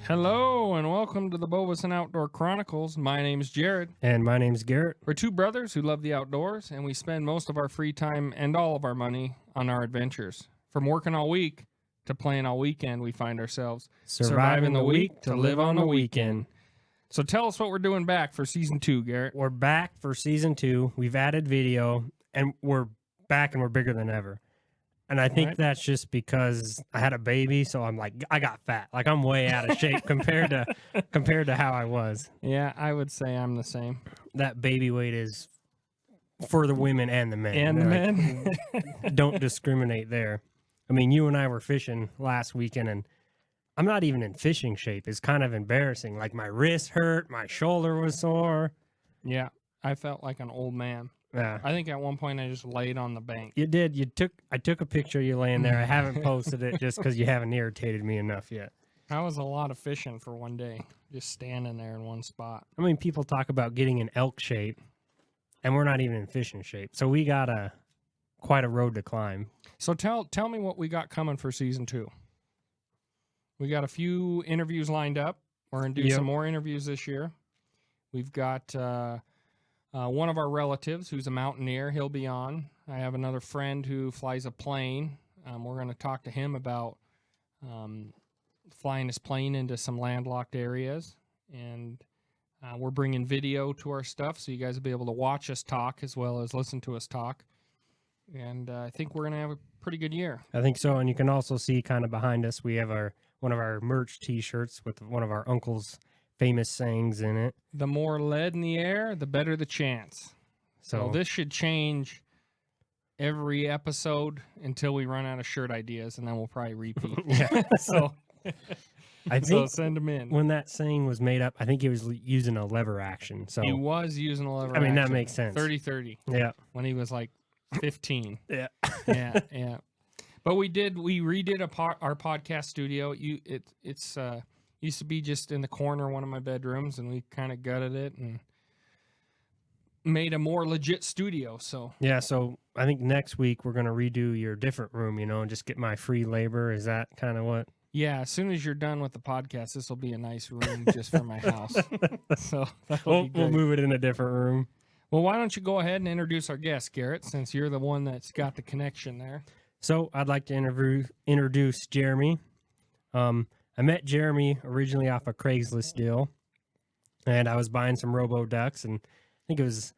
Hello and welcome to the Bovasin Outdoor Chronicles. My name's Jared. And my name's Garrett. We're two brothers who love the outdoors, and we spend most of our free time and all of our money on our adventures. From working all week to playing all weekend, we find ourselves surviving the week to live on the weekend. So tell us what we're doing back for Season 2, Garrett. We're back for Season 2. We've added video, and we're back and we're bigger than ever. And I think that's just because I had a baby, so I'm like, I got fat. Like, I'm way out of shape compared to how I was. Yeah, I would say I'm the same. That baby weight is for the women and the men. And the men. Don't discriminate there. I mean, you and I were fishing last weekend, and I'm not even in fishing shape. It's kind of embarrassing. Like, my wrist hurt, my shoulder was sore. Yeah, I felt like an old man. Yeah. I think at one point I just laid on the bank. You did. I took a picture of you laying there. I haven't posted it just because you haven't irritated me enough yet. That was a lot of fishing for one day, just standing there in one spot. I mean, people talk about getting in elk shape, and we're not even in fishing shape. So we got quite a road to climb. So tell me what we got coming for Season 2. We got a few interviews lined up. We're going to do some more interviews this year. We've got one of our relatives who's a mountaineer. He'll be on. I have another friend who flies a plane. We're going to talk to him about flying his plane into some landlocked areas. And we're bringing video to our stuff, so you guys will be able to watch us talk as well as listen to us talk. And I think we're going to have a pretty good year. I think so. And you can also see kind of behind us, we have one of our merch T-shirts with one of our uncle's famous sayings in it. The more lead in the air, the better the chance. So this should change every episode until we run out of shirt ideas, and then we'll probably repeat. So I think send them in. When that saying was made up, I think he was using a lever action. So he was using a lever action. I mean, that makes sense. 30-30. Yeah. When he was like 15. Yeah. Yeah. But we redid our podcast studio. It's used to be just in the corner of one of my bedrooms, and we kind of gutted it and made a more legit studio. So I think next week we're going to redo your different room, and just get my free labor. Is that kind of what? Yeah, as soon as you're done with the podcast, this will be a nice room just for my house. So we'll move it in a different room. Well, why don't you go ahead and introduce our guest, Garrett, since you're the one that's got the connection there. So I'd like to introduce Jeremy. I met Jeremy originally off a Craigslist deal, and I was buying some robo ducks, and I think it was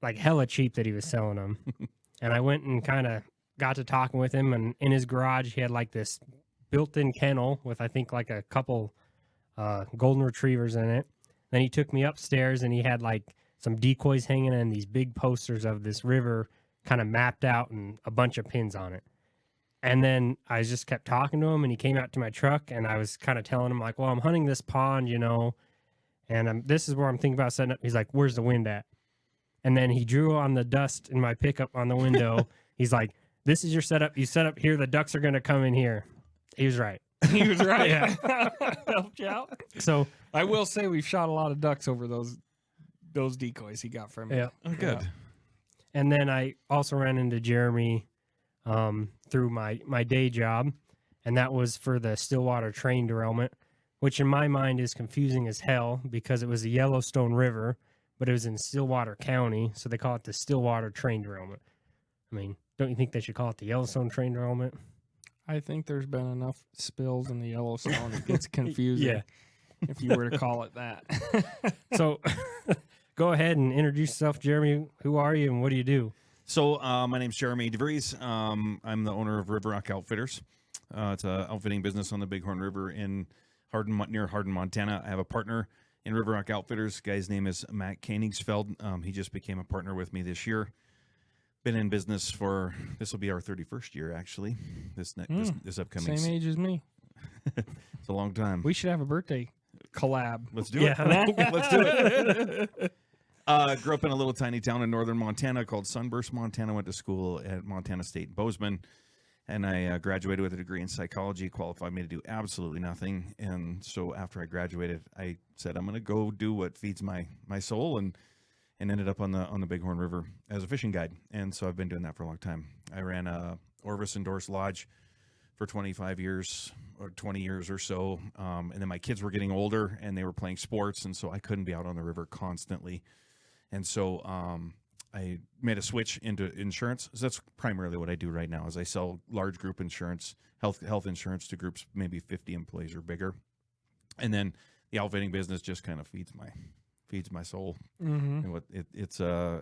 like hella cheap that he was selling them. And I went and kind of got to talking with him, and in his garage he had like this built-in kennel with I think like a couple golden retrievers in it. Then he took me upstairs, and he had like some decoys hanging and these big posters of this river kind of mapped out and a bunch of pins on it. And then I just kept talking to him, and he came out to my truck, and I was kind of telling him like, well, I'm hunting this pond, and this is where I'm thinking about setting up. He's like, where's the wind at? And then he drew on the dust in my pickup on the window. He's like, this is your setup. You set up here. The ducks are going to come in here. He was right. He was right. Yeah. Helped you out. So I will say we've shot a lot of ducks over those decoys he got from me. Yeah. Oh, good. Yeah. And then I also ran into Jeremy through my day job, and that was for the Stillwater train derailment, which in my mind is confusing as hell because it was the Yellowstone River, but it was in Stillwater County, so they call it the Stillwater train derailment. I mean, don't you think they should call it the Yellowstone train derailment? I think there's been enough spills in the Yellowstone. It gets confusing if you were to call it that. So go ahead and introduce yourself, Jeremy. Who are you and what do you do? So my name's Jeremy DeVries. I'm the owner of River Rock Outfitters. It's an outfitting business on the Bighorn River near Hardin, Montana. I have a partner in River Rock Outfitters. The guy's name is Matt Koenigsfeld. He just became a partner with me this year. Been in business this will be our 31st year, actually, this upcoming. Same age as me. It's a long time. We should have a birthday collab. Let's do it. Let's do it. Grew up in a little tiny town in northern Montana called Sunburst, Montana. Went to school at Montana State in Bozeman, and I graduated with a degree in psychology. Qualified me to do absolutely nothing, and so after I graduated, I said I'm going to go do what feeds my soul, and ended up on the Bighorn River as a fishing guide. And so I've been doing that for a long time. I ran a Orvis Endorsed Lodge for 25 years or 20 years or so. And then my kids were getting older and they were playing sports. And so I couldn't be out on the river constantly. And so I made a switch into insurance. So that's primarily what I do right now is I sell large group insurance, health insurance to groups, maybe 50 employees or bigger. And then the outfitting business just kind of feeds my soul. Mm-hmm. And what it's a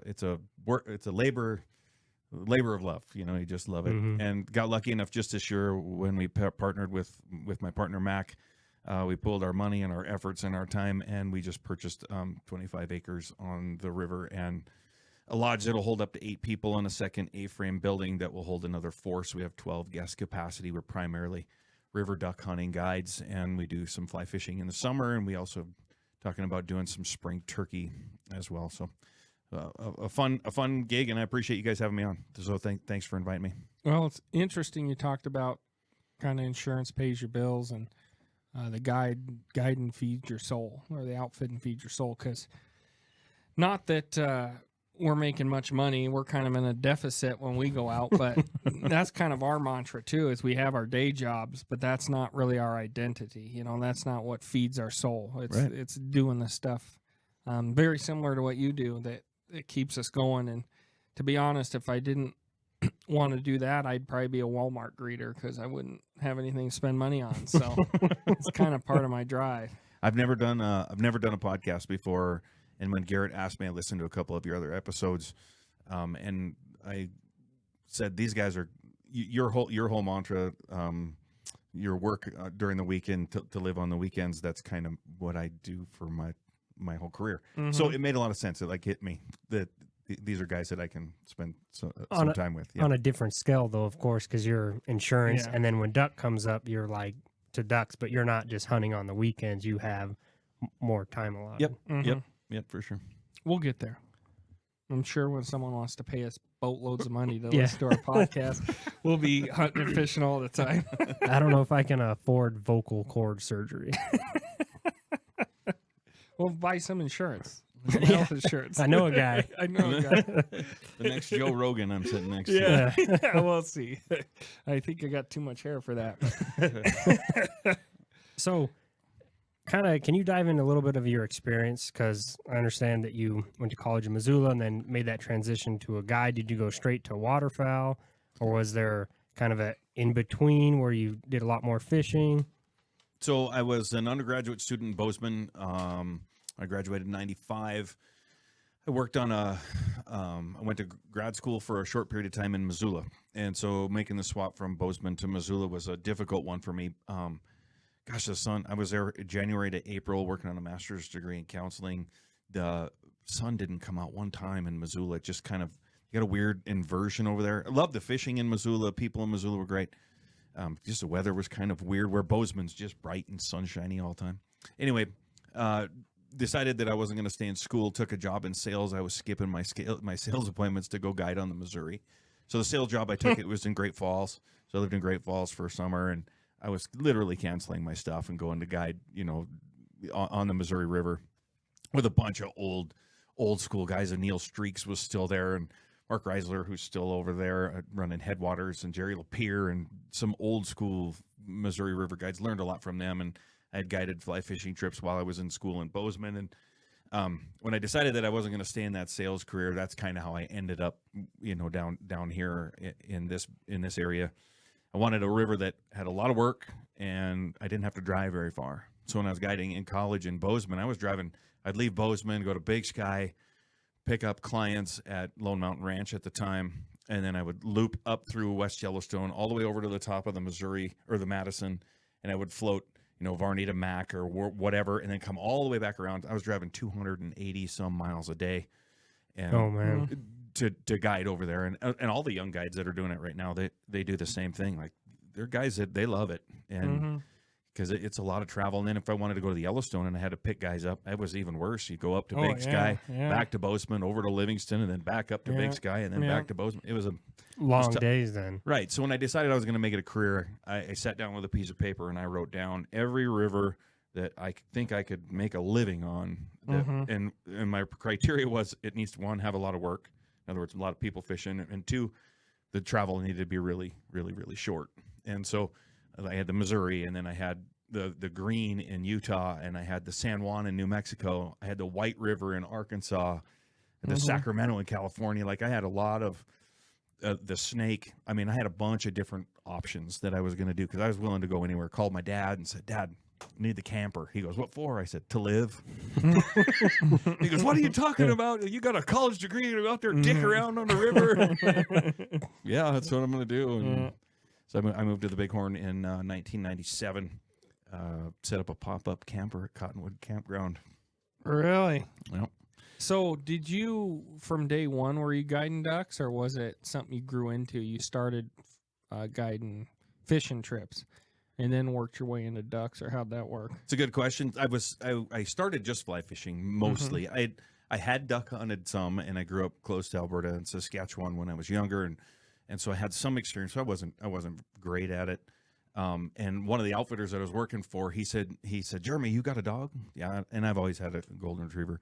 labor of love. You know, you just love it. Mhm. And got lucky enough just this year when we partnered with my partner Mac. We pulled our money and our efforts and our time, and we just purchased 25 acres on the river and a lodge that'll hold up to 8 people and a second A-frame building that will hold another 4. So we have 12 guest capacity. We're primarily river duck hunting guides, and we do some fly fishing in the summer, and we also talking about doing some spring turkey as well. So a fun gig, and I appreciate you guys having me on. So thanks for inviting me. Well, it's interesting you talked about kind of insurance pays your bills and the guide and feeds your soul, or the outfit and feeds your soul, because not that we're making much money. We're kind of in a deficit when we go out, but that's kind of our mantra too, is we have our day jobs, but that's not really our identity. You know, that's not what feeds our soul. It's doing the stuff very similar to what you do that keeps us going. And to be honest, if I didn't want to do that, I'd probably be a Walmart greeter because I wouldn't have anything to spend money on. So it's kind of part of my drive. I've never done a podcast before. And when Garrett asked me, I listened to a couple of your other episodes, and I said, "These guys are your whole mantra, your work during the weekend to live on the weekends. That's kind of what I do for my whole career." Mm-hmm. So it made a lot of sense. It like hit me that these are guys that I can spend some time with. On a different scale, though, of course, because you're insurance, and then when duck comes up, you're like to ducks, but you're not just hunting on the weekends. You have more time allotted. Yep. Mm-hmm. Yep, for sure. We'll get there. I'm sure when someone wants to pay us boatloads of money to listen to our podcast, we'll be hunting and fishing all the time. I don't know if I can afford vocal cord surgery. We'll buy some insurance. Some health insurance. I know a guy. I know a guy. The next Joe Rogan I'm sitting next to. Yeah, we'll see. I think I got too much hair for that. So, can you dive into a little bit of your experience? Because I understand that you went to college in Missoula and then made that transition to a guide. Did you go straight to waterfowl, or was there kind of a in between where you did a lot more fishing? So I was an undergraduate student in Bozeman. I graduated in '95. I worked on I went to grad school for a short period of time in Missoula. And so making the swap from Bozeman to Missoula was a difficult one for me. I was there January to April working on a master's degree in counseling. The sun didn't come out one time in Missoula. It just kind of, you got a weird inversion over there. I love the fishing in Missoula. People in Missoula were great. Just the weather was kind of weird, where Bozeman's just bright and sunshiny all the time. Anyway, decided that I wasn't going to stay in school, took a job in sales. I was skipping my sales appointments to go guide on the Missouri. So the sales job I took, it was in Great Falls. So I lived in Great Falls for summer, and I was literally canceling my stuff and going to guide, on the Missouri River with a bunch of old school guys. And Neil Streaks was still there, and Mark Reisler, who's still over there running Headwaters, and Jerry Lapierre, and some old school Missouri River guides. Learned a lot from them, and I had guided fly fishing trips while I was in school in Bozeman. And when I decided that I wasn't going to stay in that sales career, that's kind of how I ended up, down here in this area. I wanted a river that had a lot of work, and I didn't have to drive very far. So when I was guiding in college in Bozeman, I'd leave Bozeman, go to Big Sky, pick up clients at Lone Mountain Ranch at the time, and then I would loop up through West Yellowstone all the way over to the top of the Missouri or the Madison, and I would float, Varney to Mac or whatever, and then come all the way back around. I was driving 280 some miles a day. And oh man. To guide over there, and all the young guides that are doing it right now, they do the same thing. Like, they're guys that they love it, and because it's a lot of travel. And then if I wanted to go to the Yellowstone and I had to pick guys up, it was even worse. You go up to Big Sky, back to Bozeman, over to Livingston, and then back up to Big Sky, and then back to Bozeman. It was long days then. Right. So when I decided I was going to make it a career, I sat down with a piece of paper and I wrote down every river that I think I could make a living on. And my criteria was, it needs to, one, have a lot of work. In other words, a lot of people fishing, and two, the travel needed to be really, really, really short. And so I had the Missouri, and then I had the Green in Utah, and I had the San Juan in New Mexico. I had the White River in Arkansas, and the Sacramento in California. Like, I had a lot of the Snake. I mean, I had a bunch of different options that I was going to do because I was willing to go anywhere. Called my dad and said, Dad, I need the camper. He goes, what for? I said, to live. He goes, what are you talking about? You got a college degree to go out there dick around on the river? Yeah, that's what I'm going to do. And so I moved to the Bighorn in 1997. Set up a pop-up camper at Cottonwood Campground. Really? Yep. So did you, from day one, were you guiding ducks, or was it something you grew into? You started guiding fishing trips and then worked your way into ducks, or how'd that work? It's a good question. I started just fly fishing mostly. I had duck hunted some, and I grew up close to Alberta and Saskatchewan when I was younger, and so I had some experience. So I wasn't great at it. And one of the outfitters that I was working for, he said, Jeremy, you got a dog? Yeah. And I've always had a golden retriever.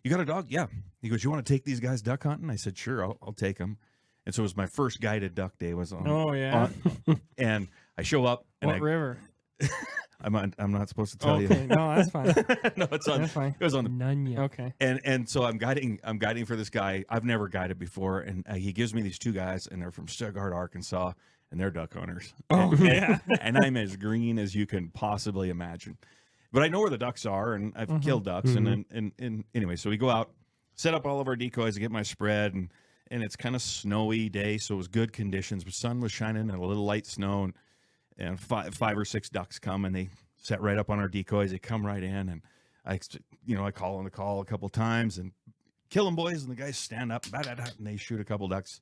You got a dog? Yeah. He goes, you want to take these guys duck hunting? I said, sure, I'll take them. And so it was my first guided duck day was on. Oh, yeah. And I show up. And What river? I'm not supposed to tell you. Okay, no, that's fine. No, it's on. That's fine. It was on the. None yet. Okay. And so I'm guiding for this guy. I've never guided before, and he gives me these two guys, and they're from Stuttgart, Arkansas, and they're duck hunters. Oh, yeah. And I'm as green as you can possibly imagine. But I know where the ducks are, and I've killed ducks. And anyway, so we go out, set up all of our decoys, I get my spread, and it's kind of snowy day, so it was good conditions. The sun was shining and a little light snow, and five or six ducks come, and they set right up on our decoys. They come right in, and I call on the call a couple times, and kill them, boys, and the guys stand up, and they shoot a couple ducks.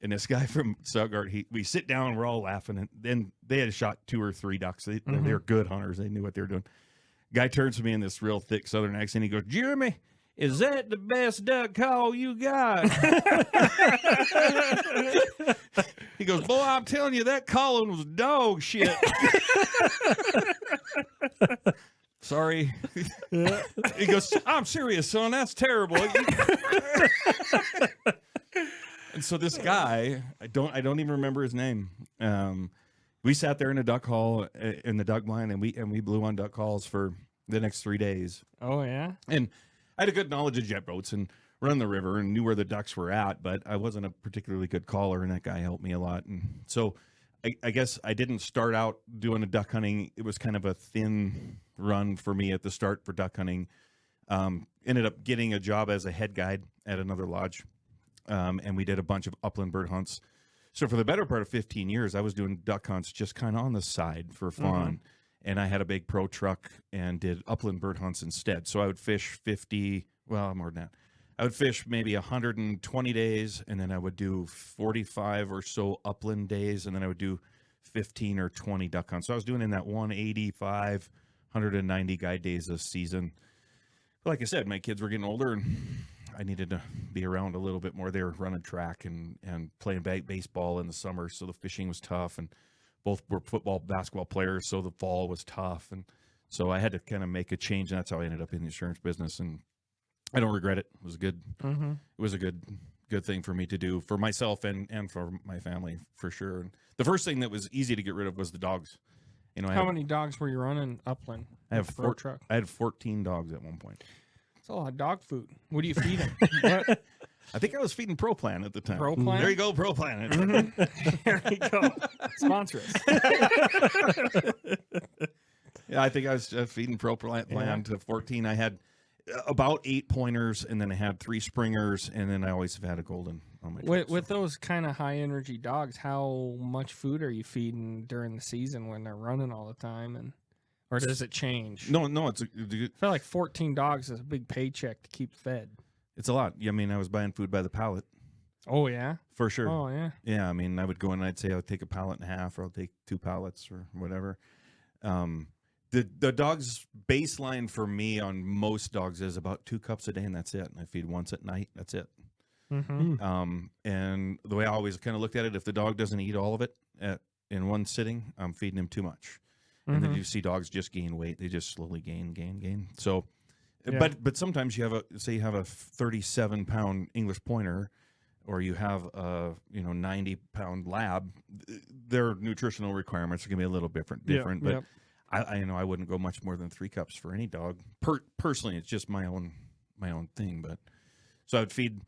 And this guy from Stuttgart, we sit down, and we're all laughing, and then they had shot 2 or 3 ducks. They were good hunters. They knew what they were doing. Guy turns to me in this real thick Southern accent. He goes, Jeremy, is that the best duck call you got? He goes, boy, I'm telling you, that calling was dog shit. Sorry. He goes, I'm serious, son. That's terrible. And so this guy, I don't even remember his name. We sat there in a duck hall in the duck blind, and we blew on duck calls for the next 3 days. Oh, yeah? And I had a good knowledge of jet boats and run the river and knew where the ducks were at, but I wasn't a particularly good caller, and that guy helped me a lot. And so I guess I didn't start out doing a duck hunting. It was kind of a thin run for me at the start for duck hunting. Ended up getting a job as a head guide at another lodge. And we did a bunch of upland bird hunts. So for the better part of 15 years, I was doing duck hunts just kind of on the side for fun. And I had a big pro truck and did upland bird hunts instead. So I would fish 50, well, more than that. I would fish maybe 120 days, and then I would do 45 or so upland days, and then I would do 15 or 20 duck hunts. So I was doing in that 185, 190 guide days a season. But like I said, my kids were getting older, and I needed to be around a little bit more. They were running track and playing baseball in the summer, so the fishing was tough. And both were football, basketball players, so the fall was tough. And so I had to kind of make a change, and that's how I ended up in the insurance business. And I don't regret it. It was good. It was a good thing for me to do for myself and for my family, for sure. And the first thing that was easy to get rid of was the dogs. You know, How many dogs were you running upland? I have for a truck. I had 14 dogs at one point. That's a lot of dog food. What do you feed them? What? I think I was feeding Pro Plan at the time. Pro Plan? There you go, Pro Plan. There you go. Sponsor us. Yeah, I think I was feeding Pro Plan to 14. I had about 8 pointers, and then I had 3 springers, and then I always have had a golden on my truck. With those kind of high energy dogs, how much food are you feeding during the season when they're running all the time, or does it change? No, I feel like 14 dogs is a big paycheck to keep fed. it's a lot. I mean, I was buying food by the pallet. Oh yeah, For sure. Oh yeah. Yeah, I mean, I would go in and I'd say I'll take a pallet and a half, or I'll take 2 pallets or whatever. The dog's baseline for me on most dogs is about 2 cups a day, and that's it. And I feed once at night. That's it. Mm-hmm. And the way I always kind of looked at it, if the dog doesn't eat all of it in one sitting, I'm feeding him too much. And then you see dogs just gain weight. They just slowly gain. So, Yeah. but sometimes you have a 37-pound English pointer, or you have a 90-pound lab. their nutritional requirements are going to be a little different. But I I wouldn't go much more than 3 cups for any dog. Personally, it's just my own thing. But so I would feed,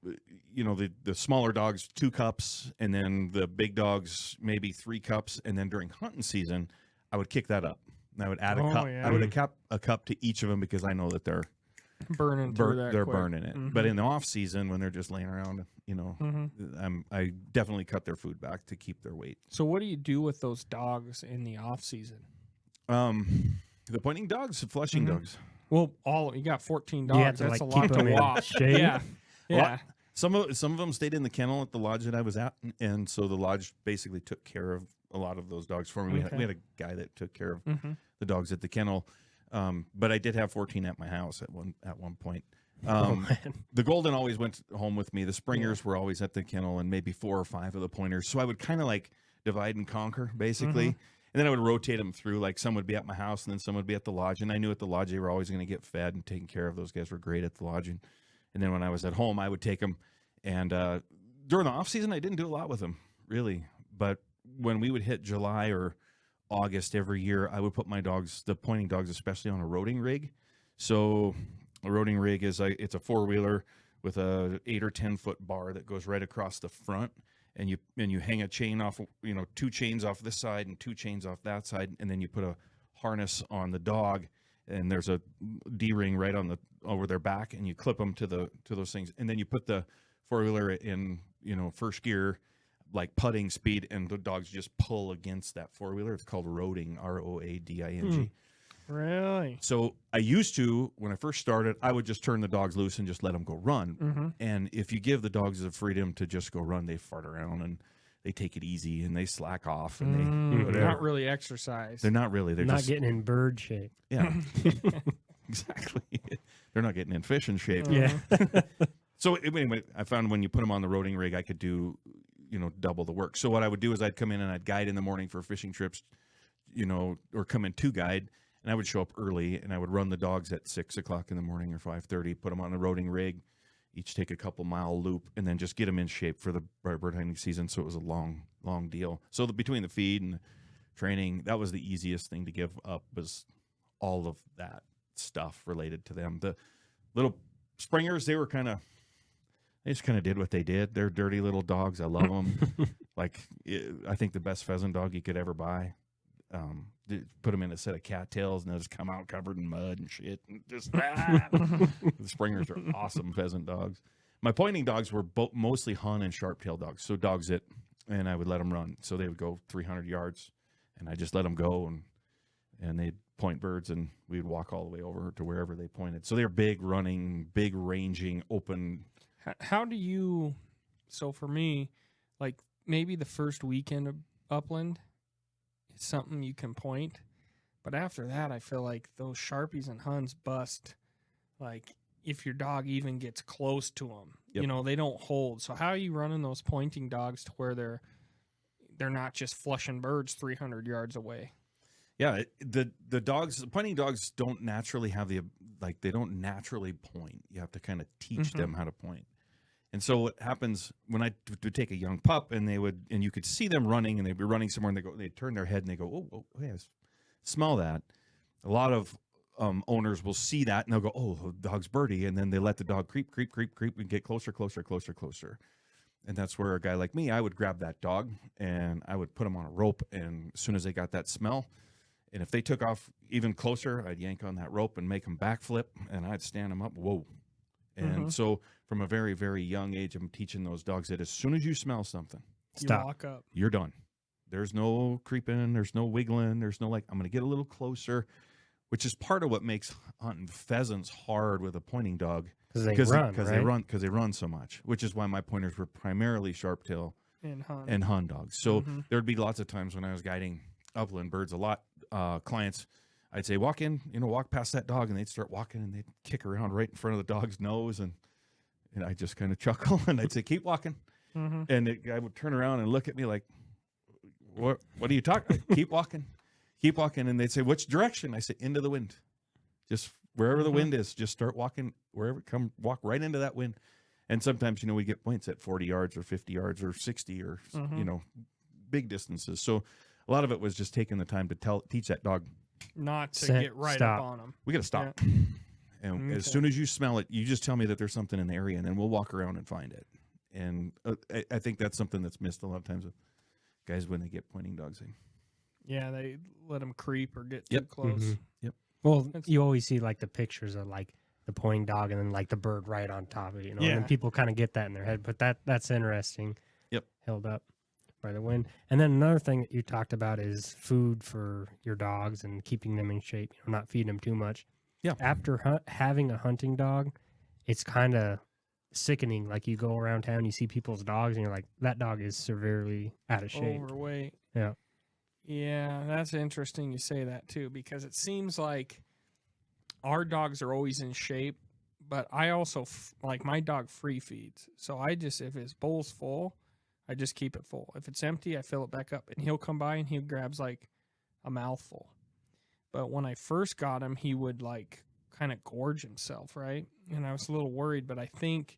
the smaller dogs 2 cups, and then the big dogs maybe 3 cups, and then during hunting season, I would kick that up. And I would add a cup. Yeah. I would a cup to each of them because I know that they're burning through that they're quick. burning it. But in the off season, when they're just laying around, I definitely cut their food back to keep their weight. So what do you do with those dogs in the off season? The pointing dogs, the flushing dogs. Well, you got 14 You have dogs. to, That's like, a lot keep to them in watch. shape. Yeah. Yeah. Some of them stayed in the kennel at the lodge that I was at, and so the lodge basically took care of a lot of those dogs for me. Okay. We had a guy that took care of the dogs at the kennel, but I did have 14 at my house at one point. The golden always went home with me. The springers were always at the kennel, and maybe 4 or 5 of the pointers. So I would kind of like divide and conquer, basically. And then I would rotate them through. Like some would be at my house, and then some would be at the lodge. And I knew at the lodge they were always going to get fed and taken care of. Those guys were great at the lodge. And then when I was at home, I would take them. And during the off season, I didn't do a lot with them, really. But when we would hit July or August every year, I would put my dogs, the pointing dogs especially, on a roading rig. So a roading rig is it's a 4-wheeler with a 8 or 10 foot bar that goes right across the front, and you hang a chain off, 2 chains off this side and 2 chains off that side, and then you put a harness on the dog, and there's a D-ring right over their back, and you clip them to those things, and then you put the 4-wheeler in first gear, like putting speed, and the dogs just pull against that 4-wheeler. It's called roading, ROADING. Really? So I used to, when I first started, I would just turn the dogs loose and just let them go run. And if you give the dogs the freedom to just go run, they fart around and they take it easy and they slack off and they Not really exercise. They're not really. They're Not just getting in bird shape. yeah, exactly. They're not getting in fishing shape. Yeah. So anyway, I found when you put them on the roading rig, I could do double the work. So what I would do is I'd come in and I'd guide in the morning for fishing trips, or come in to guide. And I would show up early, and I would run the dogs at 6 o'clock in the morning or 5:30, put them on the roading rig, each take a couple-mile loop, and then just get them in shape for the bird hunting season. So it was a long, long deal. So between the feed and the training, that was the easiest thing to give up, was all of that stuff related to them. The little springers, they just kind of did what they did. They're dirty little dogs. I love them. I think the best pheasant dog you could ever buy. Put them in a set of cattails and they'll just come out covered in mud and shit. And just the springers are awesome pheasant dogs. My pointing dogs were mostly hun and sharp-tailed dogs. So dogs and I would let them run. So they would go 300 yards, and I just let them go, and they'd point birds, and we'd walk all the way over to wherever they pointed. So they're big running, big ranging, open. How do you? So for me, like maybe the first weekend of upland, it's something you can point, but after that, I feel like those Sharpies and Huns bust. Like if your dog even gets close to them, they don't hold. So how are you running those pointing dogs to where they're not just flushing birds 300 yards away? Yeah, the pointing dogs don't naturally have they don't naturally point. You have to kind of teach them how to point. And so what happens when I would take a young pup and you could see them running, and they'd be running somewhere, and they'd turn their head and they go, oh, yeah, smell that. A lot of owners will see that and they'll go, oh, the dog's birdie. And then they let the dog creep and get closer. And that's where a guy like me, I would grab that dog and I would put him on a rope. And as soon as they got that smell, and if they took off even closer, I'd yank on that rope and make them backflip, and I'd stand them up. Whoa. And so from a very, very young age, I'm teaching those dogs that as soon as you smell something, Stop. You walk up. you're done. There's no creeping. There's no wiggling. There's no I'm going to get a little closer, which is part of what makes hunting pheasants hard with a pointing dog. Because they run so much, which is why my pointers were primarily sharp-tail And hun dogs. So there'd be lots of times when I was guiding upland birds a lot, clients, I'd say, walk past that dog, and they'd start walking, and they'd kick around right in front of the dog's nose, and I'd just kind of chuckle, and I'd say, keep walking. And the guy would turn around and look at me like, what are you talking? Keep walking. And they'd say, which direction? I say, into the wind. Just wherever the wind is, just start walking walk right into that wind. And sometimes, we get points at 40 yards or 50 yards or 60 or, big distances. So a lot of it was just taking the time to teach that dog, Not to Set, get right stop. up on them. we got to stop. And as Okay. soon as you smell it, you just tell me that there's something in the area, and then we'll walk around and find it. And I think that's something that's missed a lot of times with guys when they get pointing dogs in. Yeah, they let them creep or get Yep. too close. Mhm. Well, That's- you always see like the pictures of like the pointing dog and then like the bird right on top of it, you know. Yeah. And then people kind of get that in their head, but that's interesting. Yep. Held up by the wind. And then another thing that you talked about is food for your dogs and keeping them in shape, you know, not feeding them too much. Yeah. After having a hunting dog, it's kind of sickening. Like you go around town, you see people's dogs, and you're like, that dog is severely out of shape. Overweight. Yeah. Yeah, that's interesting you say that too, because it seems like our dogs are always in shape, but I also like my dog free feeds. So I just, if his bowl's full, I just keep it full. If it's empty, I fill it back up, and he'll come by and he grabs like a mouthful. But when I first got him, he would like kind of gorge himself, right? And I was a little worried, but I think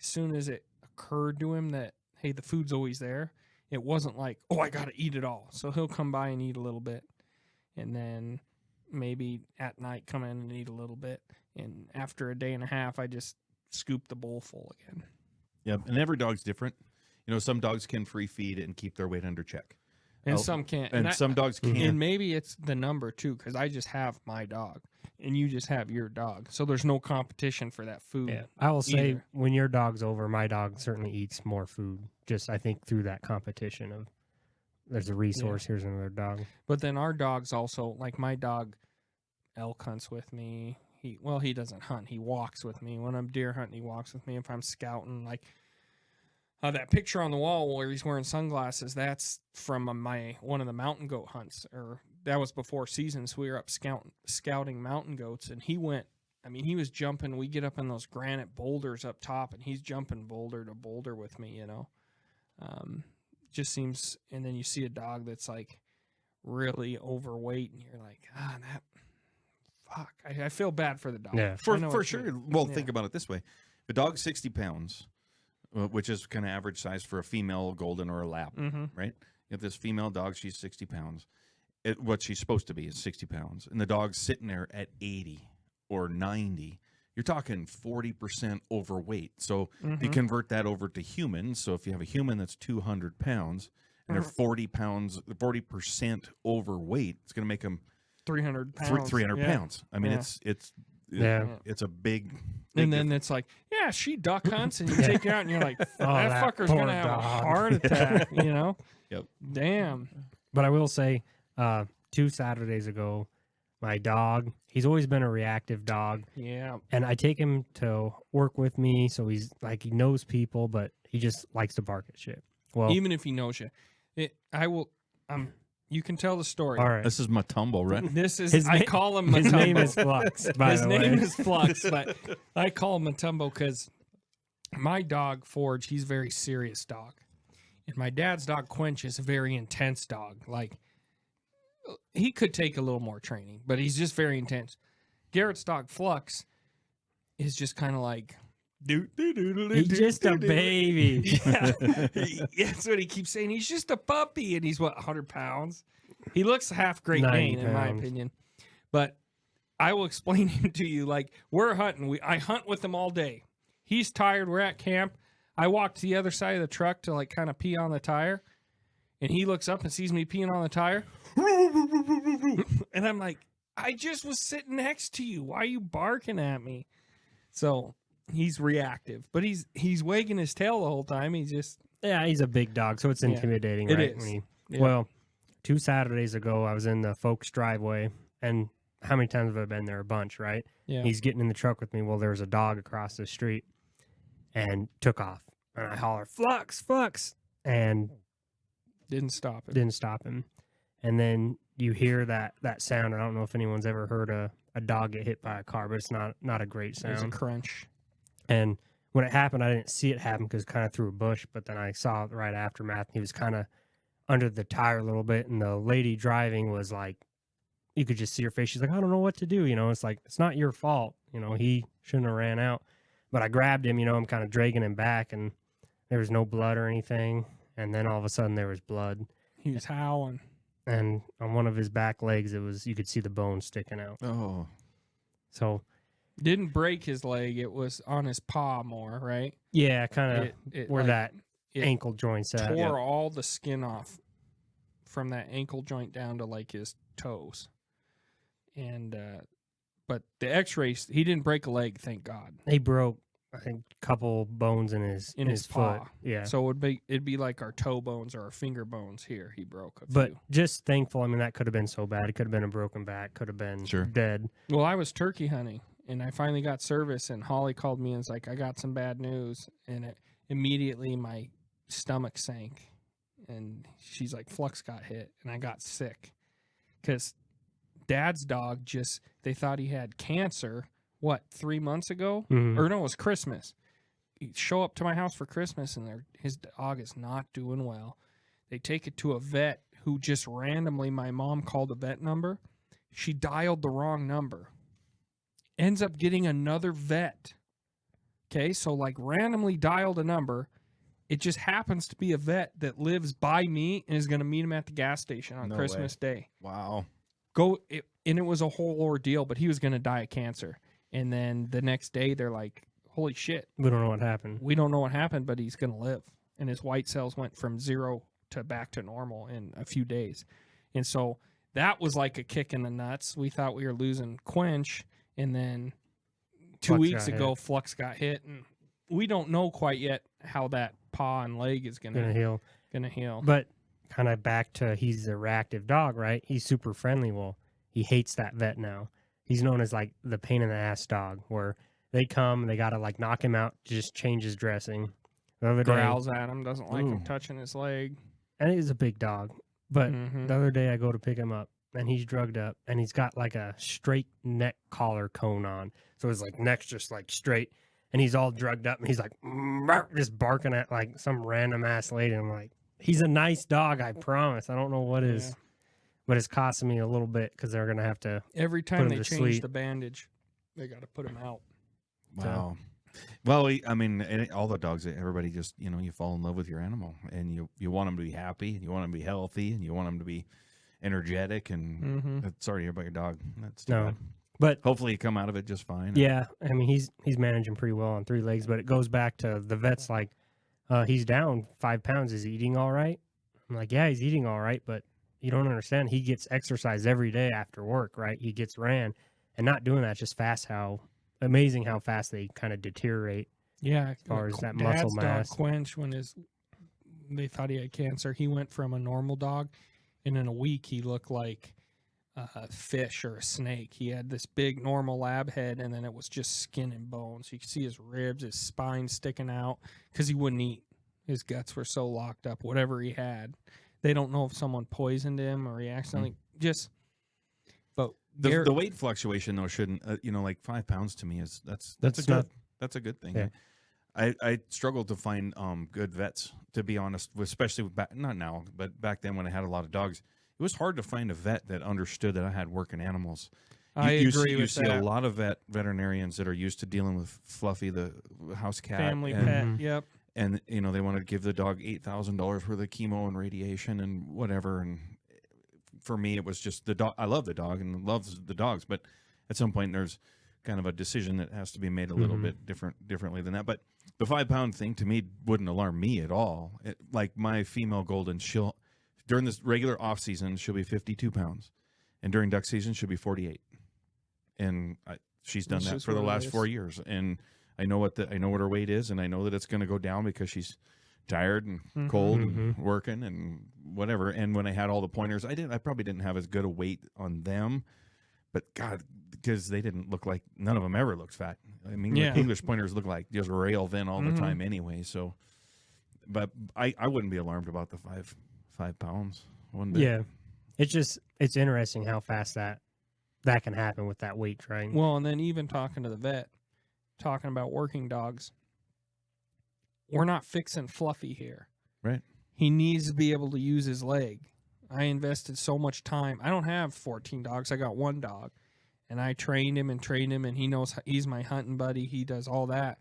as soon as it occurred to him that, hey, the food's always there, it wasn't like, oh, I got to eat it all. So he'll come by and eat a little bit. And then maybe at night come in and eat a little bit. And after a day and a half, I just scoop the bowl full again. Yep. And every dog's different. You know, some dogs can free feed and keep their weight under check. And some can't. And some dogs can't. And maybe it's the number too, because I just have my dog and you just have your dog. So there's no competition for that food. Yeah, I will say either. when your dog's over, my dog certainly eats more food. Just I think through that competition of there's a resource, here's another dog. But then our dogs also, like my dog elk hunts with me. He doesn't hunt. He walks with me. When I'm deer hunting, he walks with me. If I'm scouting, like that picture on the wall where he's wearing sunglasses, that's from one of the mountain goat hunts, or that was before seasons. We were up scouting mountain goats, and he was jumping. We get up in those granite boulders up top, and he's jumping boulder to boulder with me, you know. Just seems, and then you see a dog that's like really overweight, and you're like, fuck. I feel bad for the dog. Yeah. I know For what you sure. mean. Well, Yeah. think about it this way. If a dog's 60 pounds, which is kind of average size for a female golden or a lap, right? If this female dog, she's 60 pounds. What she's supposed to be is 60 pounds. And the dog's sitting there at 80 or 90. You're talking 40% overweight. So if you convert that over to humans, so if you have a human that's 200 pounds and they're 40% overweight, it's going to make them 300 pounds. 300 Yeah. pounds. I mean, Yeah. it's a big And then it's like, yeah, she duck hunts, and you take her out, and you're like, that that fucker's poor gonna have a dog. heart attack, you know? Yep. Damn. But I will say, 2 Saturdays ago, my dog, he's always been a reactive dog, Yeah. and I take him to work with me, so he's like he knows people, but he just likes to bark at shit. Well, Even if he knows you, you can tell the story. all right. This is Matumbo, right? This is, His I na- call him His name Matumbo. is Flux. By His the name way. is Flux, but I call him Matumbo because my dog Forge, he's a very serious dog, and my dad's dog Quench is a very intense dog. Like he could take a little more training, but he's just very intense. Garrett's dog Flux is just kind of like, He's just a baby. Yeah, that's what he keeps saying. He's just a puppy, and he's 100 pounds. He looks half Great 90 Dane, in my pounds. opinion. But I will explain him to you. Like we're hunting, I hunt with him all day. He's tired. We're at camp. I walk to the other side of the truck to like kind of pee on the tire, and he looks up and sees me peeing on the tire, and I'm like, I just was sitting next to you. Why are you barking at me? So he's reactive, but he's wagging his tail the whole time. He's just Yeah, he's a big dog, so it's Yeah, intimidating, it right? is. Yeah. Well, 2 Saturdays ago, I was in the folks' driveway, and how many times have I been there? A bunch, right? yeah. He's getting in the truck with me. Well, there was a dog across the street, and took off. And I holler, Flux, Flux, and Didn't stop it. didn't stop him. And then you hear that sound. I don't know if anyone's ever heard a dog get hit by a car, but it's not a great There's a sound. crunch. And when it happened, I didn't see it happen because kind of through a bush, but then I saw it right aftermath. He was kind of under the tire a little bit, and the lady driving was like, you could just see her face. She's like, I don't know what to do. You know, it's like, it's not your fault. You know, he shouldn't have ran out. But I grabbed him, you know, I'm kind of dragging him back, and there was no blood or anything. And then all of a sudden there was blood. He was howling. And on one of his back legs, you could see the bone sticking out. Oh, So Didn't break his leg. It was on his paw more, right? yeah, kind of where like, that it ankle joint's at. tore all the skin off from that ankle joint down to like his toes. And but the X-rays, he didn't break a leg, thank God. He broke, I think, a couple bones in his foot. paw. Yeah. So it'd be like our toe bones or our finger bones here. He broke a But few. just thankful. I mean, that could have been so bad. It could have been a broken back. Could have been Sure. dead. Well, I was turkey hunting, and I finally got service, and Holly called me and was like, I got some bad news. And immediately my stomach sank, and she's like, Flux got hit, and I got sick. Because Dad's dog they thought he had cancer, 3 months ago? Mhm. Or no, it was Christmas. He'd show up to my house for Christmas, and his dog is not doing well. They take it to a vet who just randomly, my mom called the vet number. She dialed the wrong number. Ends up getting another vet. Okay, so like randomly dialed a number. It just happens to be a vet that lives by me and is going to meet him at the gas station on No Christmas Day. wow. And it was a whole ordeal, but he was going to die of cancer. And then the next day, they're like, holy shit, We don't know what happened. we don't know what happened, but he's going to live. And his white cells went from 0 to back to normal in a few days. And so that was like a kick in the nuts. We thought we were losing Quench. And then 2 Flux weeks got ago, hit. Flux got hit. And we don't know quite yet how that paw and leg is going Gonna heal. to heal. But kind of back to he's a reactive dog, right? He's super friendly. Well, he hates that vet now. He's known as like the pain in the ass dog, where they come and they got to like knock him out, just change his dressing. The other day, Growls at him, doesn't like him Ooh. touching his leg. and he's a big dog. But Mhm. the other day I go to pick him up and he's drugged up and he's got like a straight neck collar cone on. So his like neck's just like straight and he's all drugged up and he's like just barking at like some random ass lady. I'm like, he's a nice dog, I promise. I don't know what is, Yeah. but it's costing me a little bit because they're gonna have to. Every time him they to change sleep. the bandage, they got to put him out. Wow. Well, I mean, all the dogs, everybody just, you fall in love with your animal and you want them to be happy and you want them to be healthy and you want them to be energetic and Mm-hmm. sorry to hear about your dog. That's too No. bad. But Hopefully you come out of it just fine. yeah, I mean he's managing pretty well on 3 legs, but it goes back to the vet's like, he's down 5 pounds. Is he eating all right? I'm like, yeah, he's eating all right, but you don't understand. He gets exercise every day after work, right? He gets ran, and not doing that just amazing how fast they kind of deteriorate. Yeah, As far as that Dad's muscle mass. dog Quench, when they thought he had cancer, he went from a normal dog, and in a week he looked like a fish or a snake. He had this big normal lab head, and then it was just skin and bones. You could see his ribs, his spine sticking out because he wouldn't eat. His guts were so locked up. Whatever he had, they don't know if someone poisoned him or he accidentally just. But The weight fluctuation though shouldn't, like 5 pounds to me that's a good thing. Yeah. I struggled to find good vets, to be honest, especially not now, but back then when I had a lot of dogs. It was hard to find a vet that understood that I had working animals. I agree You with see that. a lot of veterinarians that are used to dealing with Fluffy, the house cat, Family and, pet. Mhm. Yep. and they want to give the dog $8,000 worth of chemo and radiation and whatever. And for me, it was just the dog. I love the dog and loves the dogs, but at some point there's kind of a decision that has to be made a little Mhm. bit differently than that. But the 5 pound thing to me wouldn't alarm me at all. Like my female golden, during this regular off season, she'll be 52 pounds, and during duck season, she'll be 48. And she's done That's that just for the what it last is. 4 years, and I know what her weight is, and I know that it's going to go down because she's tired and cold and working and whatever. And when I had all the pointers, I probably didn't have as good a weight on them, but God, because they didn't look like, none of them ever looked fat. I mean, Yeah. English pointers look like just rail thin all the time anyway. So, but I wouldn't be alarmed about the 5 pounds. One bit. Yeah, it's interesting how fast that can happen with that weight train. Well, and then even talking to the vet, talking about working dogs, we're not fixing Fluffy here. Right. He needs to be able to use his leg. I invested so much time. I don't have 14 dogs. I got 1 dog. And I trained him, and he knows he's my hunting buddy. He does all that.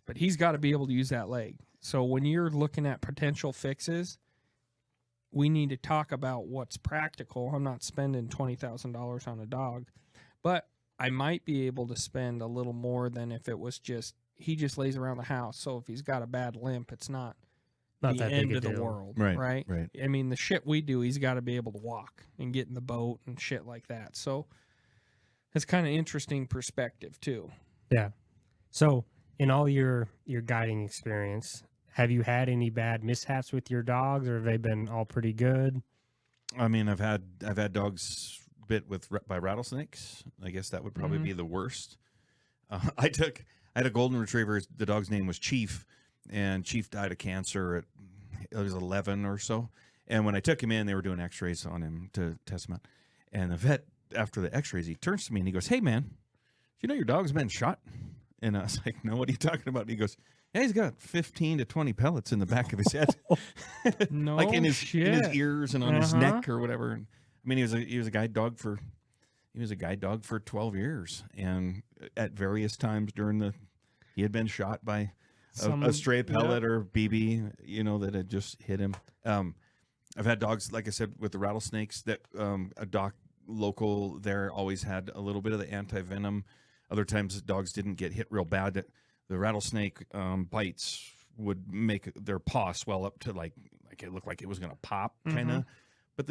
But he's got to be able to use that leg. So when you're looking at potential fixes, we need to talk about what's practical. I'm not spending $20,000 on a dog, but I might be able to spend a little more than if it was just he just lays around the house. So if he's got a bad limp, it's not the that end big a of the deal. world, Right, right? right. I mean, the shit we do, he's got to be able to walk and get in the boat and shit like that. So it's kind of interesting perspective too. Yeah. So, in all your guiding experience, have you had any bad mishaps with your dogs, or have they been all pretty good? I mean, I've had dogs bit by rattlesnakes. I guess that would probably be the worst. I had a golden retriever. The dog's name was Chief, and Chief died of cancer at it was 11 or so. And when I took him in, they were doing X-rays on him to test him out. And the vet, after the X-rays, he turns to me and he goes, "Hey, man, do you know your dog's been shot?" And I was like, "No, what are you talking about?" And he goes, "Yeah, he's got 15 to 20 pellets in the back of his head, No like in his shit. ears and on his neck or whatever." And, I mean, he was a guide dog for 12 years, and at various times he had been shot by a stray pellet or BB, that had just hit him. I've had dogs, like I said, with the rattlesnakes that a doc local there always had a little bit of the anti-venom. Other times dogs didn't get hit real bad. The rattlesnake bites would make their paw swell up to like it looked like it was going to pop kind of. But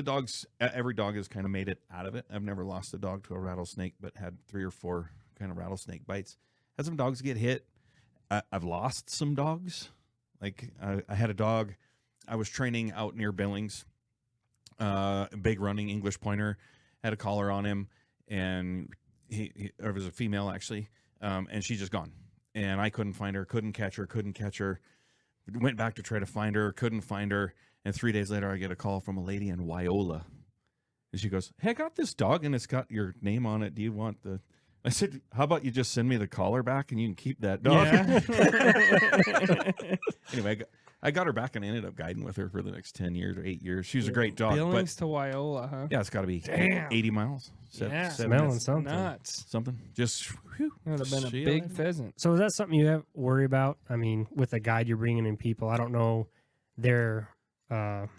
every dog has kind of made it out of it. I've never lost a dog to a rattlesnake, but had 3 or 4 kind of rattlesnake bites. Had some dogs get hit. I've lost some dogs. Like I had a dog I was training out near Billings, a big running English pointer, had a collar on him, and it was a female actually, and she's just gone. And I couldn't find her, couldn't catch her. Went back to try to find her, couldn't find her. And 3 days later, I get a call from a lady in Wyola. And she goes, "Hey, I got this dog, and it's got your name on it. Do you want the..." I said, "How about you just send me the collar back, and you can keep that dog?" Yeah. Anyway, I got her back, and I ended up guiding with her for the next 10 years or 8 years. She was a great dog. Billings to Wyola, huh? Yeah, it's got to be Damn. 80 miles. Yeah. Smelling something. Nuts. Something. Just, whew. It would have been a See you big later. pheasant. So is that something you have worry about? I mean, with a guide you're bringing in people, I don't know their level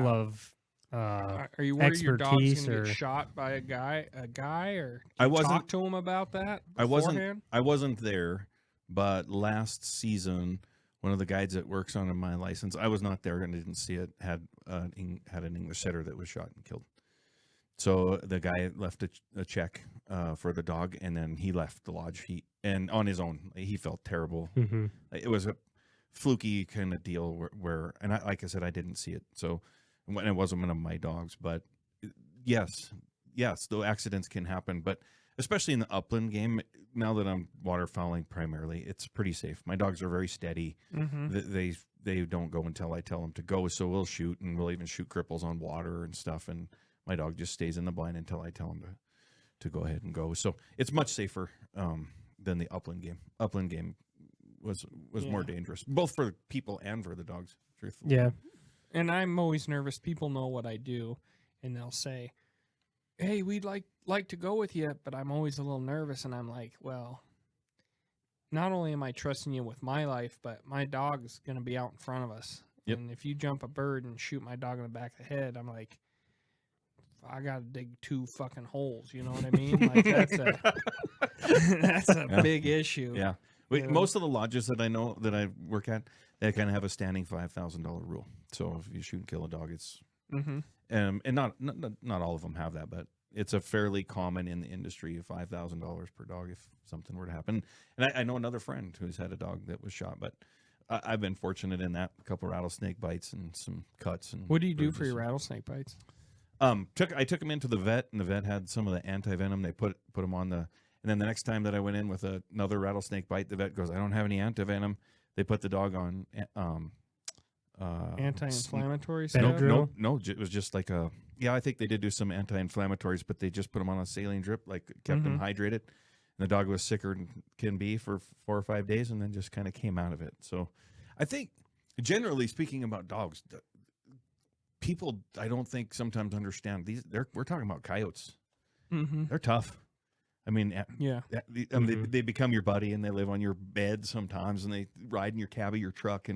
Yeah. of Are you worried your dog's expertise going to or- get shot by a guy, or I you wasn't- talk to him about that I beforehand? wasn't there, but last season, one of the guides that works on my license, I was not there and didn't see it, had an English setter that was shot and killed. So the guy left a check for the dog, and then he left the lodge. And on his own, he felt terrible. Mhm. It was a fluky kind of deal where and like I said, I didn't see it. So when it wasn't one of my dogs, but yes, though accidents can happen, but especially in the upland game, now that I'm waterfowling primarily, it's pretty safe. My dogs are very steady. Mm-hmm. They don't go until I tell them to go. So we'll shoot, and we'll even shoot cripples on water and stuff. And my dog just stays in the blind until I tell him to go ahead and go. So it's much safer than the upland game. Upland game was more Yeah. dangerous, both for people and for the dogs, truthfully. Yeah. And I'm always nervous. People know what I do, and they'll say, "Hey, we'd like to go with you," but I'm always a little nervous, and I'm like, well, not only am I trusting you with my life, but my dog's going to be out in front of us. Yep. And if you jump a bird and shoot my dog in the back of the head, I'm like, I got to dig 2 fucking holes. You know what I mean? Like that's a Yeah. big issue. Yeah. Yeah. Most of the lodges that I know that I work at, they kind of have a standing $5,000 rule. So if you shoot and kill a dog, it's Mm-hmm. and not all of them have that, but it's a fairly common in the industry, $5,000 per dog if something were to happen. And I know another friend who's had a dog that was shot, but I've been fortunate in that, a couple rattlesnake bites and some cuts. And What do you do for bruises. your rattlesnake bites? I took him into the vet, and the vet had some of the anti-venom. They put him on and then the next time that I went in with another rattlesnake bite, the vet goes, "I don't have any anti-venom." They put the dog on Anti-inflammatory Benadryl? stuff? No, it was just like I think they did do some anti-inflammatories, but they just put him on a saline drip, like kept him hydrated. And the dog was sicker than can be for 4 or 5 days, and then just kind of came out of it. So I think, generally speaking about dogs, people I don't think sometimes understand we're talking about coyotes. Mm-hmm. They're tough. I mean, Yeah. they become your buddy, and they live on your bed sometimes, and they ride in your cab of your truck.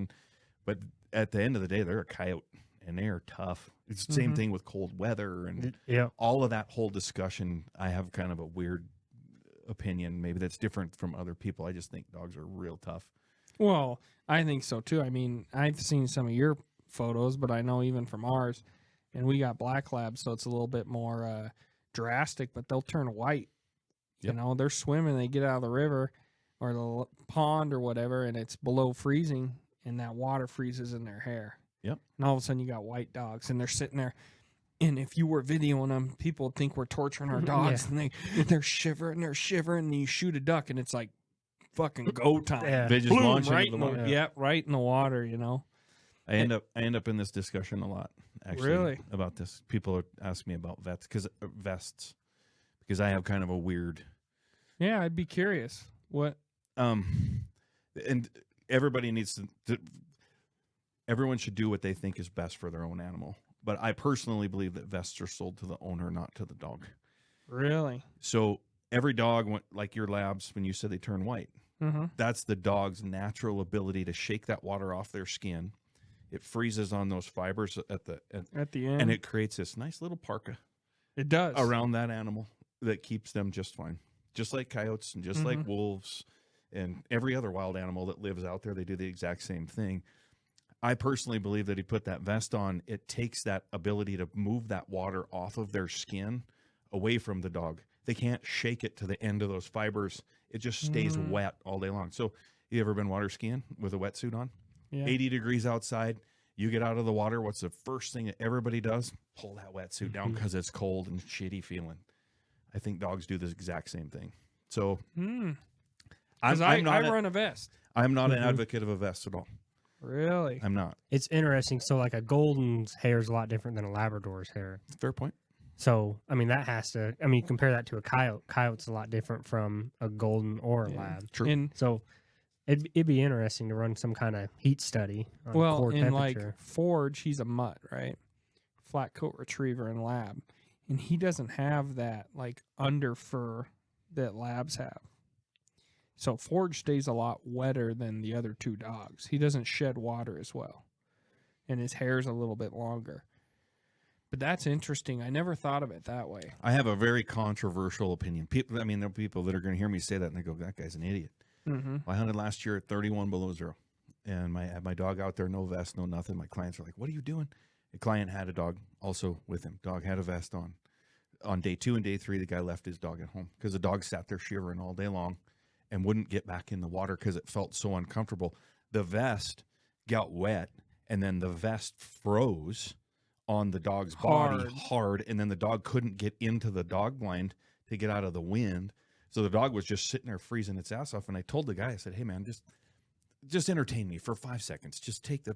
But at the end of the day, they're a coyote, and they are tough. It's the same thing with cold weather and Yeah. all of that whole discussion. I have kind of a weird opinion, maybe that's different from other people. I just think dogs are real tough. Well, I think so too. I mean, I've seen some of your photos, but I know even from ours, and we got black labs, so it's a little bit more drastic, but they'll turn white. Yep. You know, they're swimming, they get out of the river or the pond or whatever, and it's below freezing, and that water freezes in their hair. Yep. And all of a sudden you got white dogs, and they're sitting there. And if you were videoing them, people would think we're torturing our dogs, and they're shivering, and you shoot a duck, and it's like fucking go time. Yeah. They just Boom, launch right into the water. right in the water, you know. I end up in this discussion a lot, actually, Really? about this. People ask me about vests, because I have kind of a weird. Yeah, I'd be curious. What? And everybody needs to. Everyone should do what they think is best for their own animal. But I personally believe that vests are sold to the owner, not to the dog. Really? So every dog, like your labs, when you said they turn white, that's the dog's natural ability to shake that water off their skin. It freezes on those fibers at the end, and it creates this nice little parka. It does around that animal that keeps them just fine, just like coyotes and just like wolves and every other wild animal that lives out there. They do the exact same thing. I personally believe that he put that vest on. It takes that ability to move that water off of their skin away from the dog. They can't shake it to the end of those fibers. It just stays wet all day long. So you ever been water skiing with a wetsuit on? Yeah. 80 degrees outside. You get out of the water. What's the first thing that everybody does? Pull that wetsuit down because it's cold and shitty feeling. I think dogs do the exact same thing. So I run a vest. I'm not an advocate of a vest at all. Really? I'm not. It's interesting. So, like a golden's hair is a lot different than a Labrador's hair. Fair point. So, I mean, compare that to a coyote. Coyote's a lot different from a golden or a lab. True. And So, it'd be interesting to run some kind of heat study on core in temperature. like Forge, he's a mutt, right? Flat coat retriever and lab, and he doesn't have that like under fur that labs have. So Forge stays a lot wetter than the other two dogs. He doesn't shed water as well, and his hair's a little bit longer. But that's interesting. I never thought of it that way. I have a very controversial opinion. People, I mean, there are people that are going to hear me say that and they go, "That guy's an idiot." I hunted last year at 31 below zero, and I had my dog out there, no vest, no nothing. My clients were like, "What are you doing?" The client had a dog also with him. Dog had a vest on. On day 2 and day 3, the guy left his dog at home because the dog sat there shivering all day long and wouldn't get back in the water because it felt so uncomfortable. The vest got wet, and then the vest froze on the dog's body hard, and then the dog couldn't get into the dog blind to get out of the wind. So the dog was just sitting there freezing its ass off. And I told the guy, I said, "Hey man, just entertain me for 5 seconds. Just take the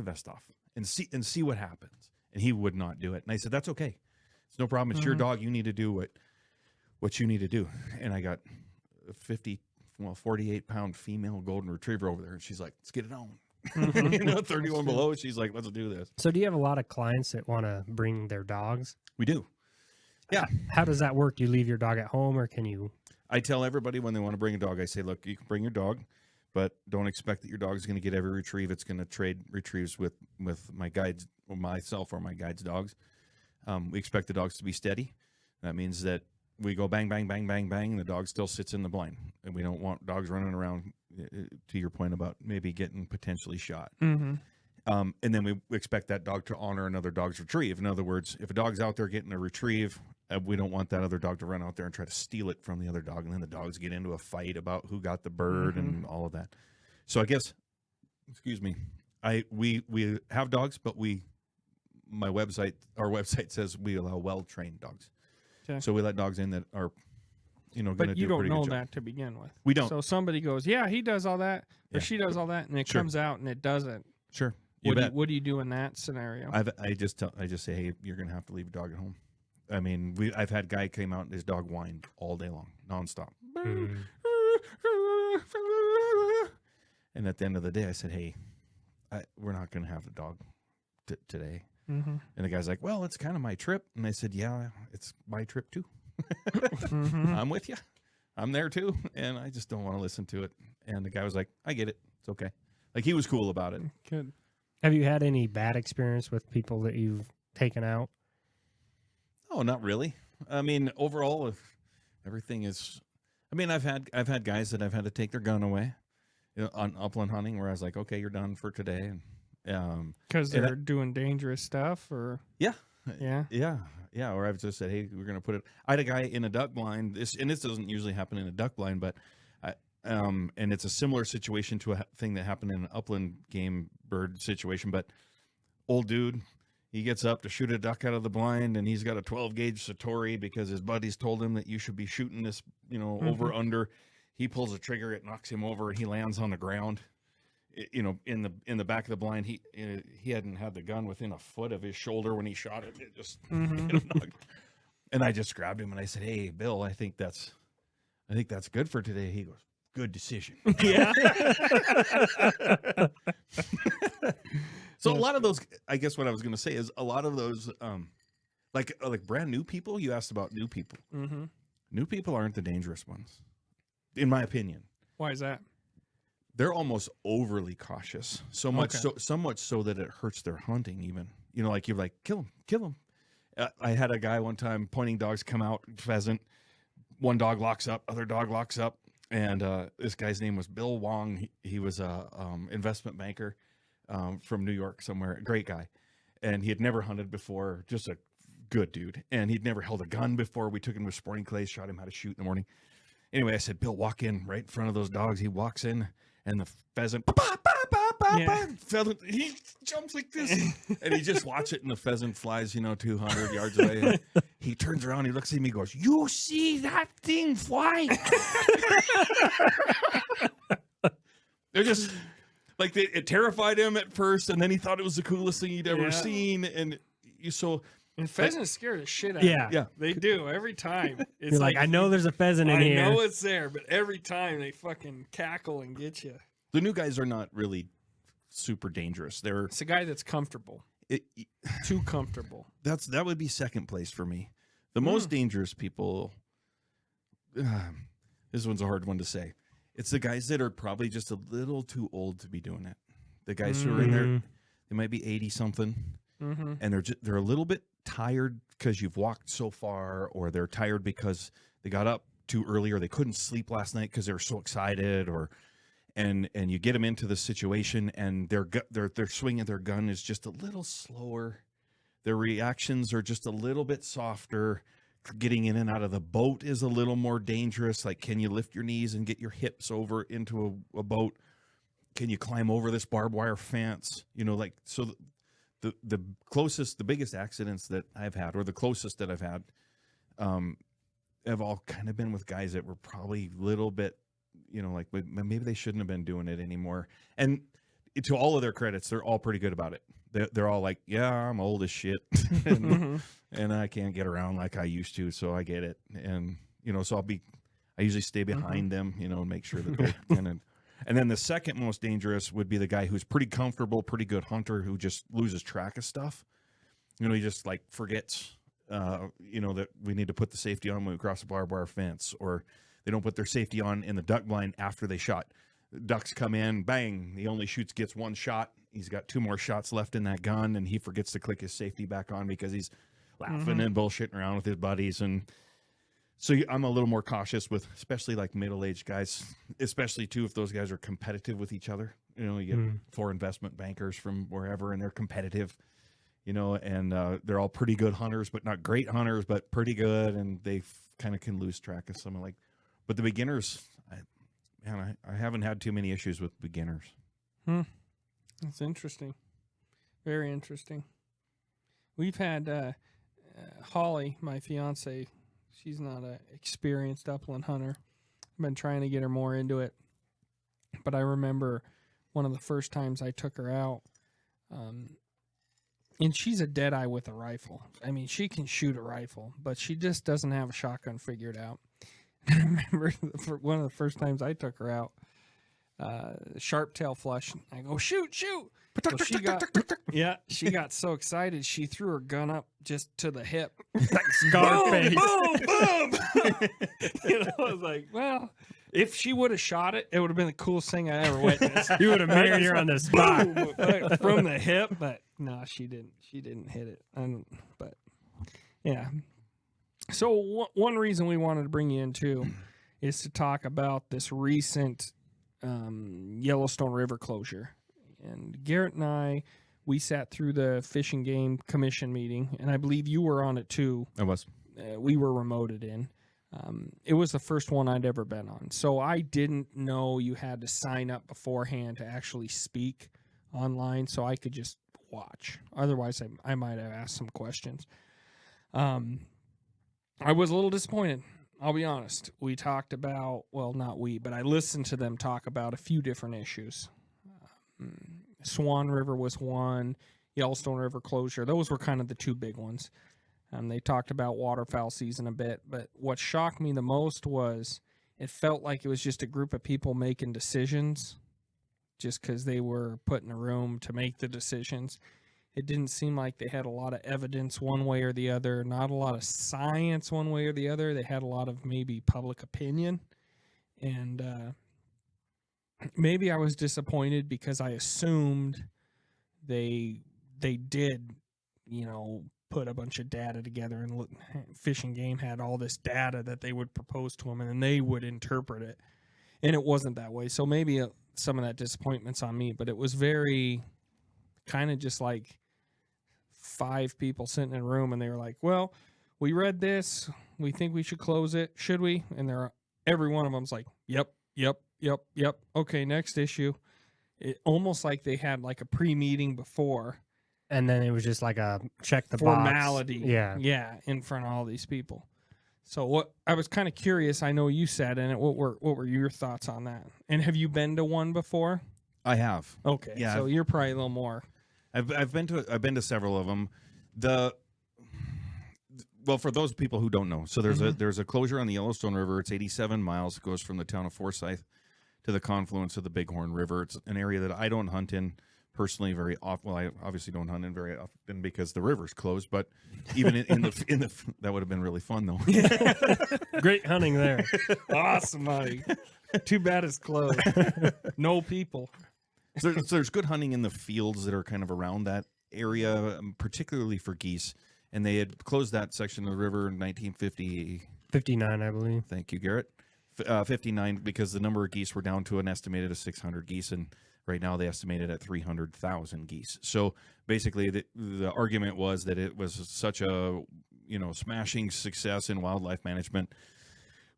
vest off and see what happens." And he would not do it. And I said, "That's okay. It's no problem. It's your dog. You need to do what you need to do." And I got a 48-pound female golden retriever over there, and she's like, "Let's get it on." 31 below. She's like, "Let's do this." So, do you have a lot of clients that want to bring their dogs? We do. Yeah. How does that work? Do you leave your dog at home, or can you? I tell everybody when they want to bring a dog, I say, "Look, you can bring your dog, but don't expect that your dog is going to get every retrieve. It's going to trade retrieves with my guides, or myself, or my guides' dogs. We expect the dogs to be steady. That means that we go bang, bang, bang, bang, bang, and the dog still sits in the blind. And we don't want dogs running around, to your point about maybe getting potentially shot. And then we expect that dog to honor another dog's retrieve. In other words, if a dog's out there getting a retrieve, we don't want that other dog to run out there and try to steal it from the other dog. And then the dogs get into a fight about who got the bird and all of that. So I guess, excuse me, we have dogs, but our website says we allow well-trained dogs. Okay. So we let dogs in that are, going to do a But you don't pretty know good job. that to begin with. We don't. So somebody goes, "Yeah, he does all that," or Yeah. "She does all that," and it Sure. comes out and it doesn't. Sure. What do you do in that scenario? I just say, "Hey, you're going to have to leave your dog at home." I mean, I've had a guy came out and his dog whined all day long, nonstop. And at the end of the day, I said, "Hey, we're not going to have the dog today." And the guy's like, "Well, it's kind of my trip." And I said, "Yeah, it's my trip too. I'm with you. I'm there too." And I just don't want to listen to it. And the guy was like, "I get it. It's okay." Like, he was cool about it. Good. Have you had any bad experience with people that you've taken out? Oh, not really. I mean, overall, if everything is, I mean, I've had guys that I've had to take their gun away, on upland hunting, where I was like, okay, you're done for today, and Because they're doing dangerous stuff, or yeah, yeah. Or I've just said, hey, we're gonna put it. I had a guy in a duck blind. This doesn't usually happen in a duck blind, but and it's a similar situation to a thing that happened in an upland game bird situation. But old dude, he gets up to shoot a duck out of the blind, and he's got a 12 gauge Satori because his buddies told him that you should be shooting this, over under. He pulls the trigger, it knocks him over, and he lands on the ground. In the back of the blind. He hadn't had the gun within a foot of his shoulder when he shot it. It just and I just grabbed him and I said, "Hey, Bill, I think that's good for today." He goes, "Good decision." Yeah. So a lot of those, I guess what I was going to say is a lot of those, like brand new people. You asked about new people. Mm-hmm. New people aren't the dangerous ones, in my opinion. Why is that? They're almost overly cautious, so much so that it hurts their hunting. Even like you're like, kill him. I had a guy one time pointing dogs come out, pheasant. One dog locks up, other dog locks up, and this guy's name was Bill Wong. He was a investment banker from New York somewhere. Great guy, and he had never hunted before. Just a good dude, and he'd never held a gun before. We took him to sporting clays, showed him how to shoot in the morning. Anyway, I said, Bill, walk in right in front of those dogs. He walks in. And the pheasant, pheasant, he jumps like this, and he just watch it, and the pheasant flies, 200 yards away. He turns around, he looks at me, he goes, "You see that thing fly?" They're just like it terrified him at first, and then he thought it was the coolest thing he'd ever seen, and And pheasants scare the shit out Yeah. of me. They do every time. It's You're like, I know there's a pheasant in here. I know it's there, but every time they fucking cackle and get you. The new guys are not really super dangerous. It's a guy that's comfortable. Too comfortable. That would be second place for me. The most dangerous people, this one's a hard one to say. It's the guys that are probably just a little too old to be doing it. The guys who are in there, they might be 80-something, and they're a little bit tired because you've walked so far, or they're tired because they got up too early, or they couldn't sleep last night because they were so excited, and you get them into the situation, and their swing of their gun is just a little slower. Their reactions are just a little bit softer. Getting in and out of the boat is a little more dangerous. Like, can you lift your knees and get your hips over into a boat? Can you climb over this barbed wire fence? So the biggest accidents that I've had, or the closest that I've had, have all kind of been with guys that were probably a little bit, like maybe they shouldn't have been doing it anymore. And to all of their credits, they're all pretty good about it. They're all like, yeah, I'm old as shit, and I can't get around like I used to, so I get it. And so I usually stay behind them, and make sure that they're kind of. And then the second most dangerous would be the guy who's pretty comfortable, pretty good hunter, who just loses track of stuff. He just like forgets, that we need to put the safety on when we cross a barbed wire fence, or they don't put their safety on in the duck blind after they shot. Ducks come in, bang, he only gets one shot. He's got 2 more shots left in that gun, and he forgets to click his safety back on because he's laughing and bullshitting around with his buddies. And so I'm a little more cautious with, especially like middle-aged guys, especially too if those guys are competitive with each other. You get 4 investment bankers from wherever, and they're competitive, and they're all pretty good hunters, but not great hunters, but pretty good, and they kind of can lose track of someone like. But the beginners, I haven't had too many issues with beginners. That's interesting. Very interesting. We've had Holly, my fiance. She's not an experienced upland hunter. I've been trying to get her more into it. But I remember one of the first times I took her out, and she's a deadeye with a rifle. I mean, she can shoot a rifle, but she just doesn't have a shotgun figured out. I remember one of the first times I took her out, sharp tail flush. I go, shoot. Well, she got so excited she threw her gun up just to the hip. Like Scarface. Boom, boom, boom. I was like, well, if she would have shot it, it would have been the coolest thing I ever witnessed. You would have married her on the spot. Boom, from the hip, but no, she didn't. She didn't hit it. But yeah. So one reason we wanted to bring you in too is to talk about this recent Yellowstone River closure. And Garrett and I, we sat through the Fish and Game Commission meeting, and I believe you were on it too. I was. We were remoted in. It was the first one I'd ever been on. So I didn't know you had to sign up beforehand to actually speak online, so I could just watch. Otherwise, I might have asked some questions. I was a little disappointed. I'll be honest. We talked about, well, not we, but I listened to them talk about a few different issues. Swan River was one, Yellowstone River Closure. Those were kind of the two big ones. They talked about waterfowl season a bit, but what shocked me the most was it felt like it was just a group of people making decisions just because they were put in a room to make the decisions. It didn't seem like they had a lot of evidence one way or the other, not a lot of science one way or the other. They had a lot of maybe public opinion. And maybe I was disappointed because I assumed they did, put a bunch of data together, and Fish and Game had all this data that they would propose to them, and then they would interpret it. And it wasn't that way. So maybe some of that disappointment's on me, but it was very kind of just like 5 people sitting in a room, and they were like, well, we read this. We think we should close it. Should we? And every one of them's like, yep. Okay, next issue. It almost like they had like a pre-meeting before. And then it was just like a check the formality. Box. Yeah, in front of all these people. So what I was kind of curious, I know you sat in it. What were your thoughts on that? And have you been to one before? I have. Okay. Yeah. So you're probably a little more. I've been to several of them. Well, for those people who don't know, so there's a closure on the Yellowstone River. It's 87 miles. It goes from the town of Forsyth to the confluence of the Bighorn River. It's an area that I don't hunt in personally very often. Well, I obviously don't hunt in very often because the river's closed. But even in the that would have been really fun though. Great hunting there. Awesome hunting. Too bad it's closed. No people. So there's good hunting in the fields that are kind of around that area, particularly for geese. And they had closed that section of the river in 1950. 59, I believe. Thank you, Garrett. 59, because the number of geese were down to an estimated of 600 geese, and right now they estimated at 300,000 geese. So basically, the argument was that it was such a smashing success in wildlife management.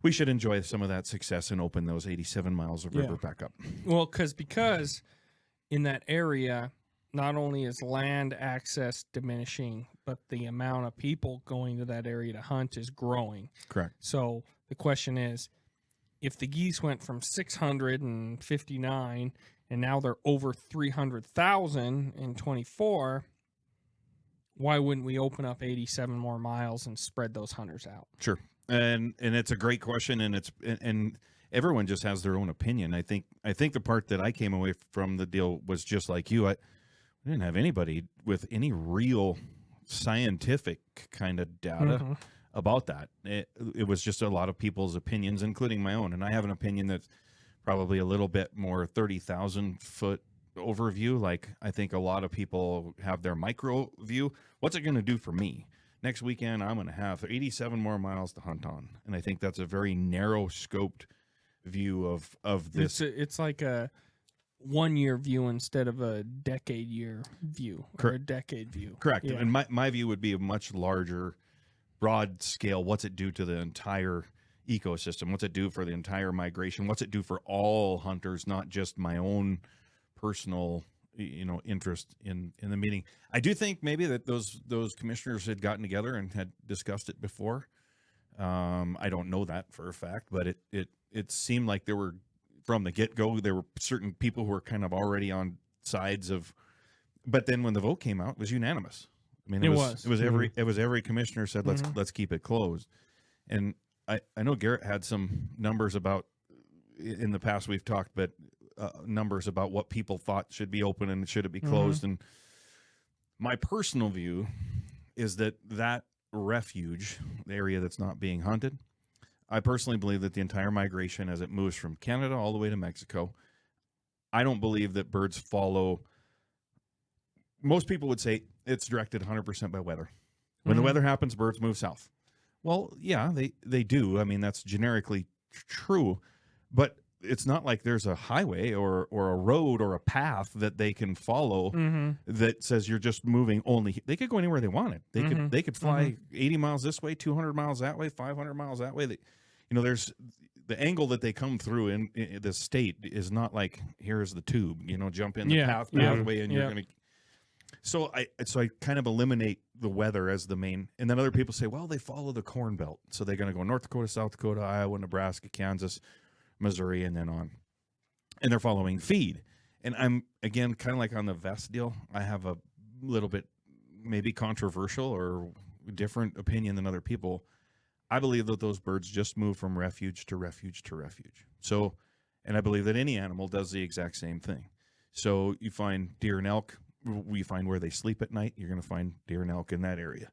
We should enjoy some of that success and open those 87 miles of river back up. Well, because in that area, not only is land access diminishing, but the amount of people going to that area to hunt is growing. Correct. So the question is, if the geese went from 659 and now they're over 300,000 in 24, why wouldn't we open up 87 more miles and spread those hunters out? Sure. And it's a great question, and everyone just has their own opinion. I think the part that I came away from the deal was just like you. I didn't have anybody with any real scientific kind of data about that. It was just a lot of people's opinions, including my own. And I have an opinion that's probably a little bit more 30,000 foot overview. Like I think a lot of people have their micro view. What's it going to do for me? Next weekend, I'm going to have 87 more miles to hunt on. And I think that's a very narrow scoped view of this. It's like a 1 year view instead of a decade year view or a decade view. Correct. Yeah. And my view would be a much larger, broad scale. What's it do to the entire ecosystem? What's it do for the entire migration? What's it do for all hunters, not just my own personal interest in the meeting? I do think maybe that those commissioners had gotten together and had discussed it before. I don't know that for a fact, but it seemed like there were, from the get-go, there were certain people who were kind of already on sides of, but then when the vote came out, it was unanimous. I mean, it was every commissioner said, let's keep it closed. And I know Garrett had some numbers about, in the past we've talked, but numbers about what people thought should be open and should it be closed. And my personal view is that refuge, the area that's not being hunted, I personally believe that the entire migration as it moves from Canada all the way to Mexico, I don't believe that birds follow. Most people would say it's directed 100% by weather. When the weather happens, birds move south. Well, yeah, they do. I mean, that's generically true, but it's not like there's a highway or a road or a path that they can follow that says you're just moving only. They could go anywhere they wanted. They could fly 80 miles this way, 200 miles that way, 500 miles that way. There's the angle that they come through in the state is not like, here's the tube, jump in the pathway and you're going to. So I kind of eliminate the weather as the main, and then other people say, well, they follow the Corn Belt, so they're going to go North Dakota, South Dakota, Iowa, Nebraska, Kansas, Missouri, and then on, and they're following feed. And I'm again kind of like on the vest deal. I have a little bit maybe controversial or different opinion than other people. I believe that those birds just move from refuge to refuge to refuge. So, and I believe that any animal does the exact same thing. So you find deer and elk. We find where they sleep at night. You're going to find deer and elk in that area.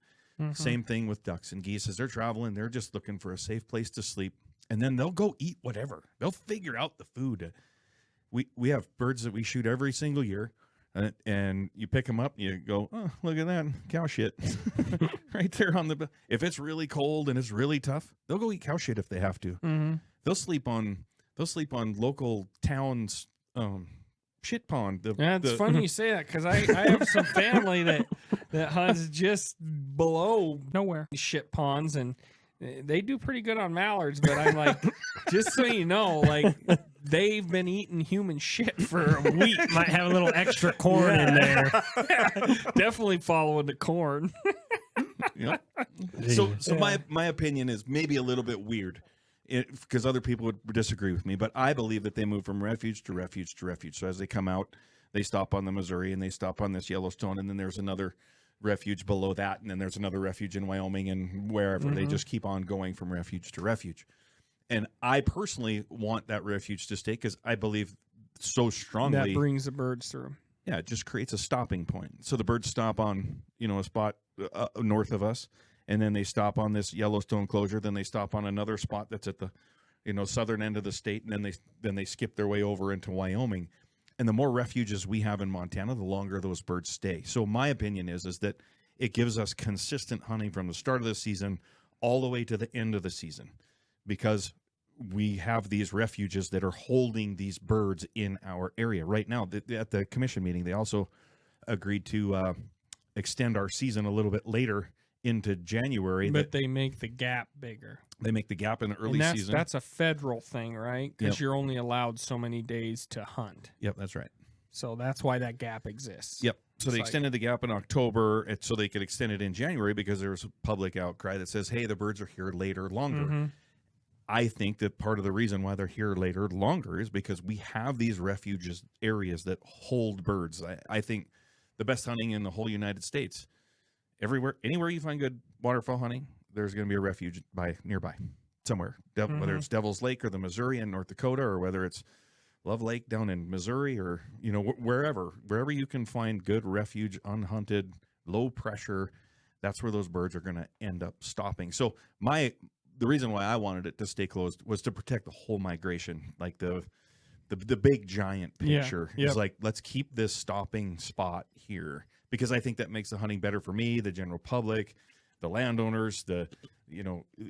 Same thing with ducks and geese. As they're traveling, they're just looking for a safe place to sleep, and then they'll go eat whatever. They'll figure out the food. We have birds that we shoot every single year, and you pick them up, you go, oh, look at that cow shit right there on the. If it's really cold and it's really tough, they'll go eat cow shit if they have to. They'll sleep on local towns. Shit pond. It's funny you say that because I have some family that hunts just below nowhere shit ponds, and they do pretty good on mallards. But I'm like, just so you know, like they've been eating human shit for a week. Might have a little extra corn in there. Definitely following the corn. Yep. So my opinion is maybe a little bit weird. Because other people would disagree with me, but I believe that they move from refuge to refuge to refuge. So as they come out, they stop on the Missouri and they stop on this Yellowstone, and then there's another refuge below that, and then there's another refuge in Wyoming and wherever. They just keep on going from refuge to refuge. And I personally want that refuge to stay because I believe so strongly that brings the birds through. Yeah, it just creates a stopping point. So the birds stop on a spot north of us. And then they stop on this Yellowstone closure. Then they stop on another spot that's at the, southern end of the state. And then they skip their way over into Wyoming. And the more refuges we have in Montana, the longer those birds stay. So my opinion is that it gives us consistent hunting from the start of the season all the way to the end of the season, because we have these refuges that are holding these birds in our area right now. At the commission meeting, they also agreed to extend our season a little bit later into January. But they make the gap bigger. They make the gap in the early season. That's a federal thing, right? Because you're only allowed so many days to hunt. Yep, that's right. So that's why that gap exists. Yep. So they extended the gap in October so they could extend it in January because there was a public outcry that says, hey, the birds are here later, longer. I think that part of the reason why they're here later, longer is because we have these refuges areas that hold birds. I think the best hunting in the whole United States. Anywhere you find good waterfowl hunting, there's going to be a refuge nearby somewhere. Whether it's Devil's Lake or the Missouri in North Dakota, or whether it's Love Lake down in Missouri, or wherever you can find good refuge, unhunted, low pressure, that's where those birds are going to end up stopping. So the reason why I wanted it to stay closed was to protect the whole migration, like the big giant picture. Is like, let's keep this stopping spot here. Because I think that makes the hunting better for me, the general public, the landowners,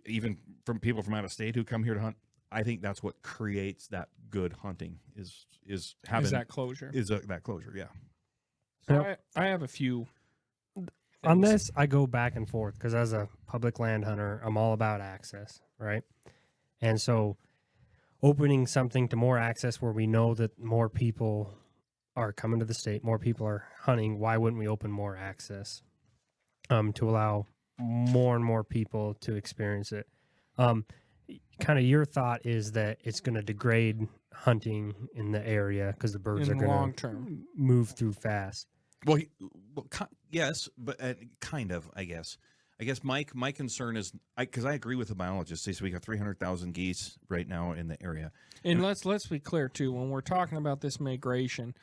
even from people from out of state who come here to hunt. I think that's what creates that good hunting is that closure. That closure, yeah. So I have a few things. On this, I go back and forth because as a public land hunter, I'm all about access, right? And so opening something to more access where we know that more people are coming to the state, more people are hunting, why wouldn't we open more access to allow more and more people to experience it? Kind of your thought is that it's going to degrade hunting in the area because the birds are going to move through fast. Well, yes, but kind of, I guess. I guess my concern is because I agree with the biologists. They say we got 300,000 geese right now in the area. And let's be clear too. When we're talking about this migration,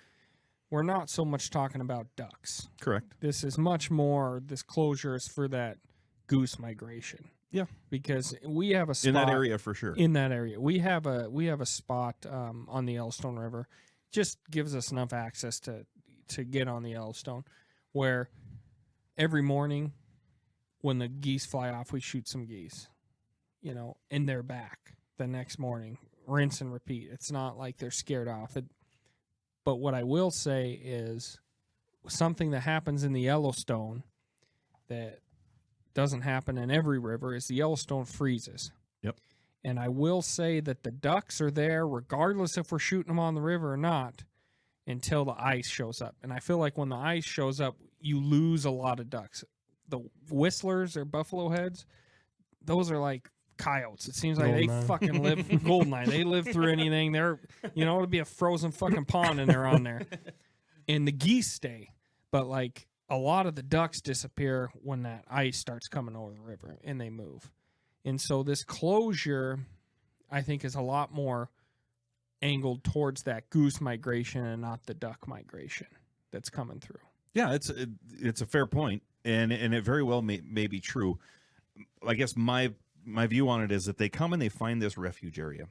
we're not so much talking about ducks. Correct. This is much more. This closure is for that goose migration. Yeah, because we have a spot in that area for sure. In that area, we have a spot on the Yellowstone River. Just gives us enough access to get on the Yellowstone, where every morning when the geese fly off, we shoot some geese, and they're back the next morning. Rinse and repeat. It's not like they're scared off. But what I will say is something that happens in the Yellowstone that doesn't happen in every river is the Yellowstone freezes. Yep. And I will say that the ducks are there regardless if we're shooting them on the river or not until the ice shows up. And I feel like when the ice shows up, you lose a lot of ducks. The whistlers or buffalo heads, those are like coyotes. It seems like they fucking live Goldeneye. They live through anything. They're, it'll be a frozen fucking pond and they're on there. And the geese stay. But like a lot of the ducks disappear when that ice starts coming over the river and they move. And so this closure, I think, is a lot more angled towards that goose migration and not the duck migration that's coming through. Yeah, it's a fair point, and it very well may be true. I guess my view on it is that they come and they find this refuge area,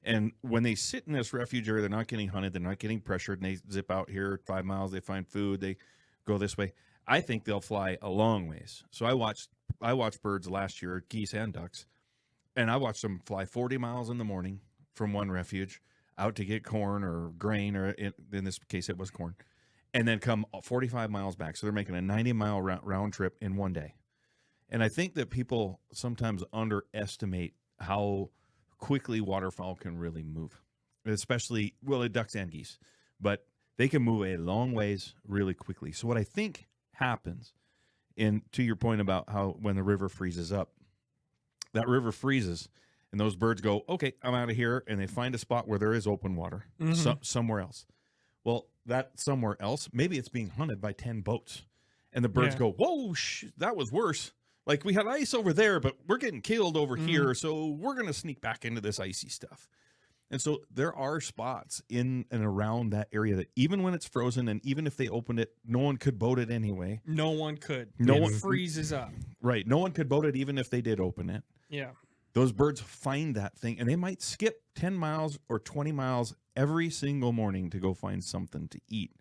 and when they sit in this refuge area, they're not getting hunted, they're not getting pressured, and they zip out here 5 miles, they find food, they go this way. I think they'll fly a long ways. So I watched birds last year, geese and ducks, and I watched them fly 40 miles in the morning from one refuge out to get corn or grain, or in this case it was corn, and then come 45 miles back. So they're making a 90-mile round trip in one day. And I think that people sometimes underestimate how quickly waterfowl can really move, especially, ducks and geese, but they can move a long ways really quickly. So what I think happens, and to your point about how when the river freezes up, that river freezes and those birds go, okay, I'm out of here, and they find a spot where there is open water somewhere else. Well, that somewhere else, maybe it's being hunted by 10 boats, and the birds go, whoa, that was worse. Like, we had ice over there, but we're getting killed over here, so we're going to sneak back into this icy stuff. And so there are spots in and around that area that even when it's frozen and even if they opened it, no one could boat it anyway. No one could. No it one freezes up. Right. No one could boat it even if they did open it. Yeah. Those birds find that thing, and they might skip 10 miles or 20 miles every single morning to go find something to eat.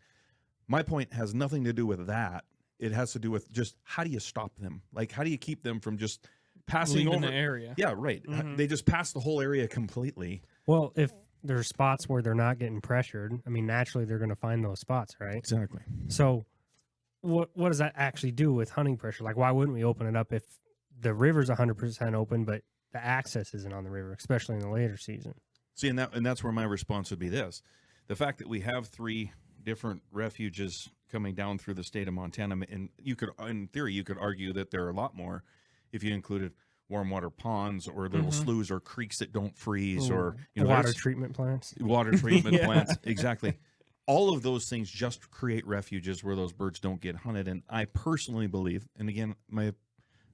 My point has nothing to do with that. It has to do with just how do you stop them? Like, how do you keep them from just passing leaving over the area? Yeah, right. They just pass the whole area completely. Well, if there's spots where they're not getting pressured, I mean, naturally they're going to find those spots, right? Exactly. So what does that actually do with hunting pressure? Like, why wouldn't we open it up if the river's 100% open, but the access isn't on the river, especially in the later season? See, and that's where my response would be this. The fact that we have 3 different refuges coming down through the state of Montana, and in theory, you could argue that there are a lot more if you included warm water ponds or little sloughs or creeks that don't freeze, or water treatment plants. Water treatment plants, exactly. All of those things just create refuges where those birds don't get hunted. And I personally believe, and again, I'm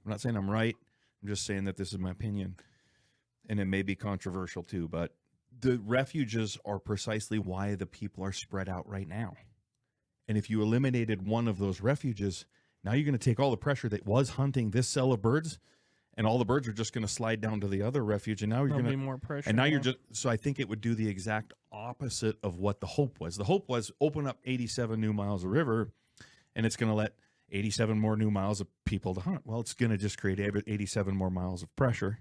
not saying I'm right, I'm just saying that this is my opinion, and it may be controversial too, but the refuges are precisely why the people are spread out right now. And if you eliminated one of those refuges, now you're going to take all the pressure that was hunting this cell of birds, and all the birds are just going to slide down to the other refuge, and now you're going to be more pressure. And now you're just, so I think it would do the exact opposite of what the hope was. The hope was open up 87 new miles of river, and it's going to let 87 more new miles of people to hunt. Well, it's going to just create 87 more miles of pressure,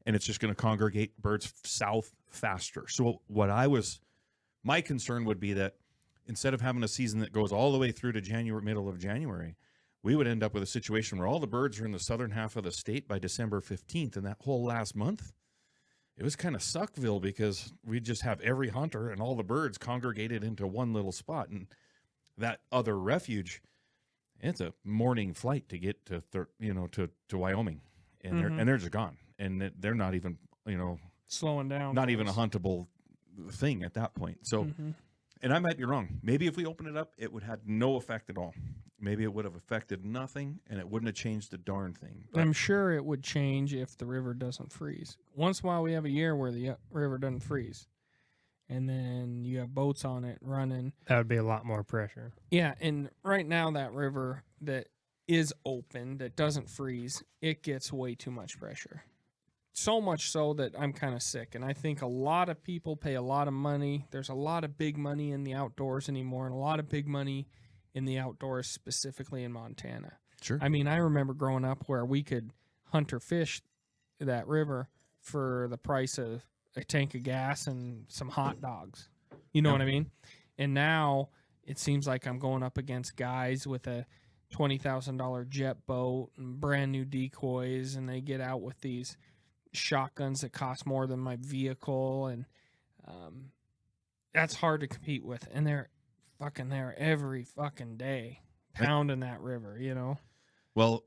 and it's just going to congregate birds south faster. So my concern would be that instead of having a season that goes all the way through to middle of January, we would end up with a situation where all the birds are in the southern half of the state by December 15th. And that whole last month, it was kind of Suckville because we just have every hunter and all the birds congregated into one little spot. And that other refuge, it's a morning flight to get to Wyoming. And they're just gone. And they're not even, slowing down. Not even a huntable thing at that point. So, and I might be wrong. Maybe if we open it up, it would have no effect at all. maybe it would have affected nothing, and it wouldn't have changed a darn thing. But I'm sure it would change if the river doesn't freeze. Once in a while, we have a year where the river doesn't freeze, and then you have boats on it running. That would be a lot more pressure. Yeah, and right now that river that is open, that doesn't freeze, it gets way too much pressure. So much so that I'm kind of sick, and I think a lot of people pay a lot of money. There's a lot of big money in the outdoors anymore, and a lot of big money in the outdoors, specifically in Montana. sure. I mean, I remember growing up where we could hunt or fish that river for the price of a tank of gas and some hot dogs. You know Yeah. what I mean? And now it seems like I'm going up against guys with a $20,000 jet boat and brand new decoys, and they get out with these shotguns that cost more than my vehicle, and that's hard to compete with. And they're fucking there every fucking day, pounding that river, you know? Well,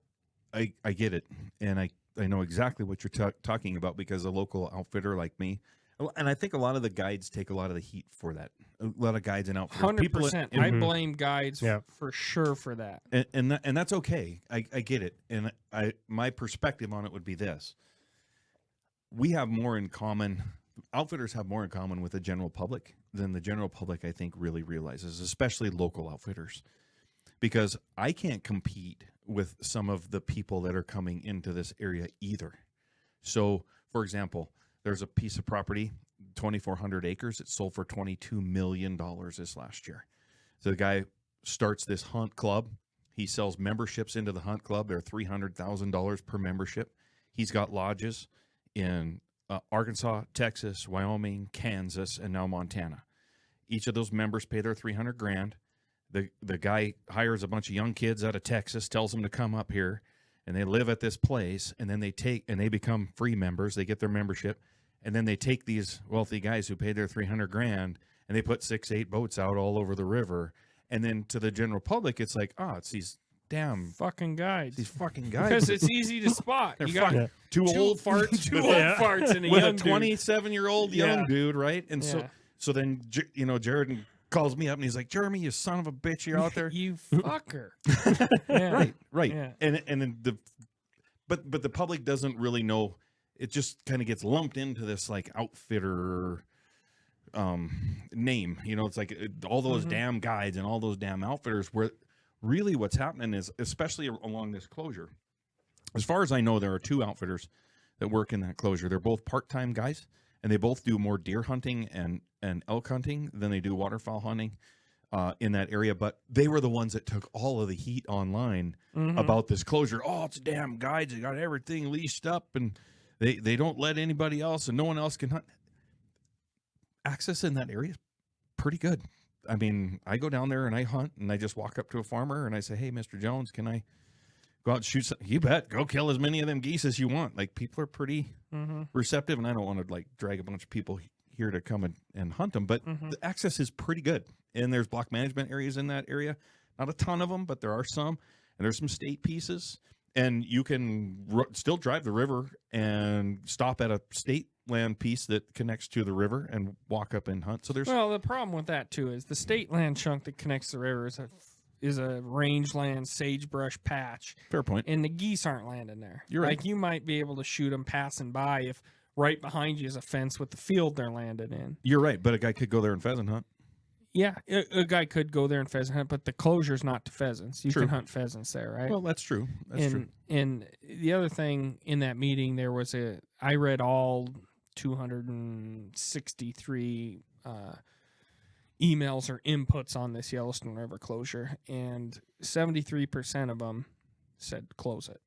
I get it, and I know exactly what you're talking about, because a local outfitter like me, and I think a lot of the guides take a lot of the heat for that. A lot of guides and outfitters, 100%. I blame guides Yeah. for sure for that. and that's okay. I get it, and my perspective on it would be this: we have more in common. Outfitters have more in common with the general public than the general public, I think, really realizes, especially local outfitters, because I can't compete with some of the people that are coming into this area either. So, for example, there's a piece of property, 2,400 acres. It sold for $22 million this last year. So the guy starts this hunt club. He sells memberships into the hunt club. They're $300,000 per membership. He's got lodges in Arkansas, Texas, Wyoming, Kansas, and now Montana. Each of those members pay their $300,000. The guy hires a bunch of young kids out of Texas, tells them to come up here, and they live at this place, and then they become free members. They get their membership, and then they take these wealthy guys who paid their $300,000, and they put 6-8 boats out all over the river. And then to the general public, it's like, it's these damn Fucking guides. these fucking guys. Because it's easy to spot. They're You got fucking two old farts two with old Yeah. farts and a with young a dude. 27-year-old young Yeah. dude, right? And Yeah. so then Jared calls me up and he's like, "Jeremy, you son of a bitch, you're out there." You fucker. Yeah. Right. Yeah. And then but the public doesn't really know. It just kind of gets lumped into this like outfitter name. You know, it's like all those damn guides and all those damn outfitters, where really what's happening is, especially along this closure, as far as I know, there are two outfitters that work in that closure. They're both part-time guys, and they both do more deer hunting and elk hunting than they do waterfowl hunting in that area. But they were the ones that took all of the heat online about this closure. Oh, it's damn guides. They got everything leashed up, and they don't let anybody else, and no one else can hunt. Access in that area is pretty good. I mean, I go down there and I hunt, and I just walk up to a farmer and I say, "Hey, Mr. Jones, can I go out and shoot some?" "You bet. Go kill as many of them geese as you want." Like, people are pretty receptive, and I don't want to like drag a bunch of people here to come and hunt them, but the access is pretty good. And there's block management areas in that area. Not a ton of them, but there are some, and there's some state pieces, and you can still drive the river and stop at a state land piece that connects to the river and walk up and hunt. So there's Well, the problem with that too is the state land chunk that connects the river is a rangeland sagebrush patch, fair point. and the geese aren't landing there. You're right. Like, you might be able to shoot them passing by if right behind you is a fence with the field they're landed in. You're right, but a guy could go there and pheasant hunt. Yeah, a guy could go there and pheasant hunt, but the closure's not to pheasants. You True. can hunt pheasants there, right? Well, that's true. That's true. And the other thing in that meeting, I read all 263 emails or inputs on this Yellowstone River closure, and 73% of them said close it.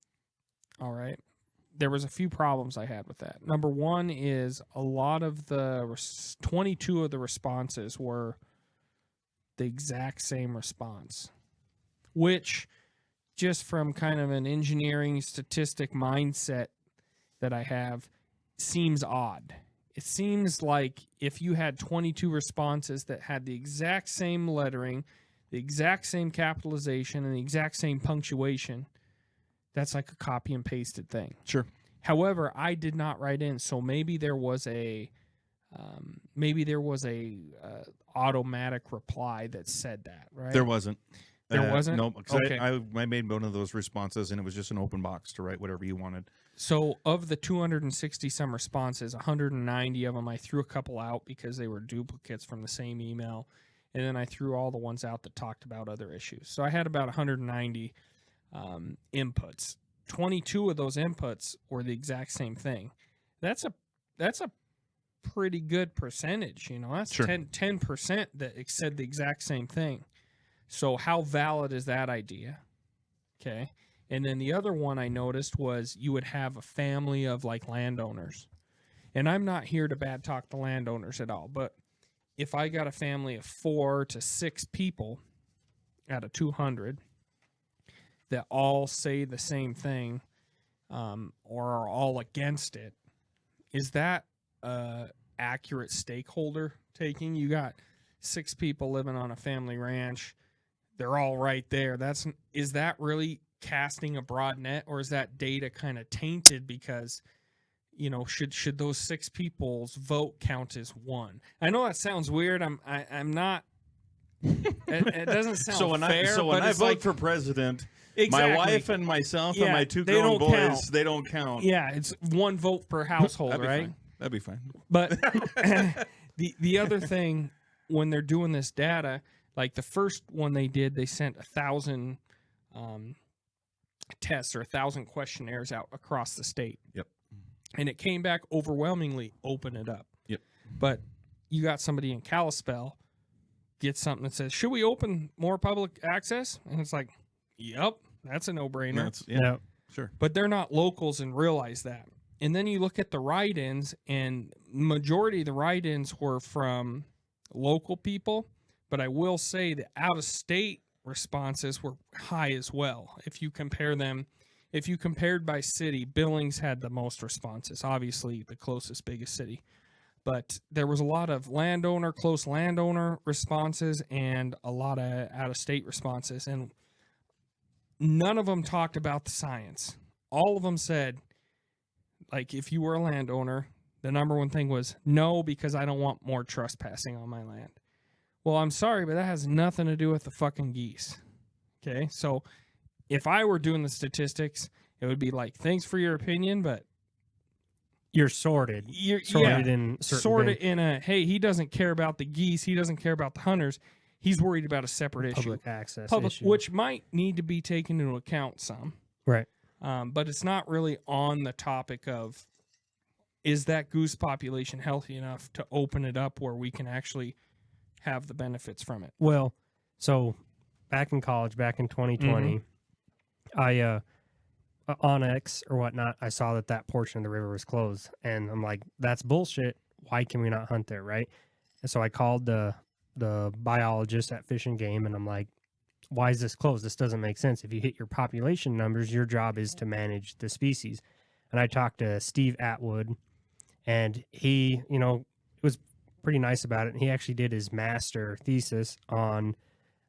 All right. There was a few problems I had with that. Number one is a lot of 22 of the responses were the exact same response, which, just from kind of an engineering statistic mindset that I have, seems odd. It seems like if you had 22 responses that had the exact same lettering, the exact same capitalization, and the exact same punctuation, that's like a copy and pasted thing. Sure. However, I did not write in, so maybe there was a automatic reply that said that, right? There wasn't. There wasn't? No, because Okay. I made one of those responses, and it was just an open box to write whatever you wanted. So of the 260 some responses, 190 of them I threw a couple out because they were duplicates from the same email, and then I threw all the ones out that talked about other issues. So I had about 190 inputs. 22 of those inputs were the exact same thing. That's a pretty good percentage, you know. That's Sure. 10% that said the exact same thing. So how valid is that idea? Okay. And then the other one I noticed was you would have a family of like landowners. And I'm not here to bad talk the landowners at all, but if I got a family of 4 to 6 people out of 200 that all say the same thing, or are all against it, is that accurate stakeholder taking? You got 6 people living on a family ranch. They're all right there. Is that really casting a broad net, or is that data kind of tainted because, you know, should those 6 people's vote count as one? I know that sounds weird. I'm not. It doesn't sound fair. When I vote like, for president, exactly. my wife and myself and Yeah, my 2 they grown don't boys, count. they don't count. Yeah, it's 1 vote per household, That'd be right? fine. That'd be fine. But the other thing, when they're doing this data, like the first one they did, they sent 1,000 tests or 1,000 questionnaires out across the state. Yep. And it came back overwhelmingly, open it up. Yep. But you got somebody in Kalispell get something that says, should we open more public access? And it's like, yep, that's a no-brainer. Yeah. Sure. But they're not locals and realize that. And then you look at the write-ins, and majority of the write-ins were from local people. But I will say the out-of-state responses were high as well. If you compare them, if you compared by city, Billings had the most responses, obviously the closest, biggest city. But there was a lot of close landowner responses and a lot of out-of-state responses. And none of them talked about the science. All of them said, like, if you were a landowner, the number one thing was, no, because I don't want more trespassing on my land. Well, I'm sorry, but that has nothing to do with the fucking geese. Okay? So if I were doing the statistics, it would be like, thanks for your opinion, but You're sorted. you're Sorted yeah, in certain sorted bin. in a, hey, he doesn't care about the geese. He doesn't care about the hunters. He's worried about a separate issue. Public access Public, issue. which might need to be taken into account some. Right. But it's not really on the topic of, is that goose population healthy enough to open it up where we can actually have the benefits from it? Well, so back in college, back in 2020, I on X or whatnot, I saw that portion of the river was closed, and I'm like, that's bullshit. Why can we not hunt there, right? And so I called the biologist at Fish and Game, and I'm like, why is this closed? This doesn't make sense. If you hit your population numbers, your job is to manage the species. And I talked to Steve Atwood, and he, was pretty nice about it. And he actually did his master thesis on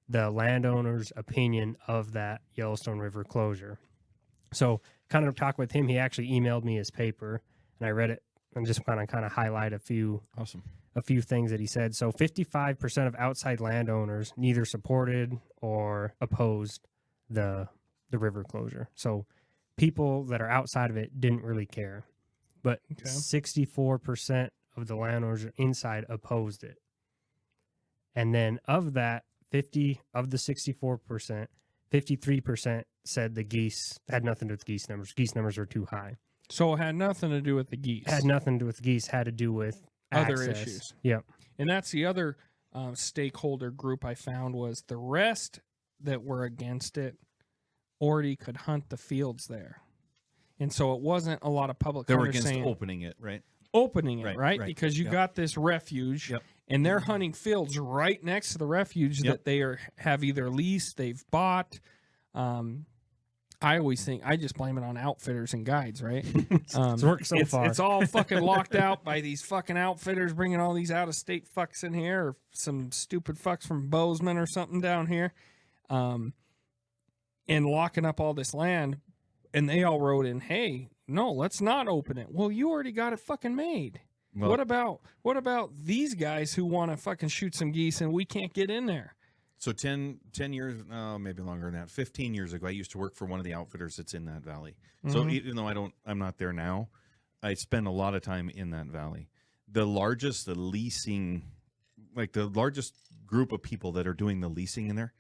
the landowner's opinion of that Yellowstone River closure. So kind of talk with him. He actually emailed me his paper, and I read it and just kind of highlight a few things that he said. So 55% of outside landowners neither supported or opposed the river closure. So people that are outside of it didn't really care. But 64% of the landowners inside opposed it. And then of that, 50 of the 64%, 53% said the geese had nothing to do with geese numbers. Geese numbers are too high. So it had nothing to do with the geese. Had nothing to do with geese, had to do with Other access. issues. Yep. And that's the other stakeholder group I found was the rest that were against it already could hunt the fields there. And so it wasn't a lot of public They were hunters against saying opening it, right? opening it, Right, right? right. Because you Yep. got this refuge Yep. and they're hunting fields right next to the refuge Yep. that they have either leased, they've bought. I always think I just blame it on outfitters and guides, right? It's worked so far. It's all fucking locked out by these fucking outfitters bringing all these out-of-state fucks in here, or some stupid fucks from Bozeman or something down here, and locking up all this land. And they all wrote in, "Hey, no, let's not open it." Well, you already got it fucking made. Well, What about these guys who want to fucking shoot some geese and we can't get in there? So 10 years, maybe longer than that, 15 years ago, I used to work for one of the outfitters that's in that valley. So even though I'm not there now, I spend a lot of time in that valley. The largest group of people that are doing the leasing in there,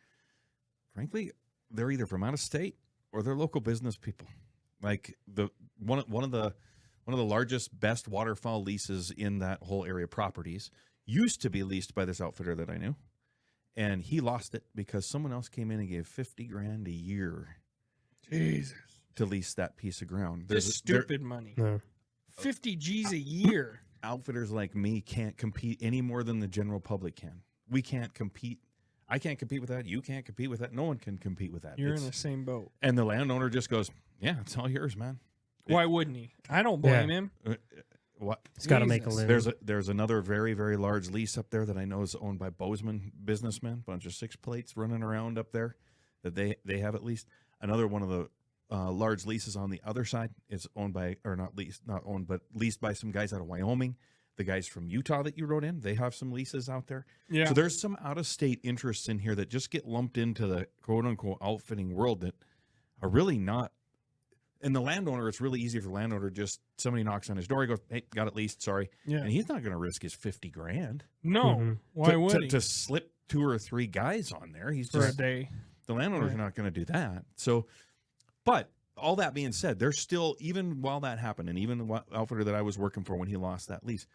frankly, they're either from out of state or they're local business people. Like one of the largest, best waterfowl leases in that whole area of properties used to be leased by this outfitter that I knew, and he lost it because someone else came in and gave $50,000 a year. Jesus. To lease that piece of ground. Just stupid money. No. 50 G's a year. Outfitters like me can't compete any more than the general public can. We can't compete. I can't compete with that. You can't compete with that. No one can compete with that. You're in the same boat. And the landowner just goes, yeah, it's all yours, man. Why wouldn't he? I don't blame him. What? He's got to make a living. There's another very, very large lease up there that I know is owned by Bovasin businessmen, bunch of 6 plates running around up there that they have at least. Another one of the large leases on the other side is owned by, or not owned, but leased by some guys out of Wyoming. The guys from Utah that you wrote in, they have some leases out there. Yeah. So there's some out-of-state interests in here that just get lumped into the quote-unquote outfitting world that are really not. And the landowner, it's really easy for the landowner. Just somebody knocks on his door, he goes, "Hey, got it leased, sorry." Yeah. And he's not going to risk his $50,000. No, why would he? To slip 2 or 3 guys on there, he's for a day. The landowner's not going to do that. So, but all that being said, there's still, even while that happened, and even the outfitter that I was working for when he lost that lease,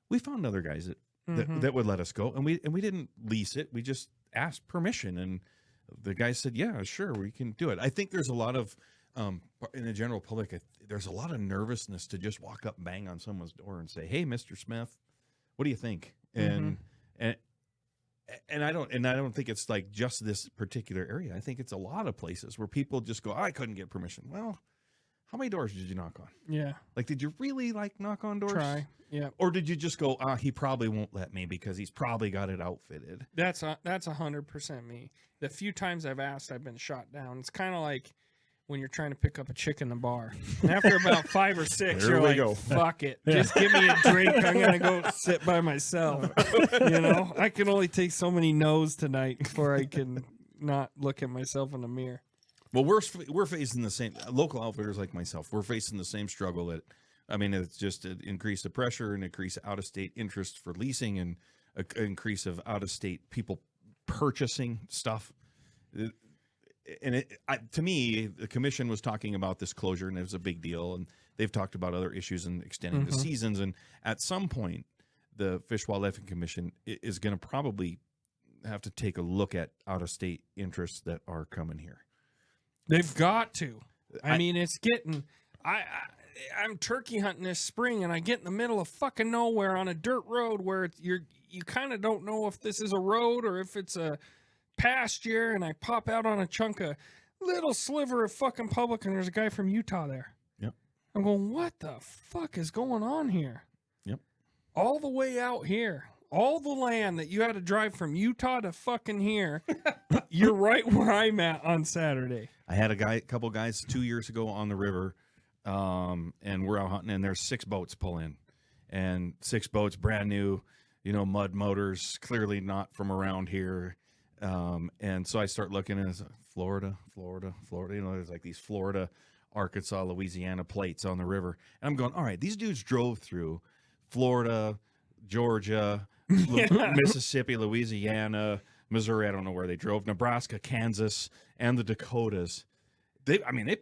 we found other guys that would let us go, and we didn't lease it. We just asked permission, and the guy said, "Yeah, sure, we can do it." I think there's a lot of in the general public, there's a lot of nervousness to just walk up and bang on someone's door and say, "Hey, Mr. Smith, what do you think?" And I don't think it's like just this particular area. I think it's a lot of places where people just go, "I couldn't get permission." Well, how many doors did you knock on? Yeah. Like, did you really knock on doors? Try. Yeah. Or did you just go, he probably won't let me because he's probably got it outfitted? That's 100% me. The few times I've asked, I've been shot down. It's kind of like when you're trying to pick up a chick in the bar. And after about 5 or 6, you're like, fuck it. Just give me a drink. I'm going to go sit by myself. I can only take so many no's tonight before I can not look at myself in the mirror. Well, we're facing the same, local outfitters like myself, we're facing the same struggle it's just an increase of pressure, an increase of out-of-state interest for leasing, and an increase of out-of-state people purchasing stuff. And to me, the commission was talking about this closure, and it was a big deal, and they've talked about other issues and extending the seasons, and at some point, the Fish, Wildlife, and Commission is going to probably have to take a look at out-of-state interests that are coming here. They've got to. I mean, it's getting. I'm turkey hunting this spring, and I get in the middle of fucking nowhere on a dirt road where you kind of don't know if this is a road or if it's a pasture, and I pop out on a chunk of little sliver of fucking public, and there's a guy from Utah there. Yep. I'm going, what the fuck is going on here? Yep. All the way out here. All the land that you had to drive from Utah to fucking here, you're right where I'm at on Saturday. I had a couple guys 2 years ago on the river, and we're out hunting, and there's 6 boats pull in, and 6 boats, brand new, mud motors, clearly not from around here. And so I start looking at Florida. There's like these Florida, Arkansas, Louisiana plates on the river, and I'm going, all right, these dudes drove through Florida, Georgia, Mississippi, Louisiana, Missouri. I don't know where they drove. Nebraska, Kansas, and the Dakotas. They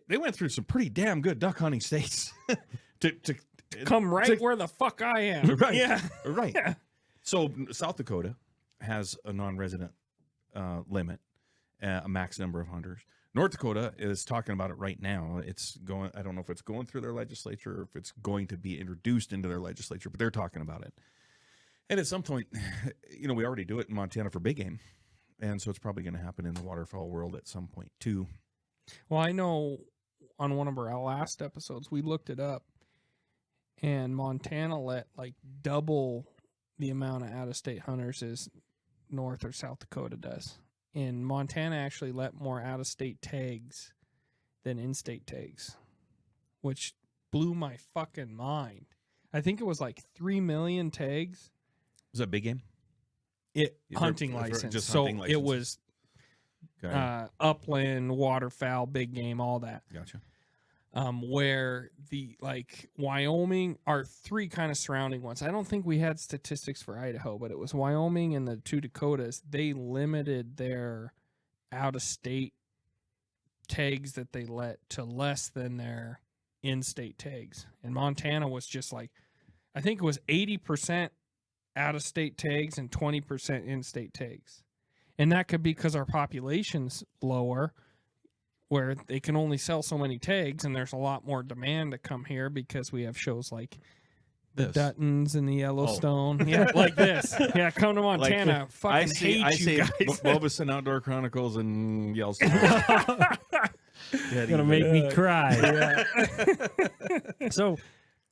went through some pretty damn good duck hunting states to come where the fuck I am. Right. Yeah. Right. Yeah. So South Dakota has a non-resident limit, a max number of hunters. North Dakota is talking about it right now. It's going. I don't know if it's going through their legislature or if it's going to be introduced into their legislature, but they're talking about it. And at some point, we already do it in Montana for big game. And so it's probably going to happen in the waterfowl world at some point, too. Well, I know on one of our last episodes, we looked it up. And Montana let double the amount of out-of-state hunters as North or South Dakota does. And Montana actually let more out-of-state tags than in-state tags, which blew my fucking mind. I think it was 3 million tags. Was that big game? Hunting license. Just so hunting it was Okay. upland, waterfowl, big game, all that. Gotcha. Where the Wyoming are 3 kind of surrounding ones. I don't think we had statistics for Idaho, but it was Wyoming and the 2 Dakotas. They limited their out-of-state tags that they let to less than their in-state tags. And Montana was just I think it was 80% out-of-state tags and 20% in-state tags. And that could be because our population's lower, where they can only sell so many tags, and there's a lot more demand to come here because we have shows like the Duttons and the Yellowstone. Yeah, like this. Yeah, come to Montana. Fucking hate you guys. Bovasin Outdoor Chronicles and Yellowstone. Gonna make me cry. So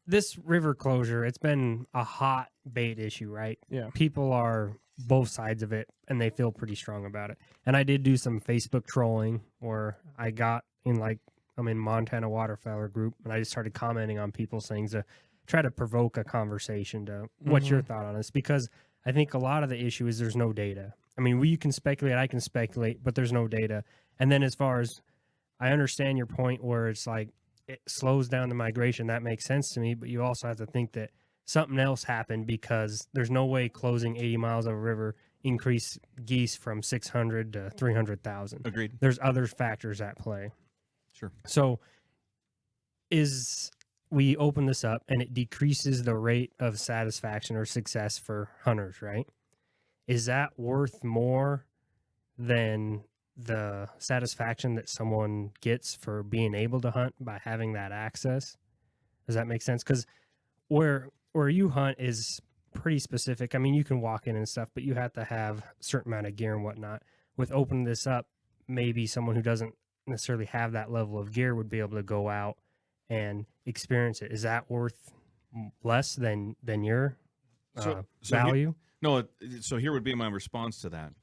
this river closure, it's been a hot bait issue, right? Yeah. People are both sides of it, and they feel pretty strong about it. And I did do some Facebook trolling where I got in I'm in Montana Waterfowl group, and I just started commenting on people's things to try to provoke a conversation to what's your thought on this? Because I think a lot of the issue is there's no data. I mean, you can speculate, I can speculate, but there's no data. And then as far as I understand your point where it's it slows down the migration, that makes sense to me, but you also have to think that something else happened, because there's no way closing 80 miles of a river increase geese from 600 to 300,000. Agreed. There's other factors at play. Sure. So we open this up and it decreases the rate of satisfaction or success for hunters, right? Is that worth more than the satisfaction that someone gets for being able to hunt by having that access? Does that make sense? Because where you hunt is pretty specific. I mean, you can walk in and stuff, but you have to have a certain amount of gear and whatnot. With opening this up, maybe someone who doesn't necessarily have that level of gear would be able to go out and experience it. Is that worth less than your value? So here would be my response to that.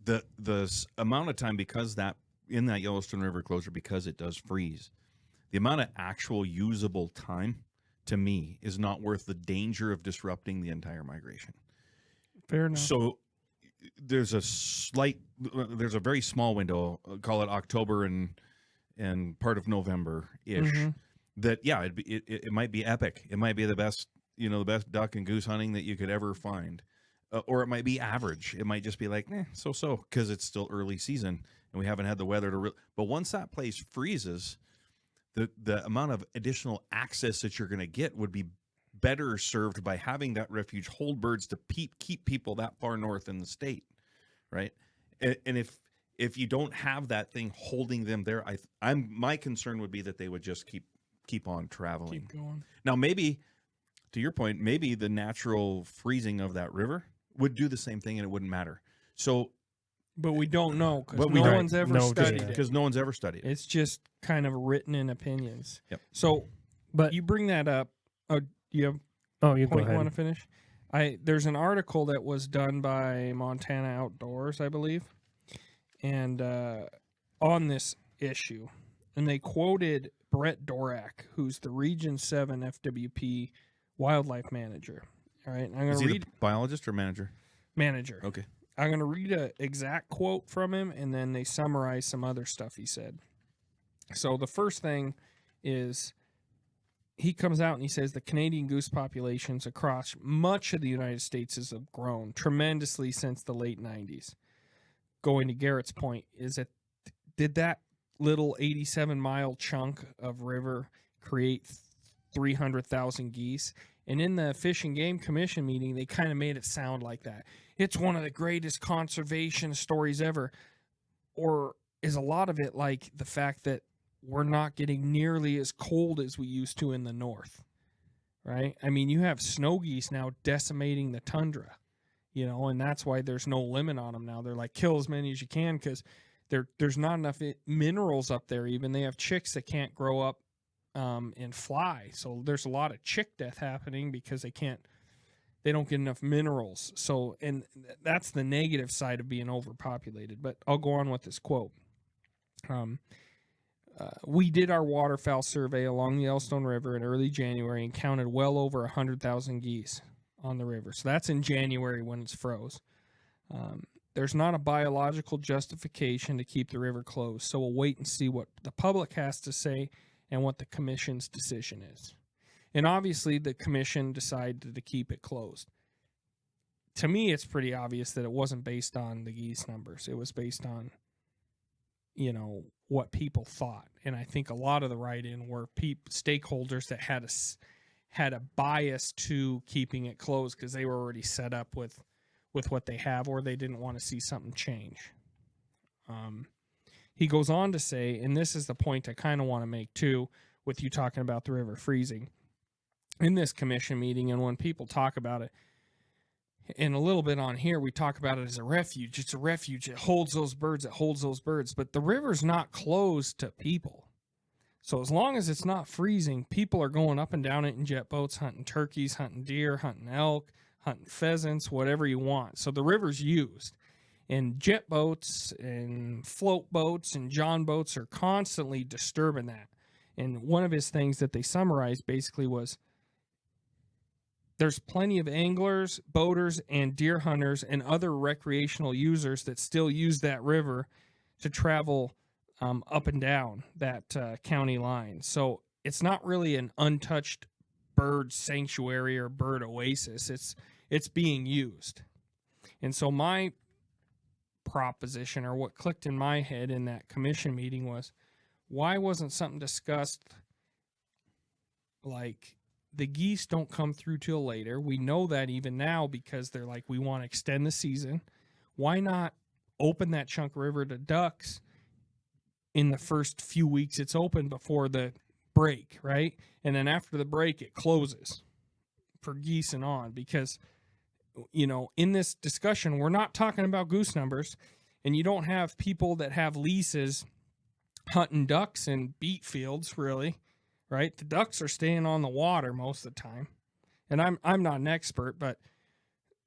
The amount of time, because that in that Yellowstone River closure, because it does freeze, the amount of actual usable time to me is not worth the danger of disrupting the entire migration. Fair enough. So there's a very small window, call it October and part of November ish. That it might be epic. It might be the best duck and goose hunting that you could ever find, or it might be average. It might just be so because it's still early season and we haven't had the weather to. But once that place freezes, the amount of additional access that you're going to get would be better served by having that refuge hold birds to keep people that far north in the state, right? And if you don't have that thing holding them there, my concern would be that they would just keep on traveling. Keep going. Now, maybe to your point, maybe the natural freezing of that river would do the same thing and it wouldn't matter. So, but we don't know because But we don't. one's ever studied it. because no one's ever studied it. It's just kind of written in opinions. Yep. So, But you bring that up. Oh, you have you go point you ahead. want to finish? There's an article that was done by Montana Outdoors, I believe, and on this issue, and they quoted Brett Dorak, who's the Region 7 FWP wildlife manager. All right, I'm going Is to he read the biologist or manager? manager. Okay. I'm going to read an exact quote from him, and then they summarize some other stuff he said. So the first thing is he comes out and he says the Canadian goose populations across much of the United States have grown tremendously since the late 90s. Going to Garrett's point, did that little 87-mile chunk of river create 300,000 geese? And in the Fish and Game Commission meeting, they kind of made it sound like that. It's one of the greatest conservation stories ever. Or is a lot of it like the fact that we're not getting nearly as cold as we used to in the north, right? I mean, you have snow geese now decimating the tundra, and that's why there's no limit on them now. They're like, kill as many as you can because there's not enough minerals up there. Even they have chicks that can't grow up and fly. So there's a lot of chick death happening because they don't get enough minerals. So, and that's the negative side of being overpopulated. But I'll go on with this quote. We did our waterfowl survey along the Yellowstone River in early January and counted well over 100,000 geese on the river. So that's in January when it's froze. there's not a biological justification to keep the river closed. So we'll wait and see what the public has to say and what the commission's decision is. And obviously the commission decided to keep it closed. To me, it's pretty obvious that it wasn't based on the geese numbers. It was based on, what people thought. And I think a lot of the write-in were stakeholders that had a bias to keeping it closed because they were already set up with what they have, or they didn't want to see something change. He goes on to say, and this is the point I kind of want to make too, with you talking about the river freezing. In this commission meeting, and when people talk about it, and a little bit on here, we talk about it as a refuge. It's a refuge. It holds those birds. It holds those birds. But the river's not closed to people. So as long as it's not freezing, people are going up and down it in jet boats, hunting turkeys, hunting deer, hunting elk, hunting pheasants, whatever you want. So the river's used. And jet boats and float boats and john boats are constantly disturbing that. And one of his things that they summarized basically was, there's plenty of anglers, boaters, and deer hunters and other recreational users that still use that river to travel up and down that county line. So it's not really an untouched bird sanctuary or bird oasis. It's being used. And so my proposition, or what clicked in my head in that commission meeting, was, why wasn't something discussed like, the geese don't come through till later. We know that even now because they're like, we want to extend the season. Why not open that chunk river to ducks in the first few weeks it's open before the break, right? And then after the break, it closes for geese and on, because, in this discussion, we're not talking about goose numbers, and you don't have people that have leases hunting ducks in beet fields, really. Right? The ducks are staying on the water most of the time. And I'm not an expert, but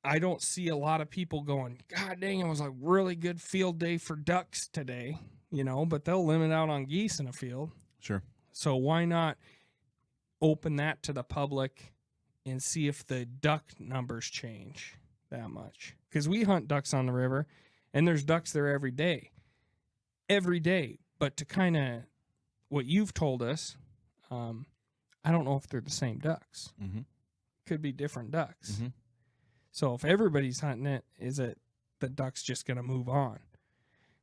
I don't see a lot of people going, God dang, it was a really good field day for ducks today, but they'll limit out on geese in a field. Sure. So why not open that to the public and see if the duck numbers change that much? Because we hunt ducks on the river, and there's ducks there every day. Every day. But to kind of what you've told us, I don't know if they're the same ducks. Mm-hmm. Could be different ducks. Mm-hmm. So if everybody's hunting it, is it the duck's just going to move on?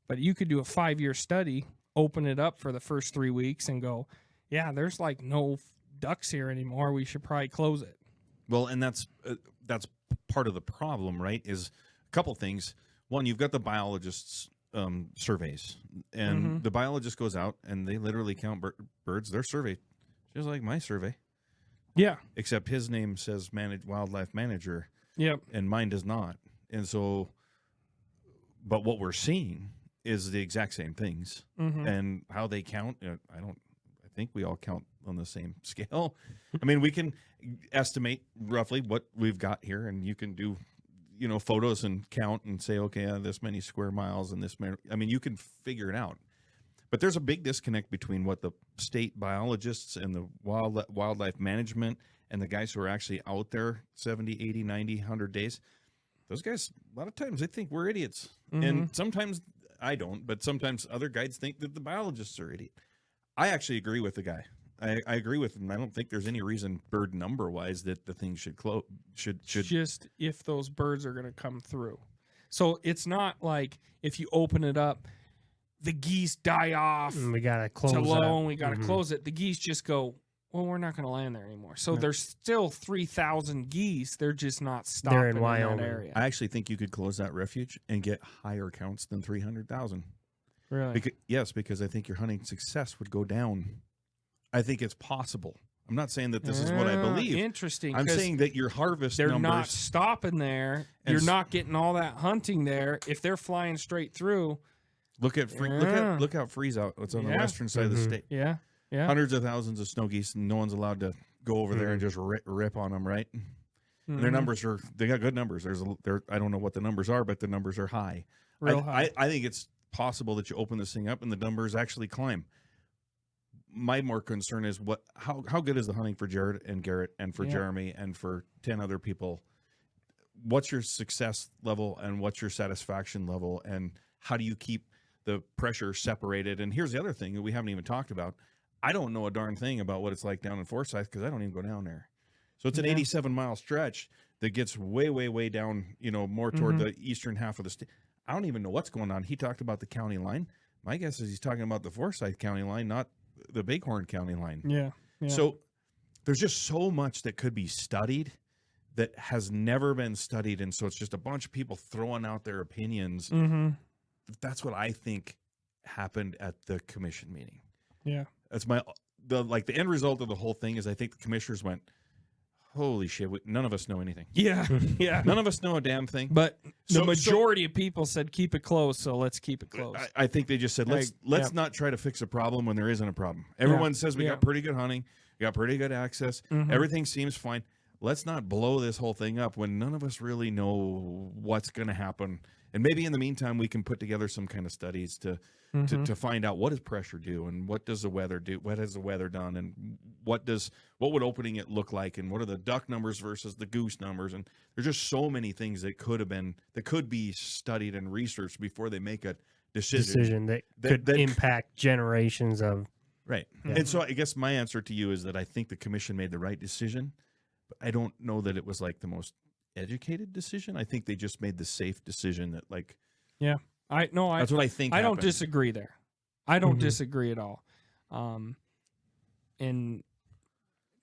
But you could do a 5-year study, open it up for the first 3 weeks and go, yeah, there's like no ducks here anymore. We should probably close it. Well, and that's part of the problem, right? Is a couple things. One, you've got the biologists' surveys, and the biologist goes out and they literally count birds. They're surveyed. Just like my survey. Yeah. Except his name says wildlife manager. Yep. And mine does not. And so, but what we're seeing is the exact same things. And how they count, I think we all count on the same scale. I mean, we can estimate roughly what we've got here, and you can do, photos and count and say, okay, this many square miles and this many. I mean, you can figure it out. But there's a big disconnect between what the state biologists and the wildlife management and the guys who are actually out there 70, 80, 90, 100 days. Those guys, a lot of times, they think we're idiots. And sometimes I don't, but sometimes other guides think that the biologists are idiots. I actually agree with the guy. I agree with him. I don't think there's any reason bird number-wise that the thing should close. Should just if those birds are going to come through. So it's not like if you open it up, the geese die off. We gotta close to low, it. and we gotta close it. The geese just go, well, we're not going to land there anymore. So there's still 3,000 geese. They're just not stopping They're in that Wyoming. area. I actually think you could close that refuge and get higher counts than 300,000. Really? Because I think your hunting success would go down. I think it's possible. I'm not saying that this is what I believe. Interesting. I'm saying that your harvest they're numbers... not stopping there. You're not getting all that hunting there. If they're flying straight through... Look out freeze out. It's on the western side of the state. Yeah. Hundreds of thousands of snow geese, and no one's allowed to go over there and just rip on them, right? And their numbers they got good numbers. I don't know what the numbers are, but the numbers are high. High. I think it's possible that you open this thing up and the numbers actually climb. My more concern is how good is the hunting for Jared and Garrett and for Jeremy and for 10 other people what's your success level and what's your satisfaction level, and how do you keep the pressure separated? And here's the other thing that we haven't even talked about. I don't know a darn thing about what it's like down in Forsyth because I don't even go down there. So it's an 87-mile stretch that gets way, way, way down, more toward the eastern half of the state. I don't even know what's going on. He talked about the county line. My guess is he's talking about the Forsyth County line, not the Bighorn County line. Yeah. So there's just so much that could be studied that has never been studied. And so it's just a bunch of people throwing out their opinions. Mm-hmm. That's what I think happened at the commission meeting. Yeah. That's the end result of the whole thing is I think the commissioners went, holy shit, none of us know anything. Yeah. Yeah. None of us know a damn thing. But the majority of people said keep it close, so let's keep it close. I think they just said let's not try to fix a problem when there isn't a problem. Everyone says we got pretty good hunting, we got pretty good access, everything seems fine. Let's not blow this whole thing up when none of us really know what's going to happen. And maybe in the meantime, we can put together some kind of studies to find out what does pressure do and what does the weather do, what has the weather done, and what would opening it look like, and what are the duck numbers versus the goose numbers. And there's just so many things that could be studied and researched before they make a decision that could impact generations of. Right. Yeah. And so I guess my answer to you is that I think the commission made the right decision, but I don't know that it was like the most educated decision. I think they just made the safe decision that that's what I think. I don't disagree there. I don't disagree at all. And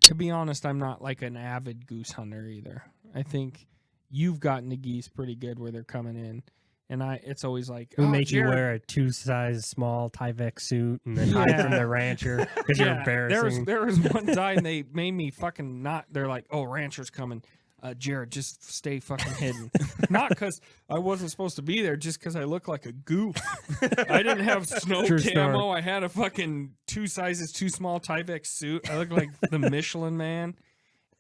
to be honest, I'm not like an avid goose hunter either. I think you've gotten the geese pretty good where they're coming in. And it's always like, we make you wear a 2-size small Tyvek suit and then hide from the rancher because you're embarrassing. There was one time they made me fucking not. They're like, oh, rancher's coming. Jared, just stay fucking hidden. Not because I wasn't supposed to be there, just because I look like a goof. I didn't have snow camo. I had a fucking 2 sizes too small Tyvek suit. I look like the Michelin Man.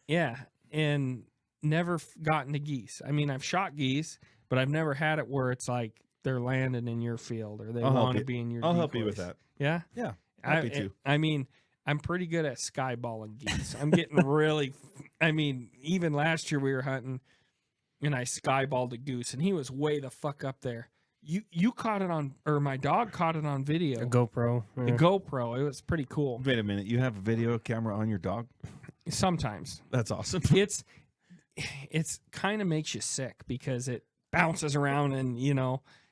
Yeah, and never gotten to geese. I mean, I've shot geese, but I've never had it where it's like they're landing in your field or they want to be in your decoys. I'll help you with that. Yeah? Yeah, happy to. I mean, I'm pretty good at skyballing geese. I'm getting really, even last year we were hunting and I skyballed a goose and he was way the fuck up there. You caught it on, or my dog caught it on video. A GoPro. Yeah. The GoPro. It was pretty cool. Wait a minute. You have a video camera on your dog? Sometimes. That's awesome. It's kind of makes you sick because it bounces around and,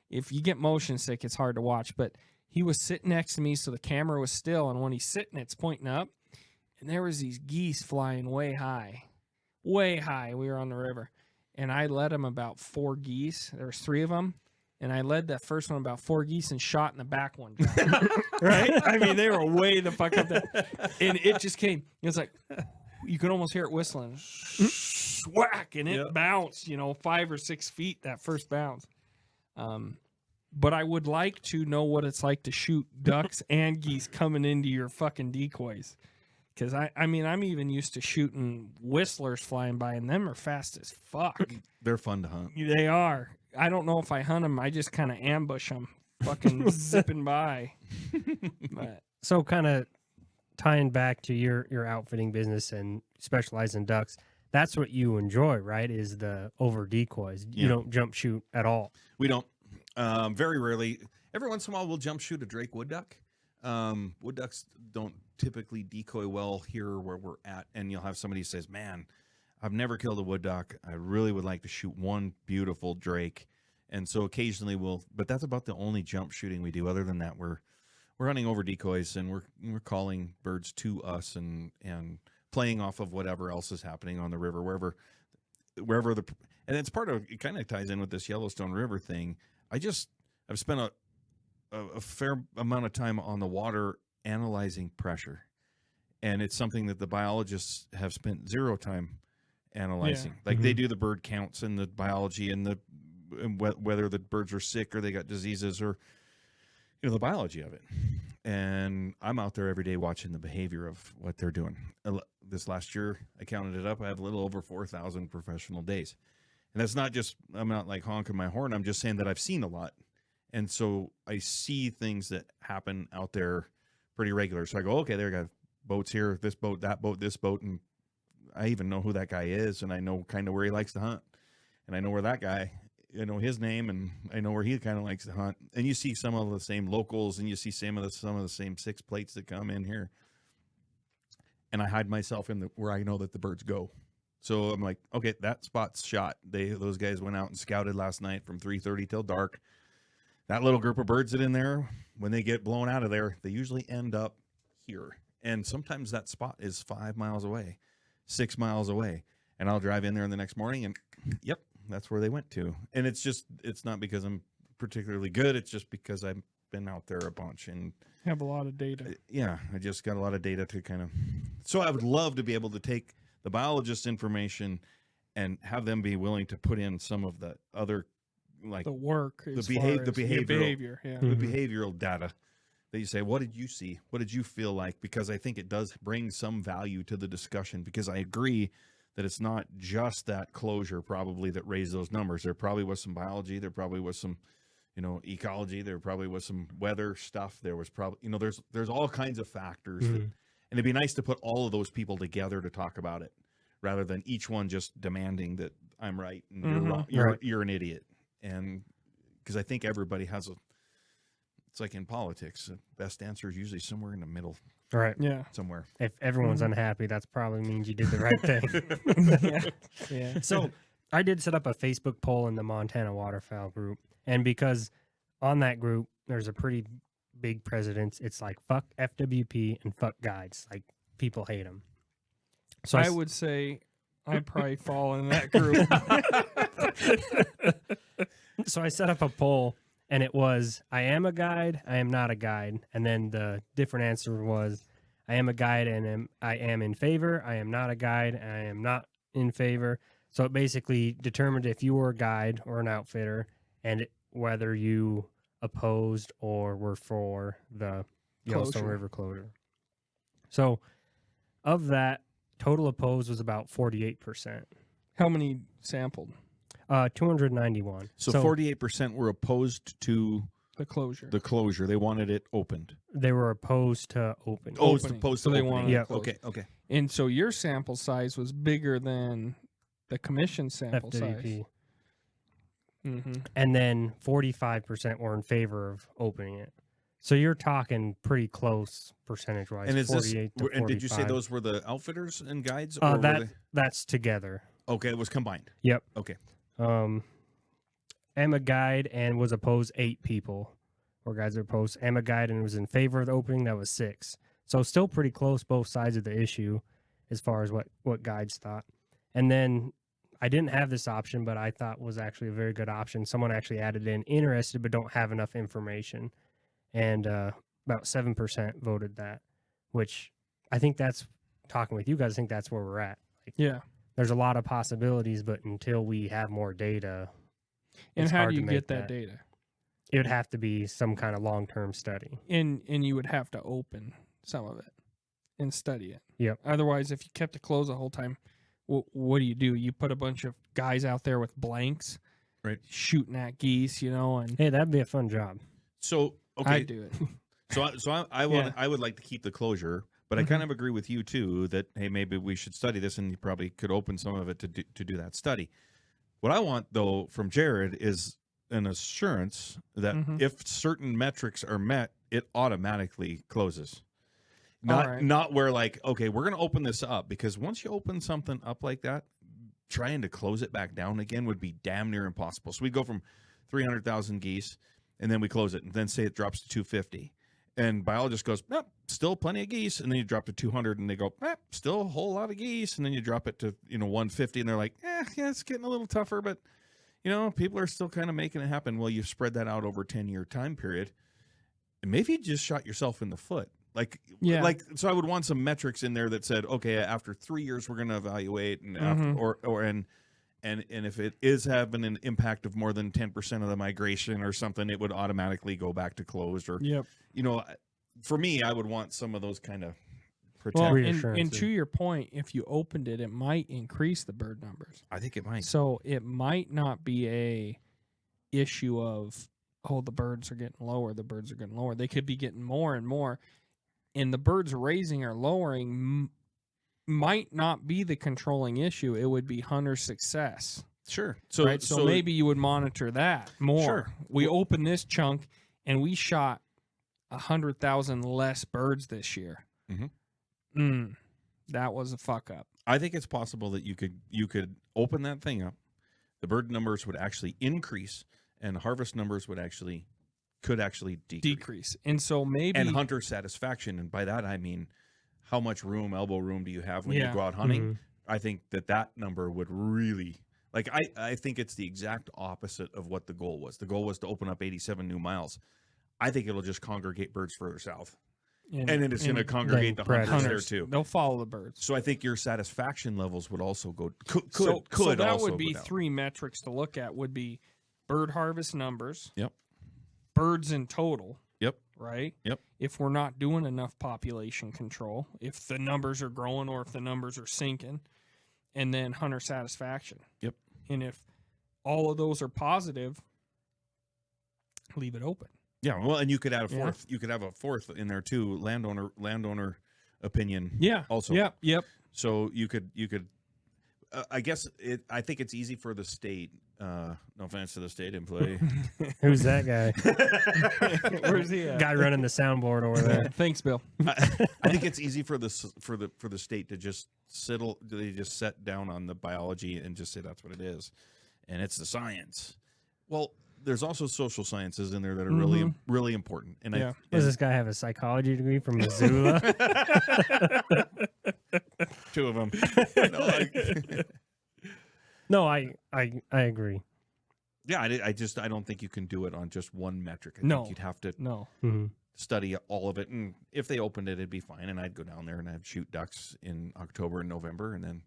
if you get motion sick, it's hard to watch. But he was sitting next to me, so the camera was still. And when he's sitting, it's pointing up. And there was these geese flying way high. Way high. We were on the river. And I led him about 4 geese. There was 3 of them. And I led that first one about 4 geese and shot in the back one. Right? I mean, they were way the fuck up there. And it just came. It was like, you could almost hear it whistling. Whack. And it bounced, 5 or 6 feet, that first bounce. But I would like to know what it's like to shoot ducks and geese coming into your fucking decoys. Because, I'm even used to shooting whistlers flying by, and them are fast as fuck. They're fun to hunt. They are. I don't know if I hunt them. I just kind of ambush them, fucking zipping by. But. So kind of tying back to your outfitting business and specialize in ducks, that's what you enjoy, right, is the over decoys. You don't jump shoot at all. We don't. Very rarely. Every once in a while, we'll jump shoot a Drake wood duck. Wood ducks don't typically decoy well here where we're at, and you'll have somebody who says, man, I've never killed a wood duck. I really would like to shoot one beautiful Drake. And so occasionally but that's about the only jump shooting we do. Other than that, we're hunting over decoys, and we're calling birds to us and playing off of whatever else is happening on the river, wherever and it's part of, it kind of ties in with this Yellowstone River thing. I've spent a fair amount of time on the water analyzing pressure, and it's something that the biologists have spent 0 time analyzing. Like they do the bird counts and the biology and whether the birds are sick or they got diseases or the biology of it. And I'm out there every day watching the behavior of what they're doing. This last year, I counted it up. I have a little over 4,000 professional days. And that's not just, I'm not like honking my horn. I'm just saying that I've seen a lot. And so I see things that happen out there pretty regular. So I go, okay, there I got boats here, this boat, that boat, this boat. And I even know who that guy is, and I know kind of where he likes to hunt. and I know where that guy, I know his name, and I know where he kind of likes to hunt. And you see some of the same locals, and you see some of the same 6 plates that come in here. And I hide myself in where I know that the birds go. So I'm like, okay, that spot's shot. Those guys went out and scouted last night from 3:30 till dark. That little group of birds that in there, when they get blown out of there, they usually end up here. And sometimes that spot is 5 miles away, 6 miles away. And I'll drive in there the next morning and, yep, that's where they went to. And it's not because I'm particularly good. It's just because I've been out there a bunch and have a lot of data. Yeah, I just got a lot of data to kind of. So I would love to be able to take the biologist information and have them be willing to put in some of the other, like The work, the as behavior, far as your behavior. Yeah. the behavioral data that you say, what did you see? What did you feel like? Because I think it does bring some value to the discussion, because I agree that it's not just that closure probably that raised those numbers. There probably was some biology. There probably was some, ecology. There probably was some weather stuff. There was probably, there's all kinds of factors. And it'd be nice to put all of those people together to talk about it, rather than each one just demanding that I'm right and you're wrong. You're an idiot. And because I think everybody has it's like in politics, the best answer is usually somewhere in the middle. Right. Yeah. Somewhere. If everyone's unhappy, that's probably means you did the right thing. Yeah. So I did set up a Facebook poll in the Montana Waterfowl group. And because on that group, there's a pretty big precedence. It's like fuck FWP and fuck guides. Like people hate them. So I would say I'd probably fall in that group. So I set up a poll, and it was, I am a guide, I am not a guide. And then the different answer was, I am a guide and I am in favor, I am not a guide, and I am not in favor. So it basically determined if you were a guide or an outfitter, and whether you opposed or were for the Yellowstone River closure. So of that, total opposed was about 48%. How many sampled? 291. So 48% were opposed to The closure. the closure. They wanted it opened. They were opposed to opening. Oh, it's Opening. opposed So to they opening. wanted it Yep. closed. Okay. And so your sample size was bigger than the commission sample size. FWP. Mm-hmm. And then 45% were in favor of opening it. So you're talking pretty close percentage-wise. And is this? 48 to And did you say 45. those were the outfitters and guides? Or were they? That's together. Okay, it was combined. Yep. Okay. Am a guide and was opposed 8 people. Or guides are opposed. Am a guide and was in favor of the opening. That was 6. So still pretty close both sides of the issue as far as what guides thought. And then I didn't have this option, but I thought was actually a very good option. Someone actually added in interested but don't have enough information. And about 7% voted that, which I think that's, talking with you guys, I think that's where we're at. Like, Yeah. there's a lot of possibilities, but until we have more data, And it's how hard do to you make get that data? it would have to be some kind of long-term study. And you would have to open some of it and study it. Yep. Otherwise, if you kept it closed the whole time, what do? You put a bunch of guys out there with blanks, Right, shooting at geese, and Hey, that'd be a fun job. So okay, I'd do it. I would like to keep the closure, but I kind of agree with you too that hey, maybe we should study this, and you probably could open some of it to do that study. What I want though from Jared is an assurance that if certain metrics are met, it automatically closes. Not where like, okay, we're going to open this up, because once you open something up like that, trying to close it back down again would be damn near impossible. So we go from 300,000 geese and then we close it, and then say it drops to 250. And biologist goes, still plenty of geese. And then you drop to 200 and they go, still a whole lot of geese. And then you drop it to, 150 and they're like, yeah, it's getting a little tougher, but people are still kind of making it happen. Well, you've spread that out over a 10-year time period. And maybe you just shot yourself in the foot. So I would want some metrics in there that said, okay, after 3 years, we're going to evaluate, and after, and if it is having an impact of more than 10% of the migration or something, it would automatically go back to closed. Or, for me, I would want some of those kind of protections. Well, and to your point, if you opened it, it might increase the bird numbers. I think it might. So it might not be a issue of, the birds are getting lower, the birds are getting lower. They could be getting more and more. And the birds raising or lowering might not be the controlling issue. It would be hunter success. Sure. So, right? So maybe you would monitor that more. Sure. We opened this chunk and we shot 100,000 less birds this year. That was a fuck up. I think it's possible that you could open that thing up, the bird numbers would actually increase, and harvest numbers could actually decrease. And so maybe and hunter satisfaction, and by that I mean how much elbow room do you have when you go out hunting? I think that number would really, like, I think it's the exact opposite of what the goal was. The goal was to open up 87 new miles. I think it'll just congregate birds further south. And then it's going to congregate the hunters there too. They'll follow the birds. So I think your satisfaction levels would also go. So that also would be go down. 3 metrics to look at. Would be bird harvest numbers. Yep. Birds in total. Yep. Right. Yep. If we're not doing enough population control, if the numbers are growing or if the numbers are sinking, and then hunter satisfaction. Yep. And if all of those are positive, leave it open. Yeah, well, and you could add a fourth. You could have a fourth in there too. Landowner opinion. Yeah. Also. Yep. So you could. I guess I think it's easy for the state. No offense to the state employee. Who's that guy? Where's he at? Guy running the soundboard over there. Thanks, Bill. I think it's easy for the state to just They just set down on the biology and just say that's what it is, and it's the science. Well, there's also social sciences in there that are really important. And Does this guy have a psychology degree from Missoula? 2 of them. No, I agree. Yeah, I don't think you can do it on just one metric. I No. think you'd have to study all of it, and if they opened it, it'd be fine. And I'd go down there and I'd shoot ducks in October and November, and then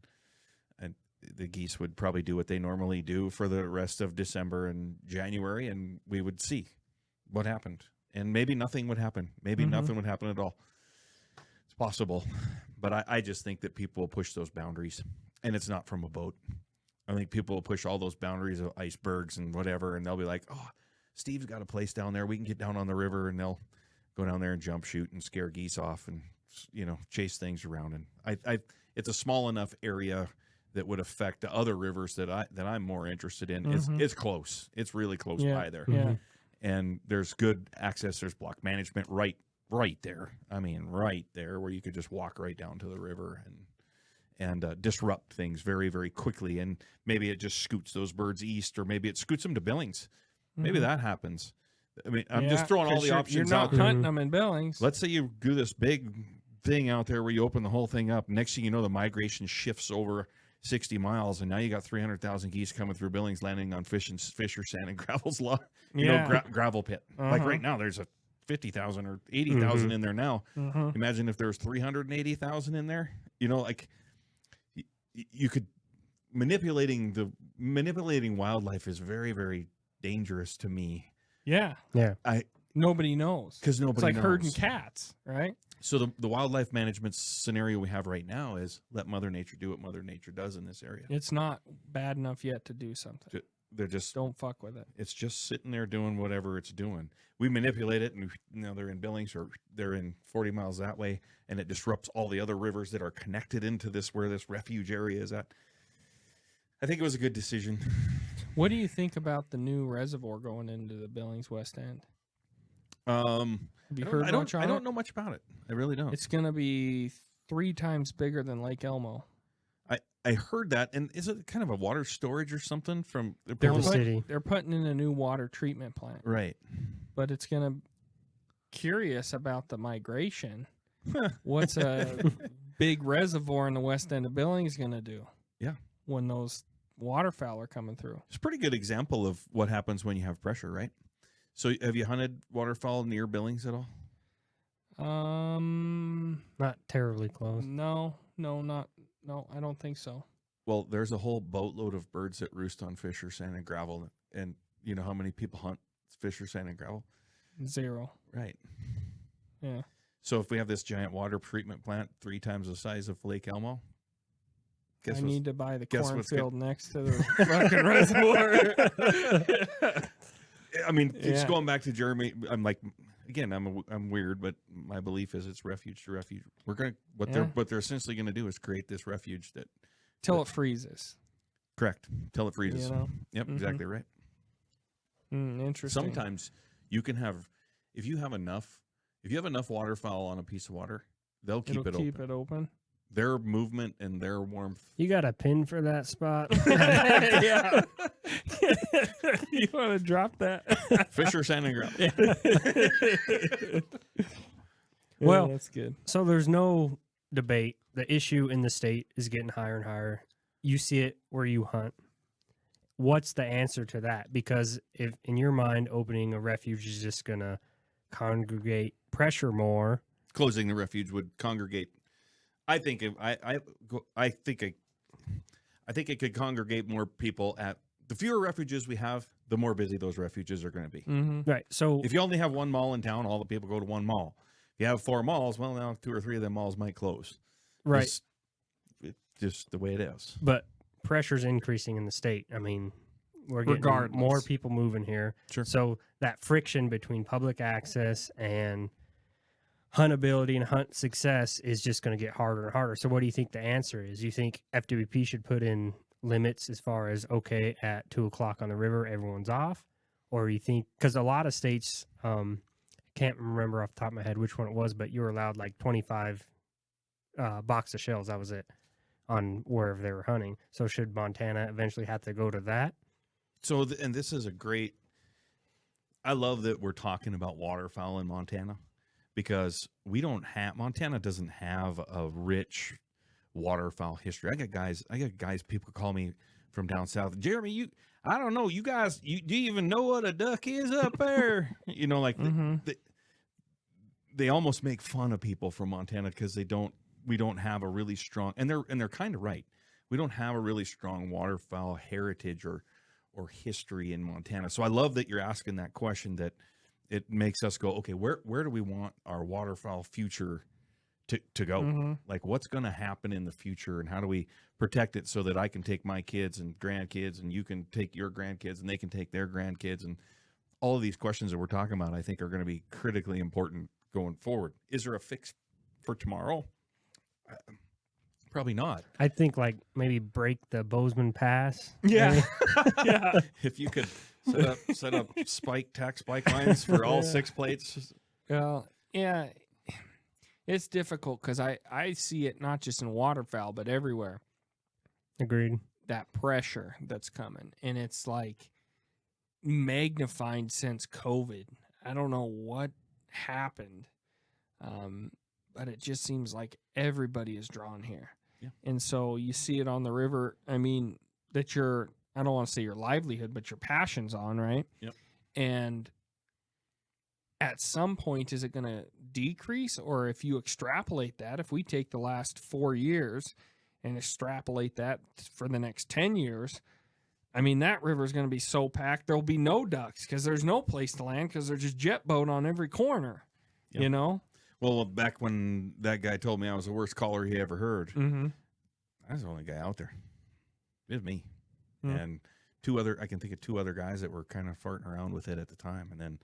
the geese would probably do what they normally do for the rest of December and January, and we would see what happened. And maybe nothing would happen. Maybe nothing would happen at all. It's possible, but I just think that people will push those boundaries, and it's not from a boat. I think people will push all those boundaries of icebergs and whatever, and they'll be like, oh, Steve's got a place down there. We can get down on the river, and they'll go down there and jump shoot and scare geese off and, chase things around. And it's a small enough area that would affect the other rivers that I'm more interested in. It's close. It's really close by there. Yeah. And there's good access. There's block management right there. I mean, right there where you could just walk right down to the river and disrupt things very, very quickly. And maybe it just scoots those birds east, or maybe it scoots them to Billings. Maybe that happens. I mean, I'm just throwing all the options You're not out there. hunting them in Billings. Let's say you do this big thing out there where you open the whole thing up. Next thing you know, the migration shifts over 60 miles, and now you got 300,000 geese coming through Billings, landing on Fisher Sand and Gravel's gravel pit. Like right now, there's a 50,000 or 80,000 in there now. Imagine if there was 380,000 in there. You could manipulating wildlife is very, very dangerous to me. Yeah. Nobody knows because nobody. It's like knows. herding cats, right? So the wildlife management scenario we have right now is let Mother Nature do what Mother Nature does in this area. It's not bad enough yet to do something. They're just don't fuck with it. It's just sitting there doing whatever it's doing. We manipulate it, and they're in Billings or they're in 40 miles that way, and it disrupts all the other rivers that are connected into this where this refuge area is at. I think it was a good decision. What do you think about the new reservoir going into the Billings West End? Have you heard much on it? I don't know much about it. I really don't. It's going to be 3 times bigger than Lake Elmo. I heard that, and is it kind of a water storage or something from the city? They're putting in a new water treatment plant. Right. But it's going to curious about the migration. What's a big reservoir in the west end of Billings going to do? Yeah. When those waterfowl are coming through. It's a pretty good example of what happens when you have pressure, right? So have you hunted waterfowl near Billings at all? Not terribly close. No, I don't think so. Well, there's a whole boatload of birds that roost on Fisher Sand and Gravel, and you know how many people hunt Fisher Sand and Gravel? 0. Right. Yeah. So if we have this giant water treatment plant 3 times the size of Lake Elmo, I need to buy the cornfield next to the fucking reservoir. I mean, just going back to Jeremy, I'm like, again, I'm weird, but my belief is it's refuge to refuge. We're gonna what they're essentially gonna do is create this refuge that till it freezes. Correct. Till it freezes. You know? Yep, exactly right. Interesting. Sometimes you can have, if you have enough waterfowl on a piece of water, they'll keep It'll it keep open. it open. Their movement and their warmth. You got a pin for that spot? Yeah. You want to drop that? Fisher sanding ground. Well, that's good. So there's no debate. The issue in the state is getting higher and higher. You see it where you hunt. What's the answer to that? Because if in your mind opening a refuge is just going to congregate pressure more. Closing the refuge would congregate. I think it could congregate more people at the fewer refuges we have, the more busy those refuges are going to be. Mm-hmm. Right. So if you only have one mall in town, all the people go to one mall. If you have 4 malls, well, now 2 or 3 of them malls might close. right. It's just the way it is. But pressure's increasing in the state. I mean, we're getting Regardless. more people moving here. Sure. So that friction between public access and huntability and hunt success is just going to get harder and harder. So what do you think the answer is? You think FWP should put in limits as far as, okay, at 2 o'clock on the river, everyone's off? Or you think, because a lot of states, can't remember off the top of my head which one it was, but you were allowed like 25 box of shells. That was it on wherever they were hunting. So should Montana eventually have to go to that? So, and this is a great, I love that we're talking about waterfowl in Montana because Montana doesn't have a rich waterfowl history. I got guys, people call me from down south. Jeremy, I don't know, you guys, do you even know what a duck is up there? You know, like they almost make fun of people from Montana because we don't have a really strong, and they're kind of right. We don't have a really strong waterfowl heritage or history in Montana. So I love that you're asking that question, that it makes us go, okay, where do we want our waterfowl future to go? Mm-hmm. Like, what's going to happen in the future, and how do we protect it so that I can take my kids and grandkids, and you can take your grandkids, and they can take their grandkids, and all of these questions that we're talking about, I think, are going to be critically important going forward. Is there a fix for tomorrow? Probably not. I think like maybe break the Bozeman Pass. Yeah. Yeah. If you could set up tack spike lines for all 6 plates. Well, yeah. It's difficult because I see it not just in waterfowl, but everywhere. Agreed. That pressure that's coming. And it's like magnified since COVID. I don't know what happened. But it just seems like everybody is drawn here. Yeah. And so you see it on the river. I mean, that I don't want to say your livelihood, but your passion's on, right? Yep. And at some point, is it going to decrease? Or if you extrapolate that, if we take the last 4 years and extrapolate that for the next 10 years, I mean, that river is going to be so packed, there'll be no ducks because there's no place to land because there's just jet boat on every corner, Yep. you know? Well, back when that guy told me I was the worst caller he ever heard, Mm-hmm. I was the only guy out there. It was me. Mm. And I can think of 2 other guys that were kind of farting around with it at the time. And then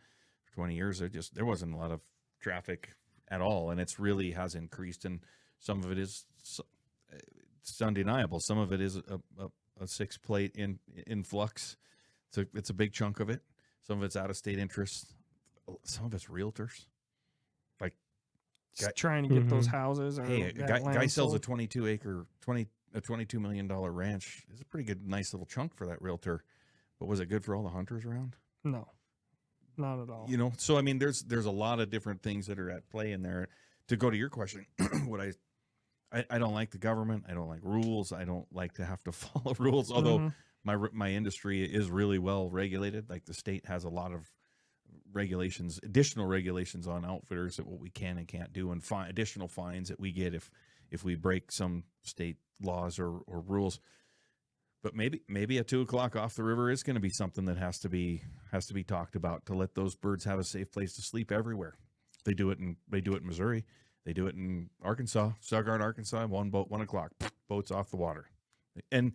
for 20 years, there wasn't a lot of traffic at all. And it's really has increased. And some of it is, it's undeniable. Some of it is a 6 plate in flux. It's a big chunk of it. Some of it's out of state interest. Some of it's realtors. Just trying to get those houses. Or Hey, a that guy land sells a sold. $22 million ranch. It's a pretty good, nice little chunk for that realtor. But was it good for all the hunters around? No, not at all. You know, so I mean, there's a lot of different things that are at play in there. To go to your question, what I don't like the government. I don't like rules. I don't like to have to follow rules. Although my industry is really well regulated. Like the state has a lot of regulations, additional regulations on outfitters that what we can and can't do, and additional fines that we get if we break some state laws or rules. But maybe at 2 o'clock off the river is going to be something that has to be talked about, to let those birds have a safe place to sleep everywhere. They do it in Missouri. They do it in Arkansas, Stuttgart, Arkansas. 1 boat, 1 o'clock, boats off the water. And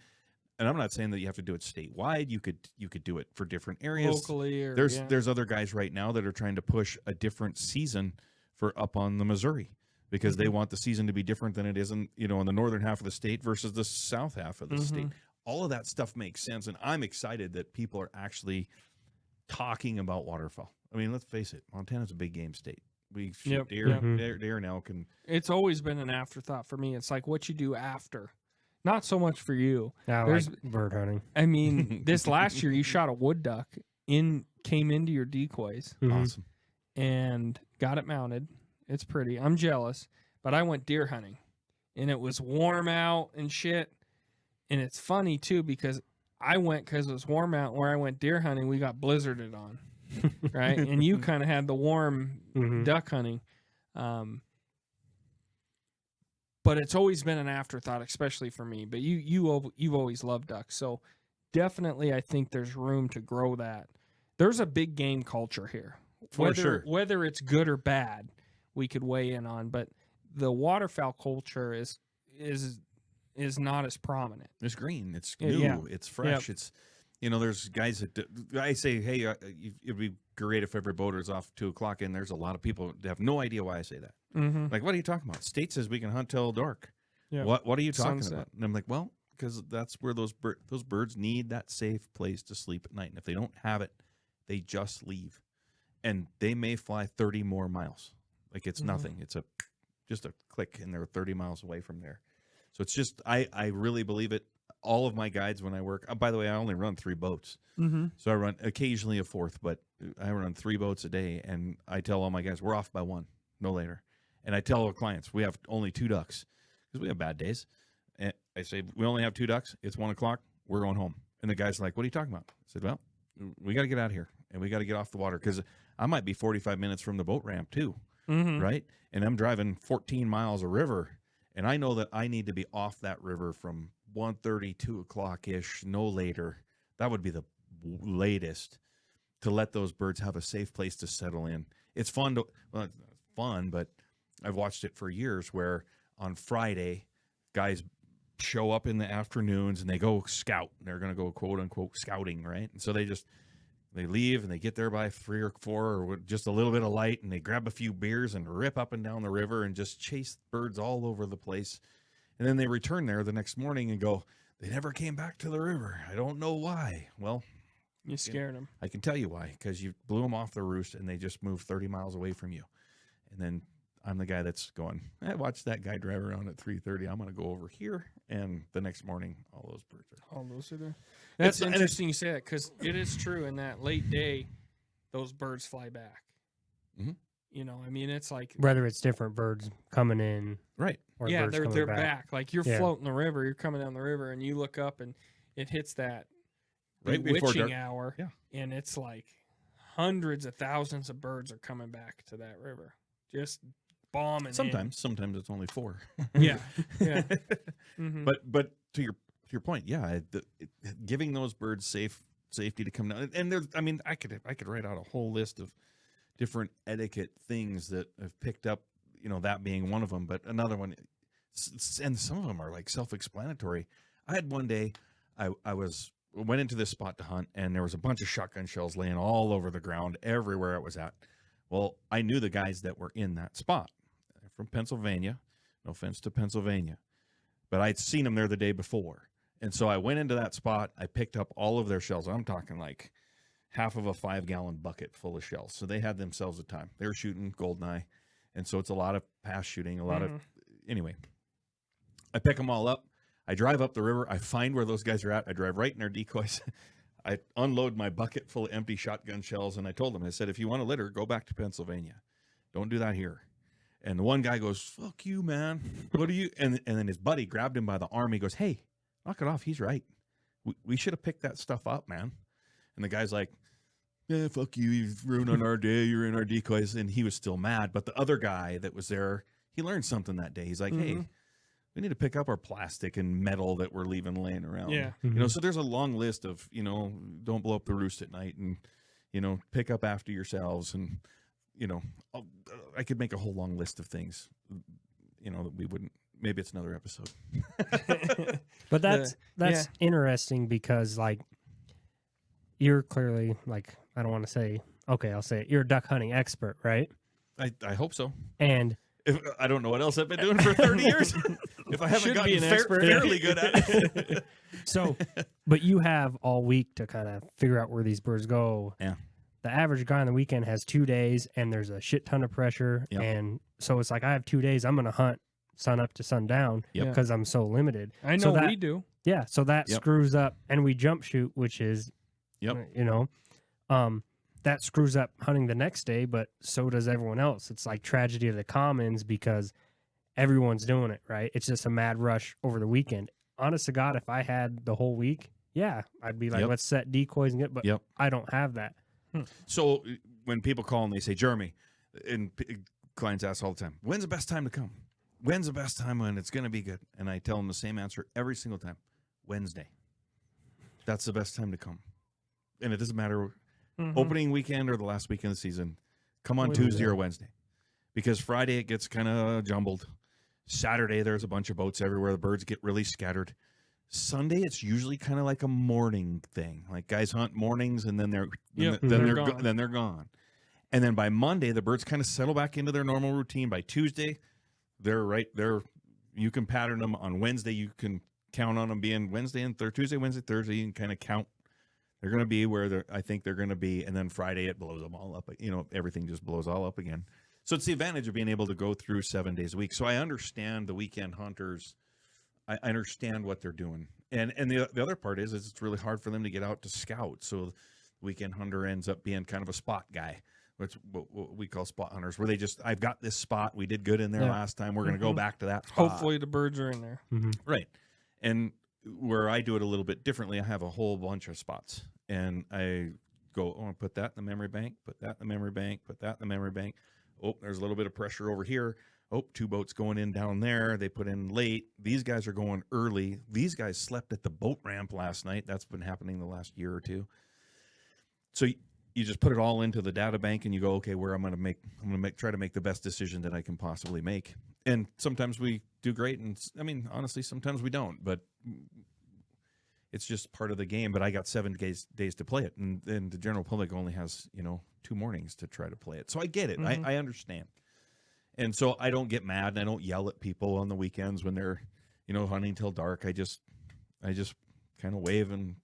I'm not saying that you have to do it statewide. You could do it for different areas Locally, or there's other guys right now that are trying to push a different season for up on the Missouri, because they want the season to be different than it is in the northern half of the state versus the south half of the state. all of that stuff makes sense, and I'm excited that people are actually talking about waterfowl. I mean, let's face it, Montana's a big game state. We shoot Yep. deer, Yep. deer and elk, and It's always been an afterthought for me. It's like what you do after, not so much for you. I There's- like bird hunting. I mean, this last year you shot a wood duck came into your decoys Mhm. awesome. and got it mounted. It's pretty. I'm jealous, but I went deer hunting, and it was warm out and shit. And it's funny too because I went because it was warm out. Where I went deer hunting, we got blizzarded on, right? And you kind of had the warm Mhm. duck hunting. But it's always been an afterthought, especially for me. But you've always loved ducks, so definitely I think there's room to grow that. There's a big game culture here, For sure. Whether it's good or bad, we could weigh in on. But the waterfowl culture is not as prominent. It's green. It's Yeah, new. yeah. It's fresh. It's, there's guys that I say, hey, it'd be great if every boater's off 2:00, and there's a lot of people that have no idea why I say that. Mm-hmm. Like, what are you talking about? State says we can hunt till dark. Yeah. What are you talking Sunset. about? And I'm like, well, because that's where those birds need that safe place to sleep at night. And if they don't have it, they just leave, and they may fly 30 more miles. Like it's Mhm. nothing. It's just a click, and they're 30 miles away from there. So it's just I really believe it. All of my guides when I work. By the way, I only run 3 boats. Mm-hmm. So I run occasionally a 4th, but I run 3 boats a day, and I tell all my guys we're off by 1, no later. And I tell our clients we have only 2 ducks because we have bad days. And I say we only have 2 ducks. It's 1:00. We're going home. And the guy's like, "What are you talking about?" I said, "Well, we got to get out of here and we got to get off the water because I might be 45 minutes from the boat ramp too, Mm-hmm. right? And I'm driving 14 miles of river, and I know that I need to be off that river from 1:30, 2:00 ish, no later. That would be the latest to let those birds have a safe place to settle in. It's fun to, well, it's not fun, but I've watched it for years where on Friday, guys show up in the afternoons and they go scout. They're going to go quote unquote scouting, right? And so they leave and they get there by 3 or 4 or with just a little bit of light, and they grab a few beers and rip up and down the river and just chase birds all over the place. And then they return there the next morning and go, they never came back to the river. I don't know why. Well, You scared them. I can tell you why, because you blew them off the roost and they just moved 30 miles away from you. And then I'm the guy that's going, I watched that guy drive around at 3:30. I'm going to go over here. And the next morning, all those birds are. All those are there. That's and interesting you say that because it is true in that late day, those birds fly back. Mhm. I mean, it's like Whether it's different birds coming in Right. or yeah, birds they're coming back. Like you're Yeah. floating the river, you're coming down the river, and you look up and it hits that Right before bewitching dark. hour. Yeah. And it's like hundreds of thousands of birds are coming back to that river, just bombing. in. Sometimes it's only 4. Yeah. Yeah. Mhm. But to your point, yeah, giving those birds safety to come down, and there's, I mean, I could write out a whole list of different etiquette things that I've picked up, that being one of them, but another one, and some of them are like self-explanatory. I had one day, I went into this spot to hunt, and there was a bunch of shotgun shells laying all over the ground everywhere it was at. Well, I knew the guys that were in that spot. They're from Pennsylvania. No offense to Pennsylvania, but I'd seen them there the day before. And so I went into that spot. I picked up all of their shells. I'm talking like half of a 5-gallon bucket full of shells. So they had themselves a time. They were shooting goldeneye. And so it's a lot of pass shooting, a lot of, anyway. I pick them all up. I drive up the river. I find where those guys are at. I drive right in their decoys. I unload my bucket full of empty shotgun shells. And I told them, I said, if you want to litter, go back to Pennsylvania. Don't do that here. And the one guy goes, fuck you, man. What are you? And then his buddy grabbed him by the arm. He goes, hey, knock it off. He's right. We should have picked that stuff up, man. And the guy's like, yeah, fuck you. You've ruined our day. You're in our decoys. And he was still mad. But the other guy that was there, he learned something that day. He's like, hey, we need to pick up our plastic and metal that we're leaving laying around. Yeah. So there's a long list of, don't blow up the roost at night and, pick up after yourselves. And, I could make a whole long list of things, that we wouldn't. Maybe it's another episode. But that's interesting because like you're clearly like, I don't want to say, okay, I'll say it. You're a duck hunting expert, right? I hope so. And I don't know what else I've been doing for 30 years. If I haven't Should gotten be an expert. fairly good at it. So, but you have all week to kind of figure out where these birds go. Yeah. The average guy on the weekend has 2 days, and there's a shit ton of pressure. Yep. And so it's like, I have 2 days. I'm going to hunt sun up to sundown Yep. because I'm so limited. I know So that, we do. Yeah. So that Yep. screws up. And we jump shoot, which is, Yep. you know, that screws up hunting the next day, but so does everyone else. It's like tragedy of the commons because everyone's doing it, right? It's just a mad rush over the weekend. Honest to God, if I had the whole week, yeah, I'd be like, Yep. let's set decoys and get, but Yep. I don't have that. So when people call and they say, Jeremy, and clients ask all the time, when's the best time to come? When's the best time when it's going to be good? And I tell them the same answer every single time. Wednesday. That's the best time to come. And it doesn't matter opening weekend or the last weekend of the season. Come on Wednesday. Tuesday or Wednesday. Because Friday it gets kind of jumbled. Saturday there's a bunch of boats everywhere. The birds get really scattered. Sunday it's usually kind of like a morning thing. Like guys hunt mornings and then they're Yep, then they're they're gone. then they're gone. And then by Monday the birds kind of settle back into their normal routine. By Tuesday they're right there. You can pattern them. On Wednesday you can count on them being Wednesday and Tuesday, Wednesday, Thursday. You can kind of count. They're going to be where I think they're going to be. And then Friday, it blows them all up. You know, everything just blows all up again. So it's the advantage of being able to go through 7 days a week. So I understand the weekend hunters. I understand what they're doing. And the other part is it's really hard for them to get out to scout. So the weekend hunter ends up being kind of a spot guy, which what we call spot hunters, where they just, I've got this spot. We did good in there last time. We're going to go back to that spot. Hopefully the birds are in there. Right. And where I do it a little bit differently, I have a whole bunch of spots. And I go, oh, I put that in the memory bank, put that in the memory bank, put that in the memory bank. Oh, there's a little bit of pressure over here. Oh, 2 boats going in down there. They put in late. These guys are going early. These guys slept at the boat ramp last night. That's been happening the last year or two. So you just put it all into the data bank and you go, okay, where I'm going to try to make the best decision that I can possibly make. And sometimes we do great. And I mean, honestly, sometimes we don't, but it's just part of the game. But I got 7 days to play it. And the general public only has, 2 mornings to try to play it. So I get it. I understand. And so I don't get mad and I don't yell at people on the weekends when they're, hunting till dark. I just kind of wave and,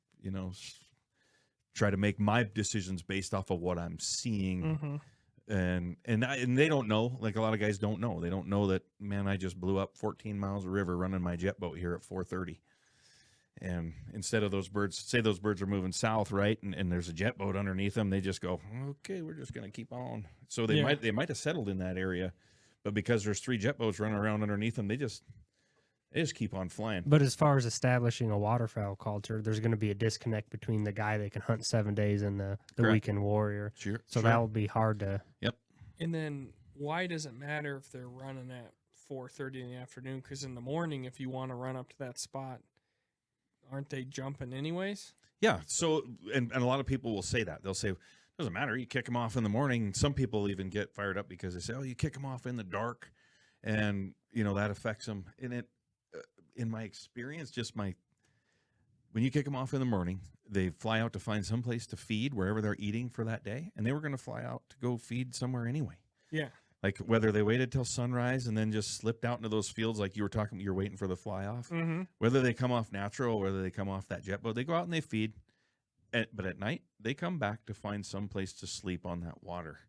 try to make my decisions based off of what I'm seeing. And they don't know, like a lot of guys don't know. They don't know that, man, I just blew up 14 miles of river running my jet boat here at 4:30. And instead of those birds, say those birds are moving south, right? And there's a jet boat underneath them. They just go, okay, we're just going to keep on. So they might have settled in that area, but because there's 3 jet boats running around underneath them, they just keep on flying. But as far as establishing a waterfowl culture, there's going to be a disconnect between the guy that can hunt 7 days and the weekend warrior. Sure. So that will be hard to. Yep. And then why does it matter if they're running at 4:30 in the afternoon? Because in the morning, if you want to run up to that spot, aren't they jumping anyways? Yeah. So, and a lot of people will say that. They'll say, doesn't matter. You kick them off in the morning. Some people even get fired up because they say, oh, you kick them off in the dark and, that affects them. And it, in my experience, when you kick them off in the morning, they fly out to find some place to feed wherever they're eating for that day. And they were going to fly out to go feed somewhere anyway. Yeah. Like whether they waited till sunrise and then just slipped out into those fields like you were talking, you're waiting for the fly off. Whether they come off natural or whether they come off that jet boat, they go out and they feed. But at night, they come back to find some place to sleep on that water.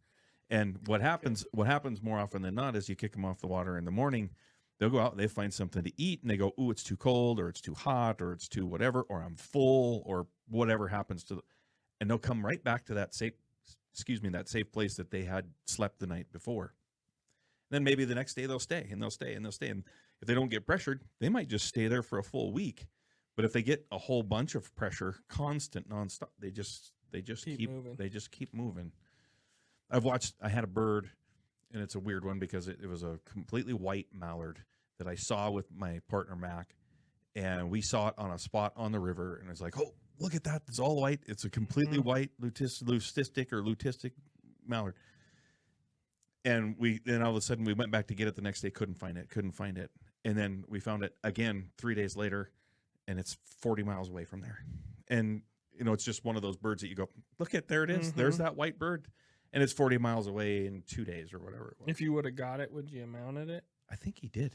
And what happens more often than not is you kick them off the water in the morning, they'll go out, they find something to eat, and they go, ooh, it's too cold, or it's too hot, or it's too whatever, or I'm full, or whatever happens to them. And they'll come right back to that safe place that they had slept the night before. Then maybe the next day they'll stay, and they'll stay, and they'll stay. And if they don't get pressured, they might just stay there for a full week. But if they get a whole bunch of pressure, constant, nonstop, they just keep moving. I had a bird, and it's a weird one because it was a completely white mallard that I saw with my partner Mac, and we saw it on a spot on the river, and it's like, oh, look at that, it's all white. It's a completely white leucistic mallard. And then all of a sudden we went back to get it the next day, couldn't find it. And then we found it again 3 days later, and it's 40 miles away from there. And, it's just one of those birds that you go, look at, there it is. There's that white bird. and it's 40 miles away in 2 days or whatever it was. If you would have got it, would you have mounted it? I think he did.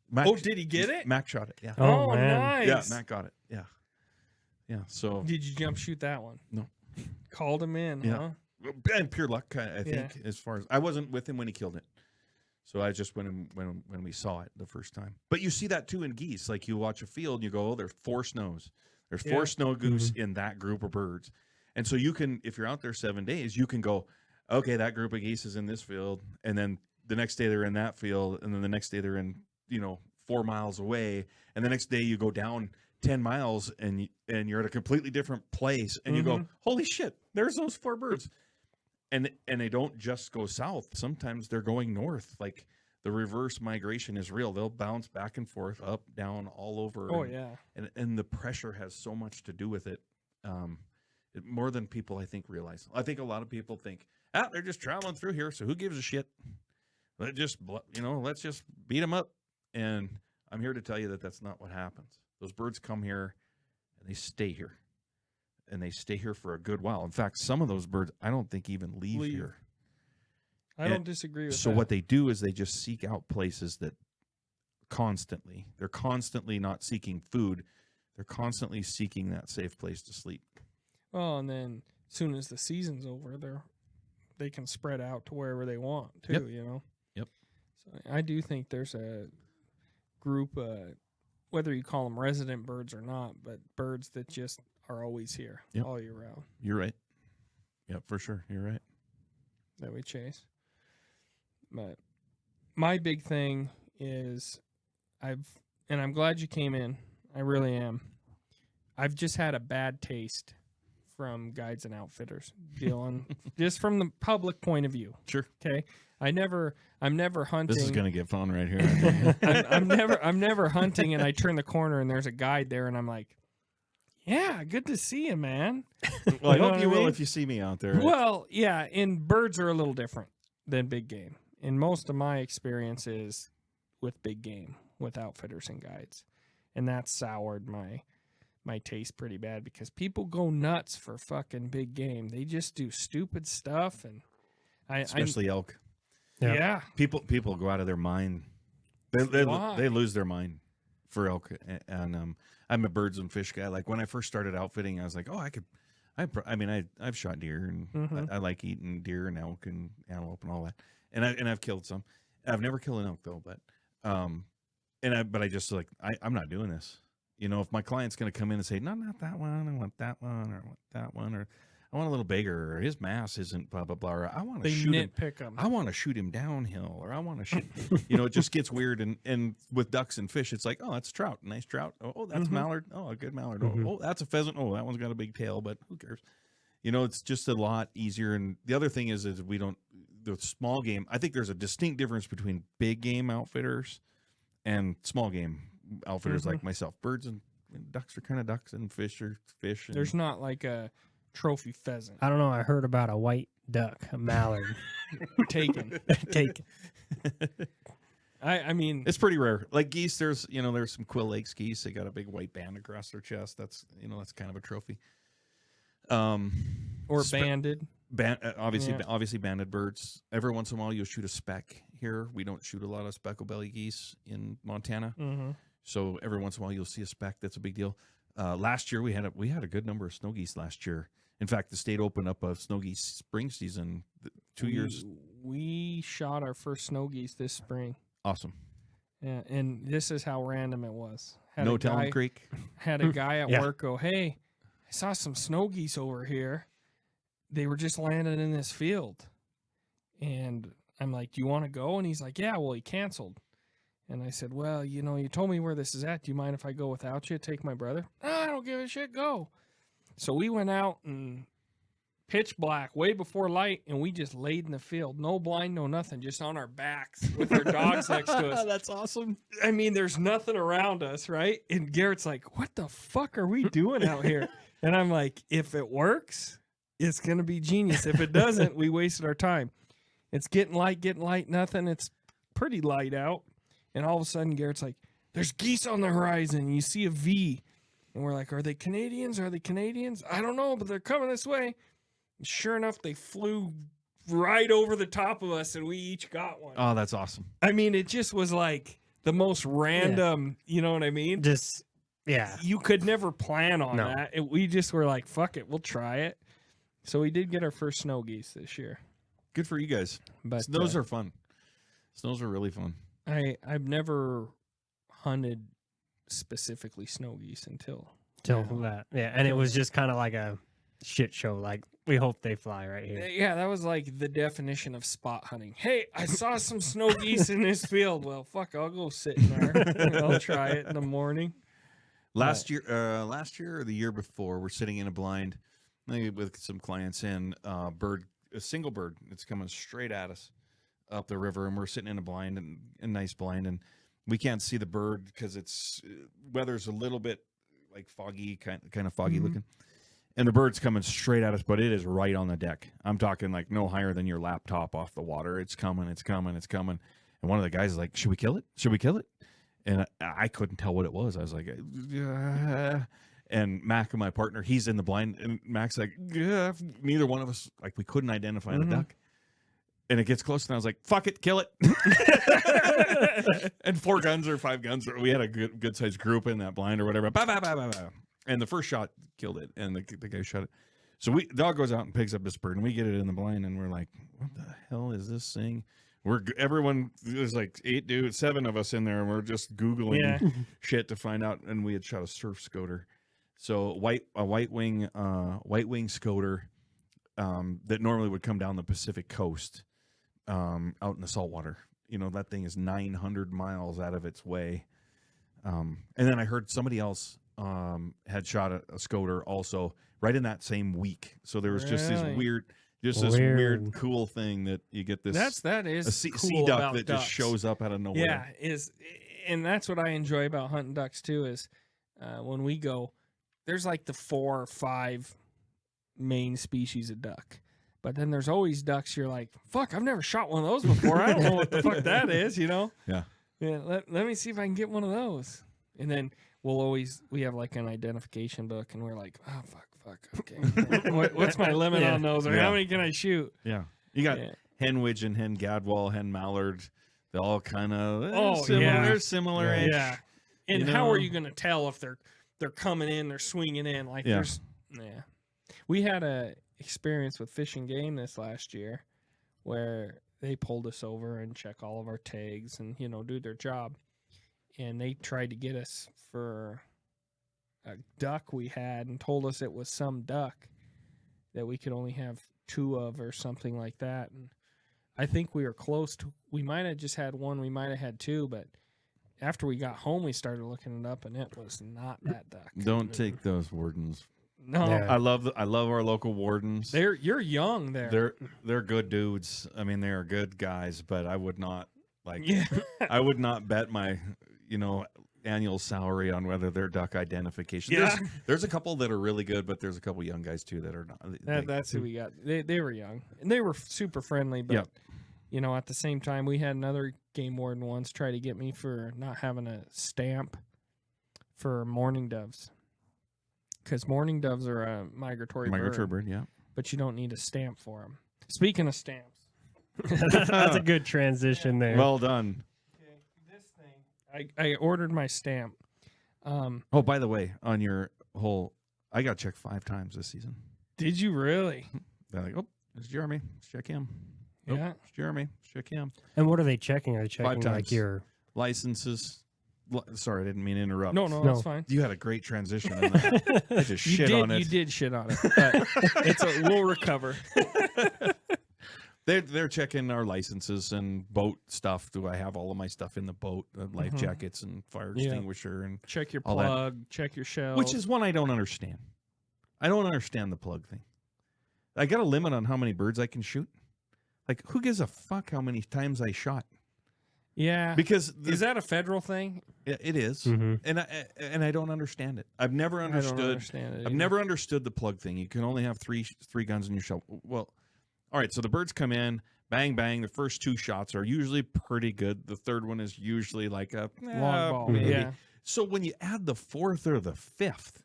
Mac, Oh, did he get it? Mac shot it. Yeah. Oh, man. Nice. Yeah, Mac got it. Yeah. Yeah. So Did you jump shoot that one? No. Called him in, Yeah. huh? and pure luck, I think, as far as I wasn't with him when he killed it. So I just when we saw it the first time. But you see that too in geese. Like you watch a field and you go, oh, there's 4 snows. There's 4 snow goose in that group of birds. And so you can, if you're out there 7 days, you can go, okay, that group of geese is in this field. And then the next day they're in that field. And then the next day they're in, 4 miles away. And the next day you go down 10 miles and you're at a completely different place. And you go, holy shit, there's those 4 birds. And they don't just go south. Sometimes they're going north. Like the reverse migration is real. They'll bounce back and forth, up, down, all over. Oh, and, yeah. And the pressure has so much to do with it, more than people I think realize. I think a lot of people think, they're just traveling through here, so who gives a shit? Let's just beat them up. And I'm here to tell you that that's not what happens. Those birds come here and they stay here. And they stay here for a good while. In fact, some of those birds, I don't think even leave here. I don't disagree with that. So what they do is they just seek out places that they're constantly not seeking food. They're constantly seeking that safe place to sleep. Well, and then as soon as the season's over, they can spread out to wherever they want too, Yep. Yep. So I do think there's a group, whether you call them resident birds or not, but birds that just are always here all year round. You're right. Yep, for sure. You're right. That we chase. But my big thing is I'm glad you came in. I really am. I've just had a bad taste from guides and outfitters dealing just from the public point of view. Sure. Okay. I'm never hunting. This is going to get fun right here. I'm never hunting and I turn the corner and there's a guide there and I'm like, yeah, good to see you, man. Well, I know hope what you I will mean? if you see me out there. Well, yeah, and birds are a little different than big game. And most of my experience is with big game, with outfitters and guides. And that soured my taste pretty bad because people go nuts for fucking big game. They just do stupid stuff and Especially elk. Yeah. People go out of their mind. They lose their mind for elk. And I'm a birds and fish guy. Like when I first started outfitting, I was like, oh, I've shot deer and I like eating deer and elk and antelope and all that. And I've killed some. I've never killed an elk though, but I just like I'm not doing this. If my client's going to come in and say, no, not that one, I want that one, or I want that one, or I want a little bigger, or his mass isn't blah blah blah, or I want to shoot him. Nitpick them. I want to shoot him downhill, or I want to shoot. It just gets weird. And with ducks and fish, it's like, oh, that's trout, nice trout. Oh, that's mallard. Oh, a good mallard. Oh, that's a pheasant. Oh, that one's got a big tail, but who cares? It's just a lot easier. And the other thing is we don't the small game. I think there's a distinct difference between big game outfitters and small game outfitters like myself. Birds and ducks are kind of ducks, and fish are fish. And There's not like a trophy pheasant. I don't know. I heard about a white duck, a mallard. Taken. Taken. I mean, it's pretty rare. Like geese, there's some Quill Lakes geese. They got a big white band across their chest. That's that's kind of a trophy. Or banded. Obviously banded birds. Every once in a while you'll shoot a speck here. We don't shoot a lot of speckle belly geese in Montana. So every once in a while you'll see a speck. That's a big deal. Last year we had a good number of snow geese last year. In fact, the state opened up a snow geese spring season 2 years. We shot our first snow geese this spring. Awesome. Yeah, and this is how random it was. No Talon Creek. Had a guy at work go, hey, I saw some snow geese over here. They were just landing in this field. And I'm like, do you want to go? And he's like, yeah, well, he canceled. And I said, well, you told me where this is at. Do you mind if I go without you? Take my brother? No, I don't give a shit. Go. So we went out and pitch black, way before light, and we just laid in the field. No blind, no nothing, just on our backs with our dogs next to us. That's awesome. I mean, there's nothing around us, right? And Garrett's like, what the fuck are we doing out here? And I'm like, if it works, it's going to be genius. If it doesn't, we wasted our time. It's getting light, nothing. It's pretty light out. And all of a sudden, Garrett's like, there's geese on the horizon. You see a V. And we're like, are they Canadians? I don't know, but they're coming this way. And sure enough, they flew right over the top of us, and we each got one. Oh, that's awesome. I mean, it just was like the most random, you know what I mean? Just, yeah. You could never plan on No. that. We just were like, fuck it, we'll try it. So we did get our first snow geese this year. Good for you guys. But Snows are fun. Snows are really fun. I've never hunted specifically snow geese until Till that. Yeah. And it was just kind of like a shit show. Like, we hope they fly right here. Yeah, that was like the definition of spot hunting. Hey, I saw some snow geese in this field. Well, fuck, I'll go sit in there. I'll try it in the morning. Last year or the year before, we're sitting in a blind with some clients, and a single bird, it's coming straight at us up the river, and we're sitting in a blind, and a nice blind, and we can't see the bird because it's weather's a little bit like foggy, kind of foggy looking, and the bird's coming straight at us, but it is right on the deck. I'm talking like no higher than your laptop off the water. It's coming, it's coming, it's coming, and one of the guys is like, "Should we kill it? Should we kill it?" And I couldn't tell what it was. I was like, and Mac, my partner, he's in the blind, and Mac's like, neither one of us, like, we couldn't identify the duck. And it gets close, and I was like, fuck it, kill it. And 4 guns or 5 guns, we had a good sized group in that blind or whatever. Bah, bah, bah, bah, bah. And the first shot killed it, and the guy shot it. So the dog goes out and picks up this bird, and we get it in the blind, and we're like, what the hell is this thing? Everyone, there's like 7 of us in there, and we're just Googling shit to find out. And we had shot a surf scoter. So a white wing scoter that normally would come down the Pacific coast out in the saltwater. You know, that thing is 900 miles out of its way. And then I heard somebody else had shot a scoter also right in that same week. So there was just this weird cool thing that you get this. That is a sea cool duck about that ducks. just shows up out of nowhere. Yeah, and that's what I enjoy about hunting ducks too. Is when we go, there's like the 4 or 5 main species of duck, but then there's always ducks. You're like, fuck, I've never shot one of those before. I don't know what the fuck that is. You know? Yeah. Let me see if I can get one of those. And then we have like an identification book, and we're like, oh fuck. Okay. What's my limit on those? Or how many can I shoot? Yeah. You got hen widgeon, hen gadwall, hen mallard. They all kind of they're similar. Yeah. And how are you going to tell if they're coming in, they're swinging in? Like we had a experience with Fish and Game this last year where they pulled us over and check all of our tags and do their job, and they tried to get us for a duck we had and told us it was some duck that we could only have 2 of or something like that. And I think we were close to, we might have just had 1, we might have had 2, but after we got home, we started looking it up, and it was not that duck. Don't take those wardens. No, I love our local wardens. You're young there. They're good dudes. I mean, they are good guys, but I would not I would not bet my annual salary on whether they're duck identification. Yeah. There's a couple that are really good, but there's a couple young guys too that are not. That's who we got. They were young, and they were super friendly, but at the same time, we had another game warden once try to get me for not having a stamp for mourning doves, because mourning doves are a migratory bird, yeah. But you don't need a stamp for them. Speaking of stamps, that's a good transition there. Well done. I ordered my stamp. Oh, by the way, on your whole, I got checked 5 times this season. Did you really? They're like, oh, it's Jeremy. Let's check him. Yeah, it's Jeremy. Let's check him. And what are they checking? Are they checking 5 times. like your licenses? Sorry, I didn't mean to interrupt. No, that's fine. You had a great transition in that. I just shit on it. You did shit on it. But we'll recover. They're checking our licenses and boat stuff. Do I have all of my stuff in the boat? Life jackets and fire extinguisher and check your all plug, check your shell. Which is one I don't understand. I don't understand the plug thing. I got a limit on how many birds I can shoot. Like, who gives a fuck how many times I shot? Yeah, because is that a federal thing? It is, and I don't understand it. I've never understood. I don't understand it. I've never understood the plug thing. You can only have three guns in your shell. Well, all right. So the birds come in, bang bang. The first 2 shots are usually pretty good. The third one is usually like a long ball. Maybe. Yeah. So when you add the 4th or the 5th,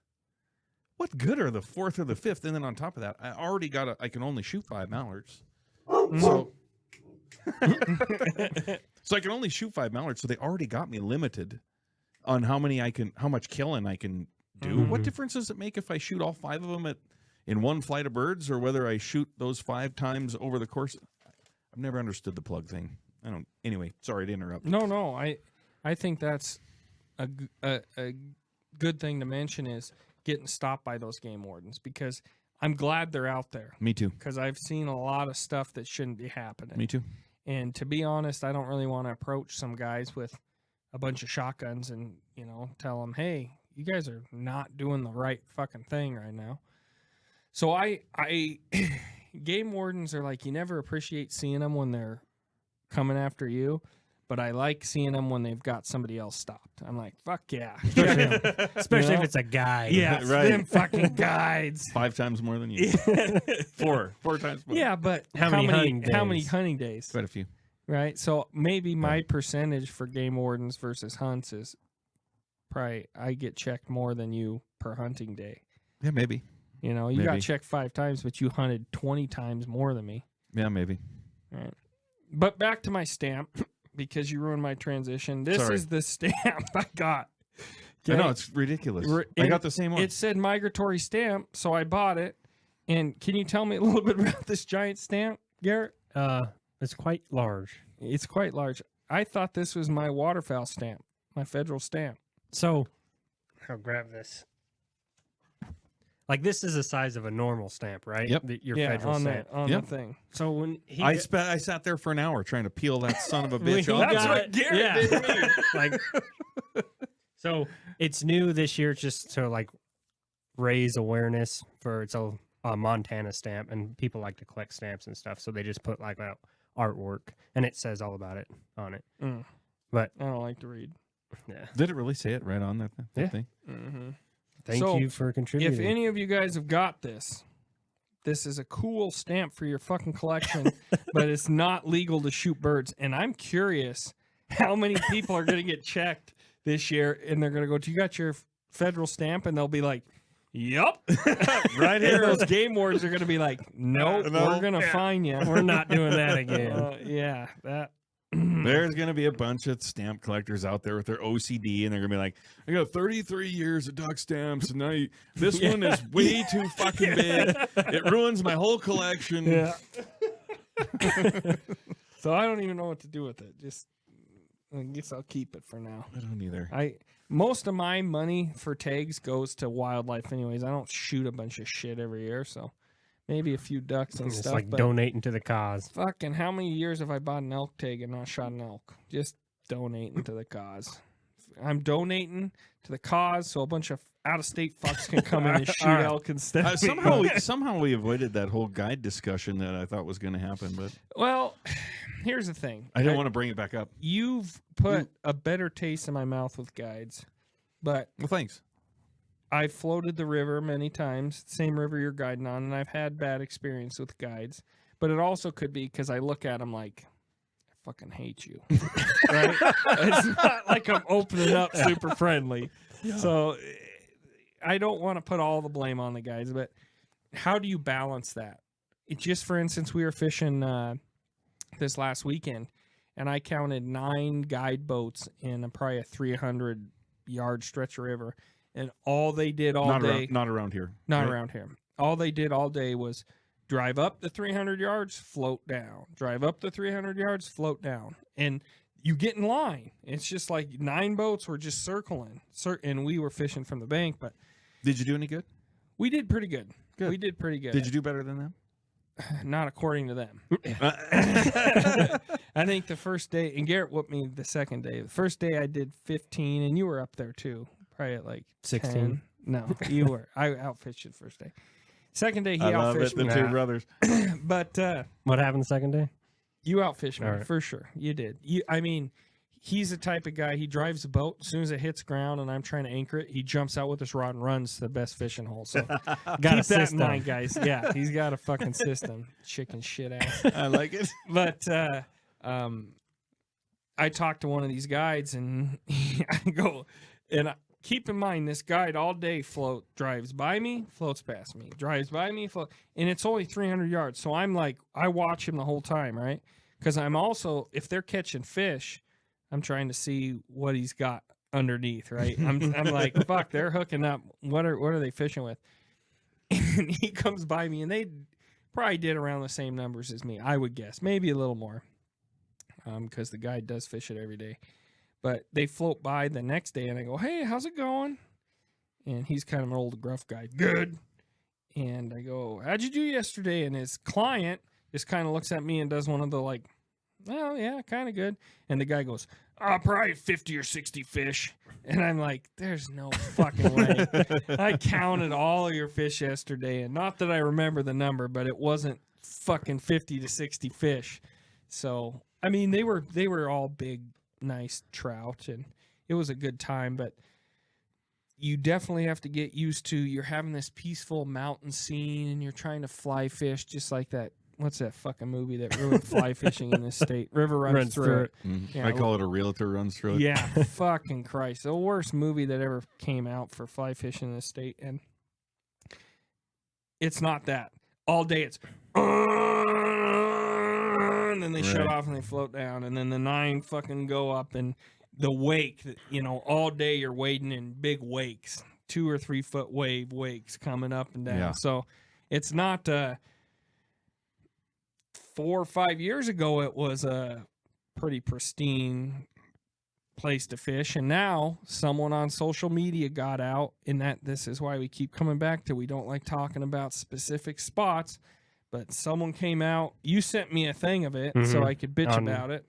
what good are the 4th or the 5th? And then on top of that, I already got I can only shoot 5 mallards. So, so I can only shoot 5 mallards. So they already got me limited on how much killing I can do. What difference does it make if I shoot all 5 of them in one flight of birds, or whether I shoot those 5 times over the course? I've never understood the plug thing. I don't. Anyway, sorry to interrupt. No. I think that's a good thing to mention is getting stopped by those game wardens, because I'm glad they're out there. Me too. Because I've seen a lot of stuff that shouldn't be happening. Me too. And to be honest, I don't really want to approach some guys with a bunch of shotguns and, tell them, hey, you guys are not doing the right fucking thing right now. So I game wardens are like, you never appreciate seeing them when they're coming after you, but I like seeing them when they've got somebody else stopped. I'm like, fuck yeah. Especially if it's a guide. Yeah, Right. them fucking guides. 5 times more than you. 4 times more. Yeah, but How many hunting how many days? hunting days? Quite a few. Right? So maybe my percentage for game wardens versus hunts is probably I get checked more than you per hunting day. Yeah, maybe. You got Maybe. checked 5 times, but you hunted 20 times more than me. Yeah, maybe. Right. But back to my stamp, because you ruined my transition. This Sorry. is the stamp I got. I know, Okay? it's ridiculous. I And got the same one. It said migratory stamp, so I bought it. And can you tell me a little bit about this giant stamp, Garrett? It's quite large. It's quite large. I thought this was my waterfowl stamp, my federal stamp. So, I'll grab this. Like, this is the size of a normal stamp, right? Yep. Your Yeah, federal on stamp. the Yep. thing. So when he I sat there for an hour trying to peel that son of a when bitch he off. That's got what it- Garrett yeah. did to me. Like, so it's new this year, just to like raise awareness for it's a Montana stamp, and people like to collect stamps and stuff, so they just put like artwork, and it says all about it on it. Mm. But I don't like to read. yeah, Did it really say it right on that Yeah. thing? Mm-hmm. thank So, you for contributing. If any of you guys have got this is a cool stamp for your fucking collection, but it's not legal to shoot birds. And I'm curious how many people are going to get checked this year, and they're going to go, "Do you got your federal stamp?" And they'll be like, "Yup." Right And here. those game wardens are going to be like, "Nope, No. we're going to fine you." We're not doing that again. Yeah, that. There's going to be a bunch of stamp collectors out there with their OCD, and they're going to be like, I got 33 years of duck stamps, and now this one is way too fucking big. It ruins my whole collection. Yeah. So I don't even know what to do with it. Just, I guess I'll keep it for now. I don't either. Most of my money for tags goes to wildlife anyways. I don't shoot a bunch of shit every year, so maybe a few ducks and It's stuff. like but donating to the cause. fucking how many years have I bought an elk tag and not shot an elk? Just donating to the cause. I'm donating to the cause so a bunch of out-of-state fucks can come in and shoot All right. elk instead. of me. Somehow we avoided that whole guide discussion that I thought was going to happen, but Well, here's the thing. I didn't want to bring it back up. You've put a better taste in my mouth with guides, but Well, thanks. I've floated the river many times, same river you're guiding on, and I've had bad experience with guides. But it also could be because I look at them like, I fucking hate you. Right? It's not like I'm opening up super friendly. So I don't want to put all the blame on the guides, but how do you balance that? Just for instance, we were fishing this last weekend, and I counted 9 guide boats in probably a 300-yard stretch of river. And all they did all day, Not around here. not right? around here. All they did all day was drive up the 300 yards, float down. Drive up the 300 yards, float down. And you get in line. It's just like 9 boats were just circling. And we were fishing from the bank, but Did you do any good? we did pretty good. Good. We did pretty good. Did you do better than them? Not according to them. I think the first day, and Garrett whooped me the second day. The first day I did 15, and you were up there too. Probably at like 16. 10. No, you were. I outfished you the first day. Second day, he I love outfished it. The me. two brothers. But What happened the second day? you outfished me All right. for sure. You did. I mean, he's the type of guy. He drives a boat as soon as it hits ground, and I'm trying to anchor it. He jumps out with his rod and runs to the best fishing hole. So Got a keep that in system. mind, guys. Yeah, he's got a fucking system. Chicken shit ass. I like it. But I talked to one of these guides, and I go, and keep in mind, this guide all day drives by me, floats past me, drives by me, and it's only 300 yards. So I'm like, I watch him the whole time, right? Because I'm also, if they're catching fish, I'm trying to see what he's got underneath, right? I'm like, fuck, they're hooking up. What are they fishing with? And he comes by me, and they probably did around the same numbers as me, I would guess, maybe a little more, because the guy does fish it every day. But they float by the next day, and I go, hey, how's it going? And he's kind of an old gruff guy. Good. And I go, how'd you do yesterday? And his client just kind of looks at me and does one of the like, well, yeah, kind of good. And the guy goes, probably 50 or 60 fish. And I'm like, there's no fucking way. I counted all of your fish yesterday, and not that I remember the number, but it wasn't fucking 50 to 60 fish. So, I mean, they were all big, nice trout, and it was a good time, but you definitely have to get used to, you're having this peaceful mountain scene, and you're trying to fly fish just like that. What's that fucking movie that ruined fly fishing in this state? River Runs Through It. Mm-hmm. Yeah, I call it a realtor runs through it. Yeah, fucking Christ. The worst movie that ever came out for fly fishing in this state. And it's not that. All day it's, and then they shut off and they float down. And then the 9 fucking go up, and the wake, all day you're wading in big wakes, 2 or 3 foot wave wakes coming up and down. Yeah. So it's not, 4 or 5 years ago, it was a pretty pristine place to fish, and now someone on social media got out, and this is why we keep coming back to, we don't like talking about specific spots, but someone came out, you sent me a thing of it so I could bitch about it.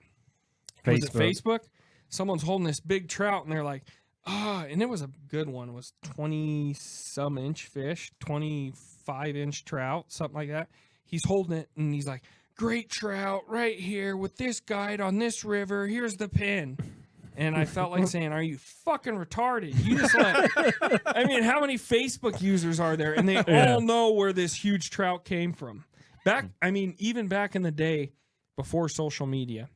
Was it Facebook? Someone's holding this big trout, and they're like, and it was a good one. It was 20-some inch fish, 25-inch trout, something like that. He's holding it, and he's like, great trout right here with this guide on this river. Here's the pin. And I felt like saying, are you fucking retarded? You just I mean, how many Facebook users are there? And they all know where this huge trout came from. Even back in the day before social media,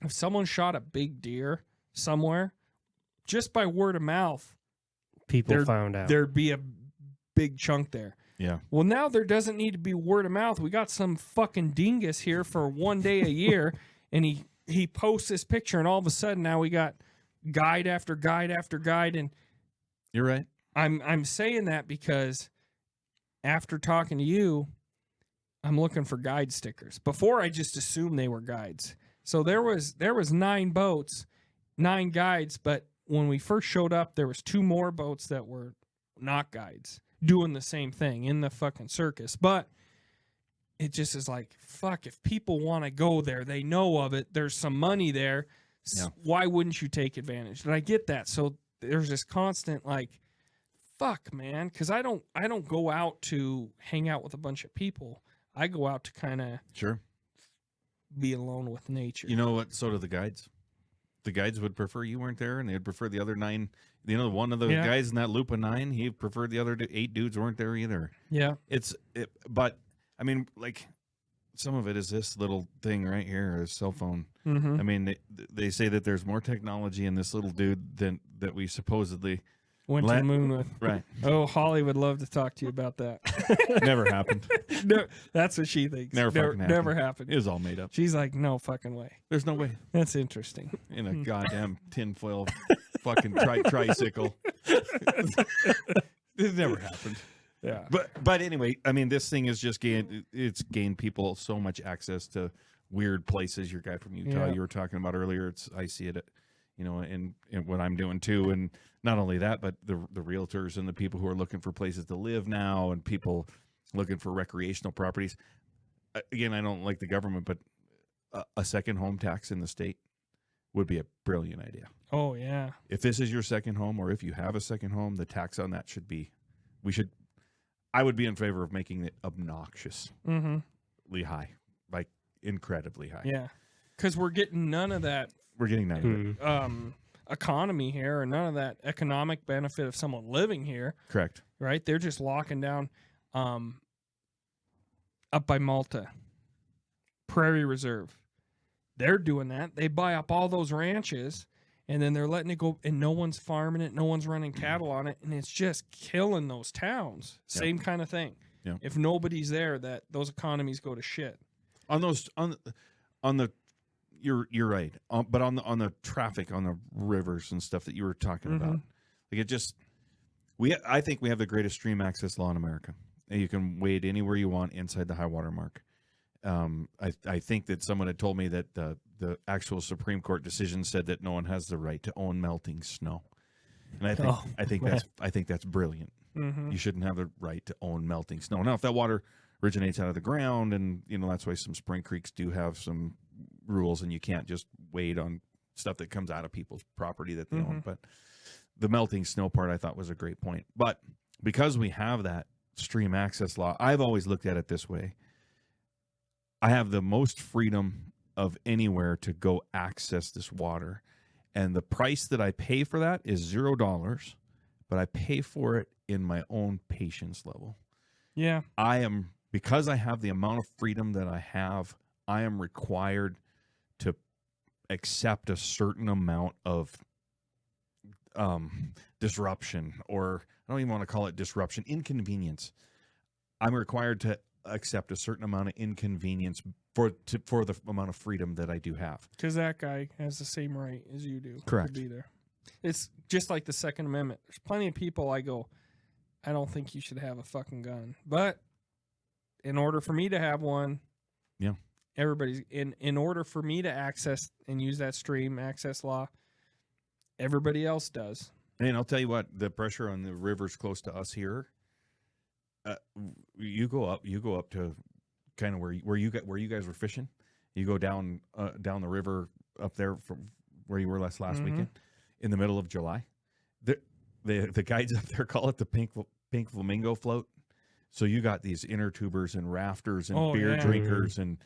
if someone shot a big deer somewhere, just by word of mouth, people found out. There'd be a big chunk there. Yeah. Well, now there doesn't need to be word of mouth. We got some fucking dingus here for one day a year, and he posts this picture, and all of a sudden now we got guide after guide after guide. And you're right. I'm saying that because after talking to you, I'm looking for guide stickers. Before, I just assumed they were guides. So there was 9 boats, 9 guides, but when we first showed up, there was 2 more boats that were not guides, doing the same thing in the fucking circus. But it just is like, fuck, if people want to go there, they know of it, there's some money there, why wouldn't you take advantage? And I get that. So there's this constant like, fuck, man, because I don't go out to hang out with a bunch of people. I go out to kind of be alone with nature. You know what? So do the guides. The guides would prefer you weren't there, and they'd prefer the other 9. One of the guys in that loop of 9, he preferred the other 8 dudes weren't there either. Yeah. But I mean, like, some of it is this little thing right here, a cell phone. Mm-hmm. I mean, they say that there's more technology in this little dude than that we supposedly went to the moon with. Right. Oh, Holly would love to talk to you about that. Never happened. No, that's what she thinks. Never happened. It was all made up. She's like, no fucking way. There's no way. That's interesting. In a goddamn tinfoil fucking tricycle. It never happened. Yeah. But anyway, I mean, this thing is just gained people so much access to weird places. Your guy from Utah you were talking about earlier, I see it, in what I'm doing too. And not only that, but the realtors and the people who are looking for places to live now, and people looking for recreational properties. Again, I don't like the government, but a second home tax in the state would be a brilliant idea. Oh yeah. If this is your second home, or if you have a second home, the tax on that I would be in favor of making it obnoxiously high, like incredibly high. Yeah, because we're getting none of that. We're getting none of it. Economy here, or none of that economic benefit of someone living here. Correct. Right? They're just locking down up by Malta, Prairie Reserve. They're doing that. They buy up all those ranches, and then they're letting it go, and no one's farming it, no one's running cattle on it, and it's just killing those towns. Same kind of thing. Yeah. If nobody's there, that those economies go to shit. On the you're right. But on the traffic on the rivers and stuff that you were talking about, like it just I think we have the greatest stream access law in America. And you can wade anywhere you want inside the high water mark. I think that someone had told me that the actual Supreme Court decision said that no one has the right to own melting snow, and I think that's brilliant. You shouldn't have the right to own melting snow. Now, if that water originates out of the ground, and that's why some spring creeks do have some rules, and you can't just wade on stuff that comes out of people's property that they own. But the melting snow part, I thought, was a great point. But because we have that stream access law, I've always looked at it this way. I have the most freedom of anywhere to go access this water. And the price that I pay for that is $0, but I pay for it in my own patience level. Yeah. Because I have the amount of freedom that I have, I am required to accept a certain amount of disruption, or I don't even want to call it disruption, inconvenience. I'm required to accept a certain amount of inconvenience for the amount of freedom that I do have. Because that guy has the same right as you do. Correct. To be there. It's just like the Second Amendment. There's plenty of people I don't think you should have a fucking gun. But in order for me to have one, everybody's in order for me to access and use that stream access law, everybody else does. And I'll tell you what, the pressure on the rivers close to us here, you go up to kind of where you guys were fishing. You go down the river up there from where you were last weekend in the middle of July. The guides up there call it the pink flamingo float. So you got these inner tubers and rafters and beer drinkers and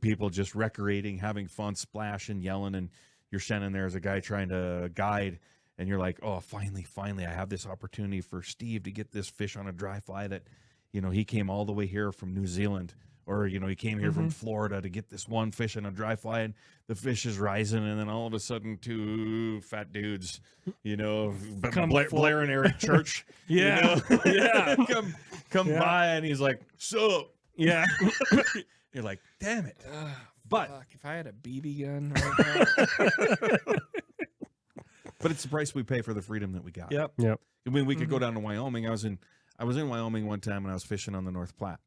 people just recreating, having fun, splashing, yelling, and you're standing there as a guy trying to guide, and you're like, oh, finally, I have this opportunity for Steve to get this fish on a dry fly that, he came all the way here from New Zealand, or, he came here from Florida to get this one fish on a dry fly, and the fish is rising, and then all of a sudden 2 fat dudes, Blair and Eric Church, come by, and he's like, sup? Yeah. You're like, damn it. But fuck, if I had a BB gun right now. But it's the price we pay for the freedom that we got. Yep. I mean, we could go down to Wyoming. I was in Wyoming one time, and I was fishing on the North Platte,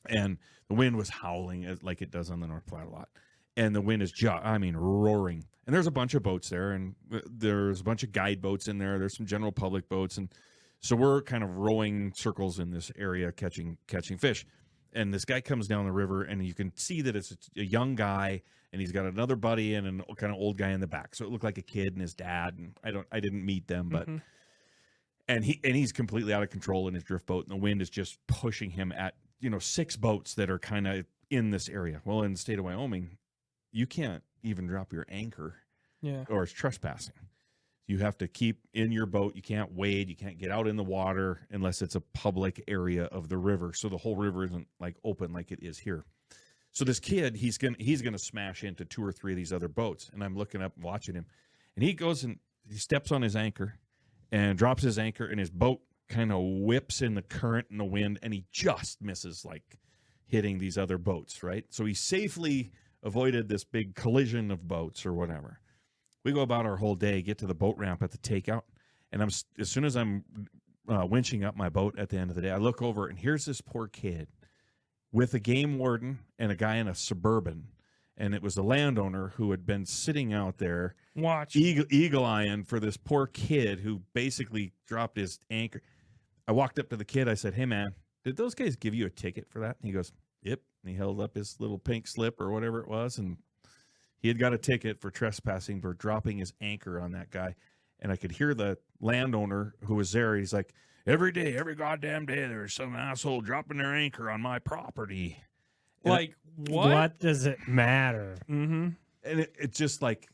and the wind was howling like it does on the North Platte a lot, and the wind is roaring. And there's a bunch of boats there, and there's a bunch of guide boats in there. There's some general public boats, and so we're kind of rowing circles in this area, catching fish. And this guy comes down the river, and you can see that it's a young guy, and he's got another buddy and a kind of old guy in the back. So it looked like a kid and his dad. And I didn't meet them, but and he's completely out of control in his drift boat, and the wind is just pushing him at 6 boats that are kind of in this area. Well, in the state of Wyoming, you can't even drop your anchor, or it's trespassing. You have to keep in your boat. You can't wade. You can't get out in the water unless it's a public area of the river. So the whole river isn't like open like it is here. So this kid, he's gonna smash into 2 or 3 of these other boats. And I'm looking up, watching him, and he goes and he steps on his anchor and drops his anchor, and his boat kind of whips in the current and the wind, and he just misses like hitting these other boats, right? So he safely avoided this big collision of boats or whatever. We go about our whole day, get to the boat ramp at the takeout, and as soon as I'm winching up my boat at the end of the day, I look over, and here's this poor kid with a game warden and a guy in a Suburban, and it was the landowner who had been sitting out there eagle-eyeing for this poor kid who basically dropped his anchor. I walked up to the kid. I said, hey, man, did those guys give you a ticket for that? And he goes, yep. And he held up his little pink slip or whatever it was, and he had got a ticket for trespassing for dropping his anchor on that guy. And I could hear the landowner who was there. He's like, every goddamn day, there's some asshole dropping their anchor on my property. And like, what? What does it matter? And it's just like,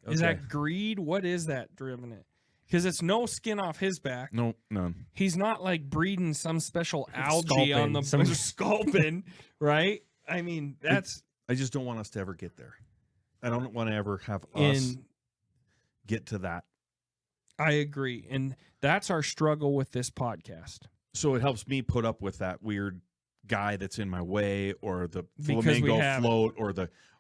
okay. Is that greed? What is that driven it? Because it's no skin off his back. No, none. He's not like breeding some special algae on the sculpin, right? I mean, that's... I just don't want us to ever get there. I don't want to ever have us get to that. I agree. And that's our struggle with this podcast. So it helps me put up with that weird guy that's in my way, or the Because flamingo float,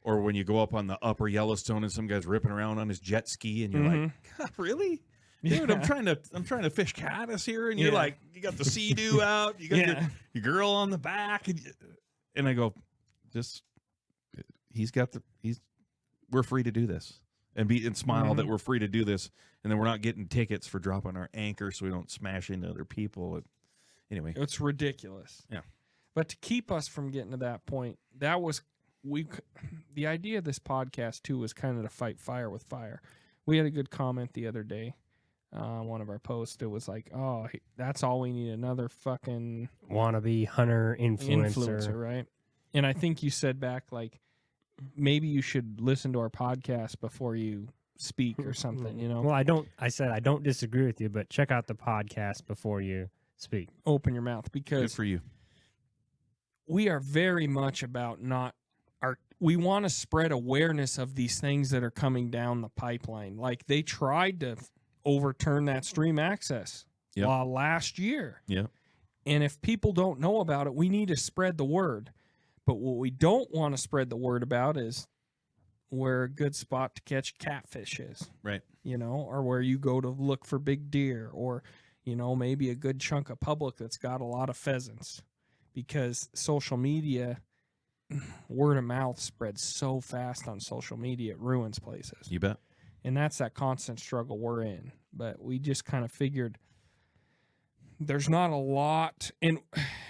or when you go up on the upper Yellowstone and some guy's ripping around on his jet ski and you're like, God, really? Dude, I'm trying to fish caddis here, and you're like, you got the sea-doo out, you got your girl on the back, and I go, we're free to do this, and smile that we're free to do this, and then we're not getting tickets for dropping our anchor so we don't smash into other people. Anyway, it's ridiculous. Yeah, but to keep us from getting to that point, the idea of this podcast too was kind of to fight fire with fire. We had a good comment the other day. One of our posts, it was like, oh, that's all we need, another fucking wannabe hunter influencer, right? And I think you said back, like, maybe you should listen to our podcast before you speak or something, you know? Well, I said I don't disagree with you, but check out the podcast before you speak. Open your mouth, good because for you. we are very much about we want to spread awareness of these things that are coming down the pipeline. Like, they tried to overturn that stream access last year. Yeah. And if people don't know about it, we need to spread the word. But what we don't want to spread the word about is where a good spot to catch catfish is. Right. You know, or where you go to look for big deer, or, you know, maybe a good chunk of public that's got a lot of pheasants. Because social media, word of mouth spreads so fast on social media, it ruins places. You bet. And that's that constant struggle we're in. But we just kind of figured there's not a lot, and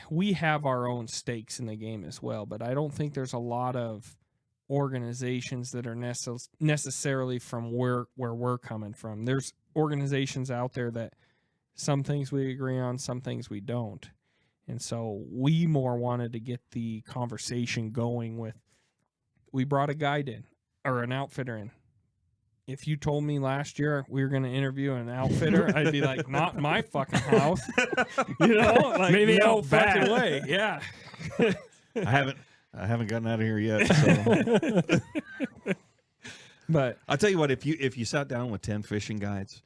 we have our own stakes in the game as well, but I don't think there's a lot of organizations that are necessarily from where we're coming from. There's organizations out there that some things we agree on, some things we don't. And so we more wanted to get the conversation going with, we brought a guide in, or an outfitter in. If you told me last year we were going to interview an outfitter, I'd be like, not in my fucking house. You know, like, maybe no out fucking back. way. Yeah. I haven't gotten out of here yet. So. But I'll tell you what, if you sat down with 10 fishing guides,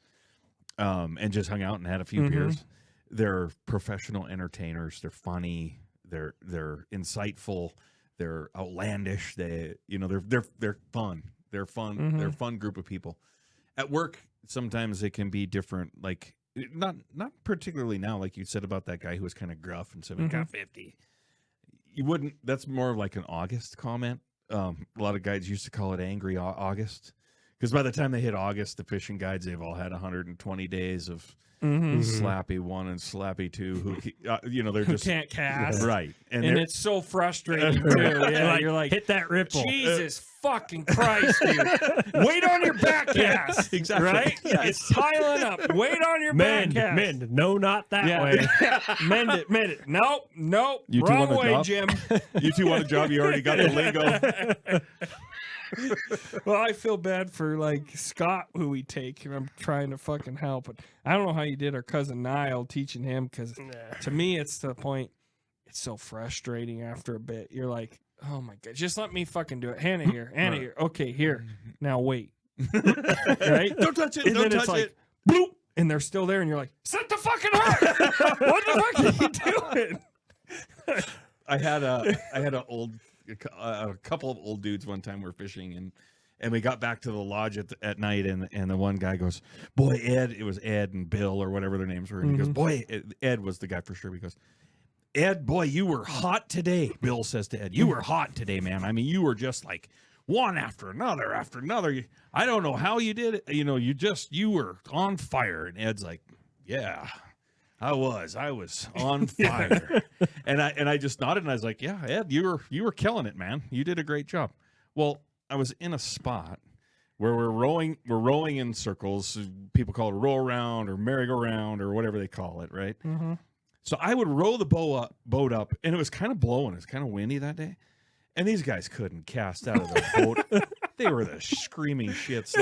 and just hung out and had a few beers, they're professional entertainers. They're funny. They're insightful. They're outlandish. They're fun. They're fun. They're a fun group of people. At work, sometimes it can be different. Like, not particularly now, like you said about that guy who was kind of gruff and said, "We got 50." You wouldn't. That's more of like an August comment. A lot of guides used to call it Angry August, because by the time they hit August, the fishing guides, they've all had 120 days of slappy 1 and slappy 2 who they're just can't cast. Right. And it's so frustrating too. Yeah, you're like, hit that ripple. Jesus fucking Christ, dude. Wait on your back cast. Exactly. Right? Yeah, It's piling up. Wait on your back cast. Mend. No, not that way. Mend it. Nope. You two Wrong want a way, job? Jim. You two want a job? You already got the lingo. Well, I feel bad for, like, Scott, who we take, and I'm trying to fucking help. But I don't know how you did our cousin Niall, teaching him, because to me, it's to the point, it's so frustrating after a bit. You're like, oh my God, just let me fucking do it. Hannah here. Okay, here. Now wait. Right? Don't touch it. And Don't then it's touch like, it. bloop, and they're still there, and you're like, set the fucking hook. What the fuck are you doing? I had a couple of old dudes one time. We're fishing, and we got back to the lodge at night, and the one guy goes, "Boy, Ed," it was Ed and Bill or whatever their names were, and he goes, "Boy," Ed was the guy for sure. He goes, "Ed, boy, you were hot today." Bill says to Ed, "You were hot today, man. I mean, you were just like one after another after another. I don't know how you did it. You were on fire." And Ed's like, "Yeah, I was on fire." and I just nodded, and I was like, "Yeah, Ed, you were killing it, man. You did a great job." Well, I was in a spot where we're rowing in circles. People call it roll around or merry-go-round or whatever they call it, right? Mm-hmm. So I would row the boat up, and it was kind of blowing. It was kind of windy that day. And these guys couldn't cast out of the boat. They were the screaming shits.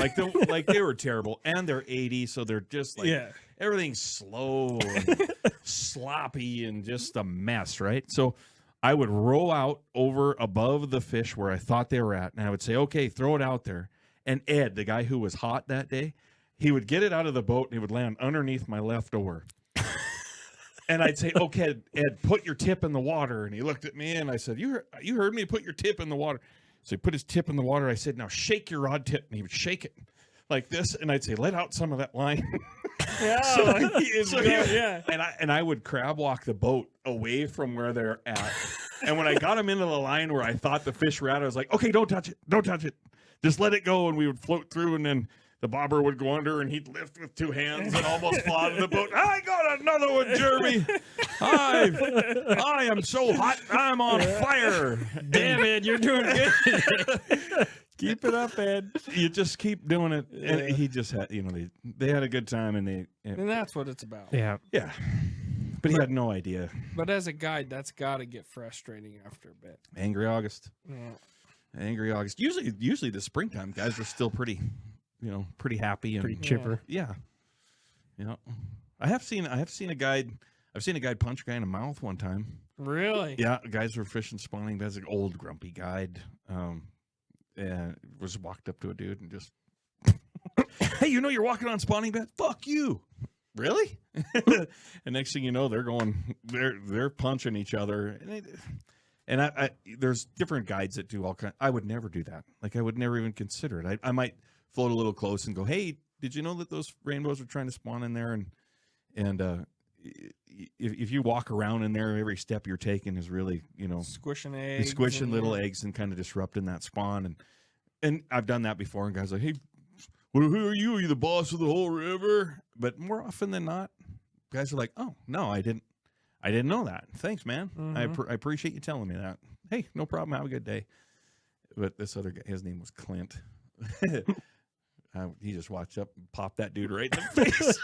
Like they were terrible. And they're 80, so they're just like, everything's slow and sloppy and just a mess, right? So I would row out over above the fish where I thought they were at, and I would say, "Okay, throw it out there." And Ed, the guy who was hot that day, he would get it out of the boat and he would land underneath my left oar. And I'd say, okay, Ed, put your tip in the water. And he looked at me and I said, you heard me, put your tip in the water. So he put his tip in the water. I said, now shake your rod tip. And he would shake it like this. And I'd say, let out some of that line. Yeah. And I would crab walk the boat away from where they're at. And when I got him into the line where I thought the fish were at, I was like, okay, don't touch it. Don't touch it. Just let it go. And we would float through, and then the bobber would go under, and he'd lift with two hands and almost fall out of the boat. I got another one, Jeremy. I am so hot. I'm on fire. Damn it, you're doing good. Keep it up, Ed. You just keep doing it. And he just had, they had a good time, and And that's what it's about. Yeah. yeah. But he had no idea. But as a guide, that's got to get frustrating after a bit. Angry August. Yeah. Angry August. Usually the springtime guys are still pretty happy and Pretty chipper. yeah. I have seen a guide. I've seen a guide punch a guy in the mouth one time. Really? Yeah, guys were fishing spawning. That's an old grumpy guide. And was walked up to a dude and just, hey, you're walking on spawning bed? Fuck you. Really? And next thing you know, they're punching each other. And I there's different guides that do all kinds. I would never do that. Like, I would never even consider it. I might float a little close and go, hey, did you know that those rainbows are trying to spawn in there? And if you walk around in there, every step you're taking is really, Squishing eggs. squishing little eggs and kind of disrupting that spawn. And I've done that before. And guys are like, hey, who are you? Are you the boss of the whole river? But more often than not, guys are like, oh, no, I didn't know that. Thanks, man. Mm-hmm. I appreciate you telling me that. Hey, no problem. Have a good day. But this other guy, his name was Clint. He just watched up and popped that dude right in the face.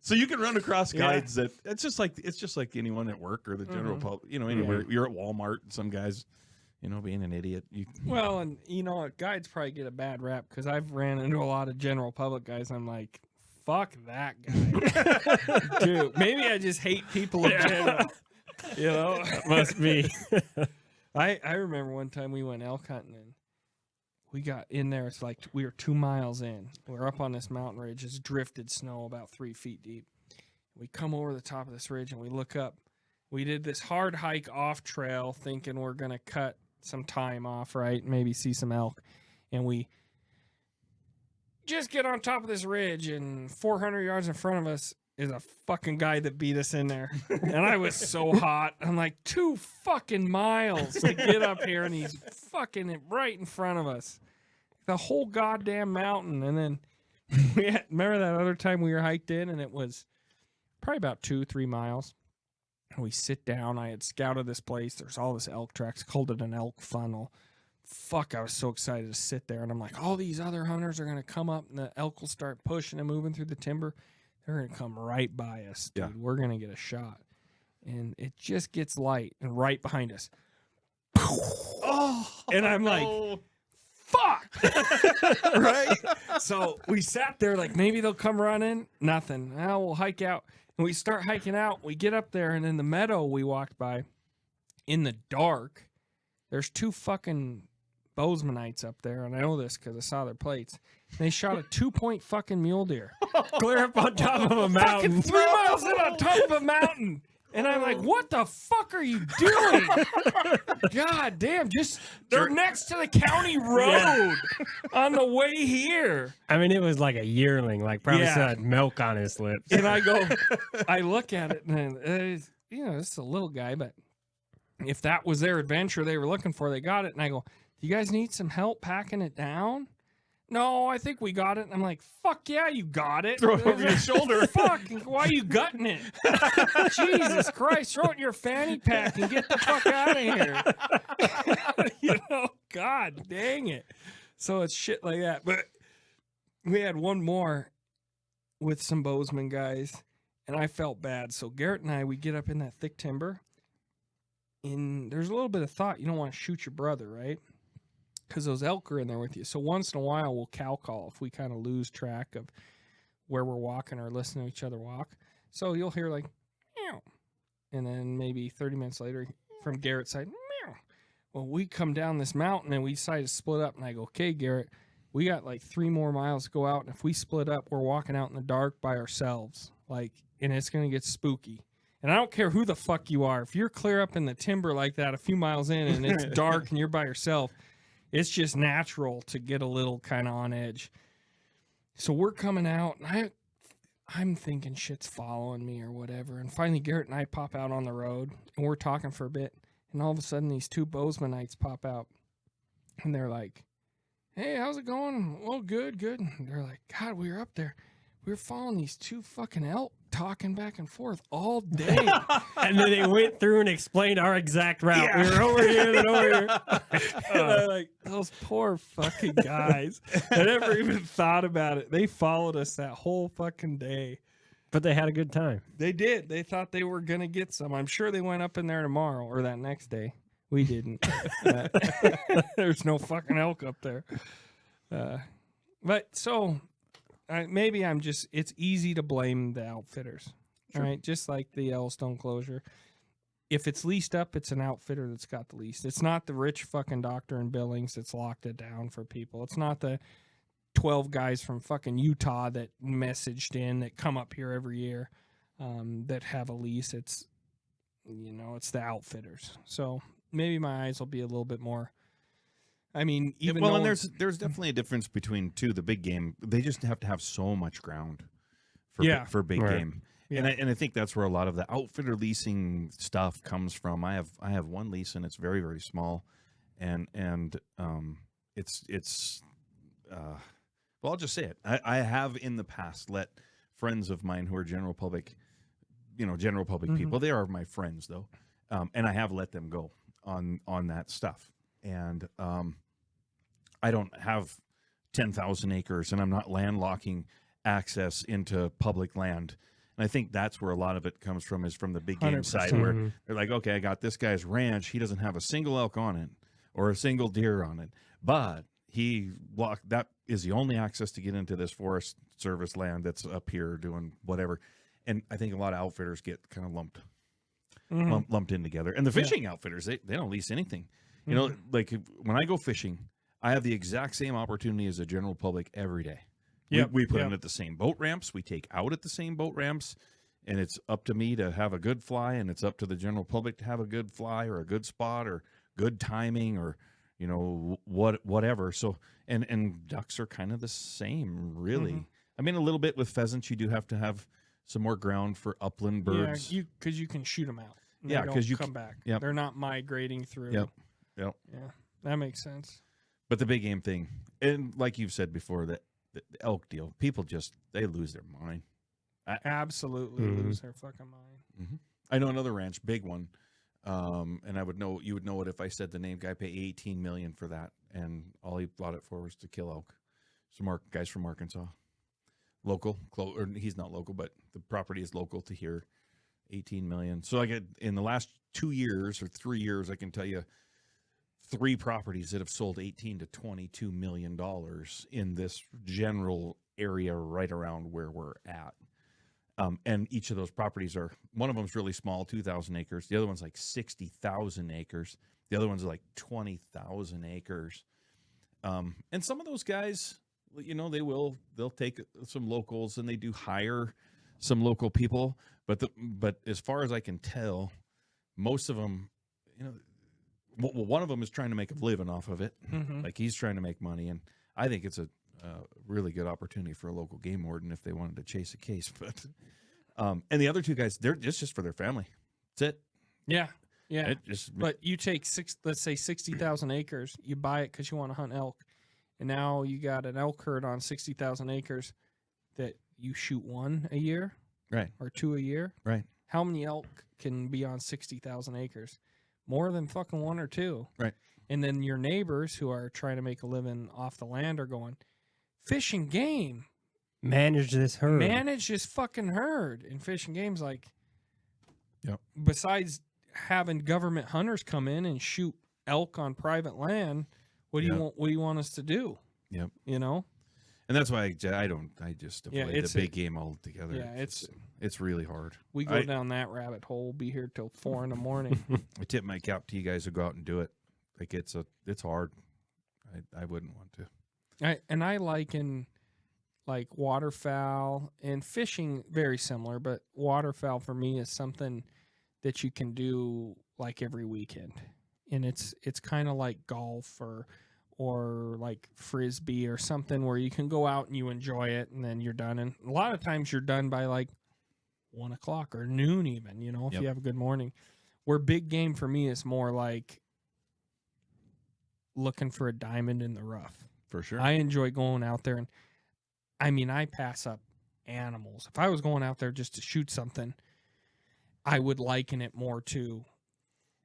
So you can run across guides that it's just like anyone at work or the general public, anywhere. You're at Walmart and some guys, being an idiot. Well, and guides probably get a bad rap because I've ran into a lot of general public guys. I'm like, fuck that guy. Dude, maybe I just hate people in general. That must be. I remember one time we went elk hunting and we got in there. It's like we were 2 miles in. We're up on this mountain ridge. It's drifted snow about 3 feet deep. We come over the top of this ridge and we look up. We did this hard hike off trail thinking we're going to cut some time off, right? Maybe see some elk. And we just get on top of this ridge and 400 yards in front of us is a fucking guy that beat us in there. And I was so hot. I'm like, 2 fucking miles to get up here, and he's fucking right in front of us. The whole goddamn mountain. And then remember that other time we were hiked in, and it was probably about 2-3 miles. And we sit down. I had scouted this place. There's all this elk tracks. Called it an elk funnel. Fuck, I was so excited to sit there. And I'm like, all these other hunters are going to come up, and the elk will start pushing and moving through the timber. They're going to come right by us, dude. Yeah. We're going to get a shot. And it just gets light, and right behind us. Oh, and I'm like, fuck. Right? So we sat there like, maybe they'll come running. Nothing. Now we'll hike out. And we start hiking out. We get up there, and in the meadow we walked by, in the dark, there's 2 fucking Bosemanites up there, and I know this because I saw their plates. And they shot a 2-point fucking mule deer. Clear up on top of a mountain. 3 miles in on top of a mountain. And I'm like, what the fuck are you doing? God damn, they're next to the county road on the way here. I mean, it was like a yearling, like probably still had milk on his lips. And I look at it, and it's a little guy, but if that was their adventure they were looking for, they got it. And I go, do you guys need some help packing it down? No, I think we got it. And I'm like, fuck yeah, you got it. Throw it over your shoulder. Fuck, why are you gutting it? Jesus Christ, throw it in your fanny pack and get the fuck out of here. God dang it. So it's shit like that. But we had one more with some Bozeman guys, and I felt bad. So Garrett and we get up in that thick timber, and there's a little bit of thought. You don't want to shoot your brother, right? Because those elk are in there with you. So once in a while, we'll cow call if we kind of lose track of where we're walking or listening to each other walk. So you'll hear like, meow. And then maybe 30 minutes later, from Garrett's side, meow. Well, we come down this mountain and we decide to split up. And I go, okay, Garrett, we got like 3 more miles to go out, and if we split up, we're walking out in the dark by ourselves, like, and it's gonna get spooky. And I don't care who the fuck you are. If you're clear up in the timber like that a few miles in and it's dark and you're by yourself, it's just natural to get a little kind of on edge. So we're coming out, and I'm thinking shit's following me or whatever. And finally, Garrett and I pop out on the road, and we're talking for a bit. And all of a sudden, these 2 Bozemannites pop out, and they're like, "Hey, how's it going?" "Well, good, good." And they're like, "God, we were up there. We were following these 2 fucking elk talking back and forth all day." And then they went through and explained our exact route. Yeah. We were over here and over here. And I'm like, those poor fucking guys. I never even thought about it. They followed us that whole fucking day. But they had a good time. They did. They thought they were going to get some. I'm sure they went up in there tomorrow or that next day. We didn't. There's no fucking elk up there. But so... maybe I'm just, it's easy to blame the outfitters, sure. Right? Just like the Yellowstone closure. If it's leased up, it's an outfitter that's got the lease. It's not the rich fucking doctor in Billings that's locked it down for people. It's not the 12 guys from fucking Utah that messaged in that come up here every year that have a lease. It's, it's the outfitters. So maybe my eyes will be a little bit more. I mean, even and there's definitely a difference between the big game. They just have to have so much ground for big game, and I think that's where a lot of the outfitter leasing stuff comes from. I have one lease, and it's very, very small, and it's well, I'll just say it. I have in the past let friends of mine who are general public people. They are my friends though, and I have let them go on that stuff. And I don't have 10,000 acres, and I'm not landlocking access into public land. And I think that's where a lot of it comes from, is from the big game 100%. Side, where they're like, okay, I got this guy's ranch. He doesn't have a single elk on it or a single deer on it, but that is the only access to get into this Forest Service land that's up here doing whatever. And I think a lot of outfitters get kind of lumped in together. And the fishing outfitters, they don't lease anything. Like when I go fishing, I have the exact same opportunity as the general public every day. We put in at the same boat ramps. We take out at the same boat ramps. And it's up to me to have a good fly, and it's up to the general public to have a good fly or a good spot or good timing or, whatever. So, and ducks are kind of the same, really. Mm-hmm. I mean, a little bit with pheasants, you do have to have some more ground for upland birds. Yeah, because you can shoot them out. Yeah, because you come back. Yep. They're not migrating through. Yep. Yeah, that makes sense. But the big game thing, and like you've said before, that the elk deal, people they lose their mind. Absolutely lose their fucking mind. Mm-hmm. I know another ranch, big one, and you would know it if I said the name. Guy paid $18 million for that, and all he bought it for was to kill elk. Some guys from Arkansas, local, or he's not local, but the property is local to here. $18 million. So in the last 2 years or 3 years, I can tell you 3 properties that have sold $18 to $22 million in this general area right around where we're at. And each of those properties one of them's really small, 2,000 acres. The other one's like 60,000 acres. The other one's like 20,000 acres. And some of those guys, they'll take some locals, and they do hire some local people. But as far as I can tell, most of them, one of them is trying to make a living off of it. Mm-hmm. Like he's trying to make money. And I think it's a really good opportunity for a local game warden if they wanted to chase a case. But and the other 2 guys, they're just for their family. That's it. Yeah. Yeah. But you take let's say 60,000 acres, you buy it because you want to hunt elk. And now you got an elk herd on 60,000 acres that you shoot 1 a year. Right. Or 2 a year. Right. How many elk can be on 60,000 acres? More than fucking 1 or 2. Right. And then your neighbors who are trying to make a living off the land are going, Fish and Game. Manage this herd. Manage this fucking herd. And Fish and Game's like, yep. Besides having government hunters come in and shoot elk on private land, what do you want us to do? Yep. And that's why I just avoid the big game altogether. Yeah, it's really hard. We go down that rabbit hole. We'll be here till 4 a.m. I tip my cap to you guys who go out and do it. Like it's hard. I wouldn't want to. I liken like waterfowl and fishing very similar, but waterfowl for me is something that you can do like every weekend, and it's kind of like golf or like frisbee or something where you can go out and you enjoy it, and then you're done. And a lot of times you're done by like 1 o'clock or noon, even, you know, if you have a good morning. Where big game for me is more like looking for a diamond in the rough. For sure. I enjoy going out there, and I mean, I pass up animals. If I was going out there just to shoot something, I would liken it more to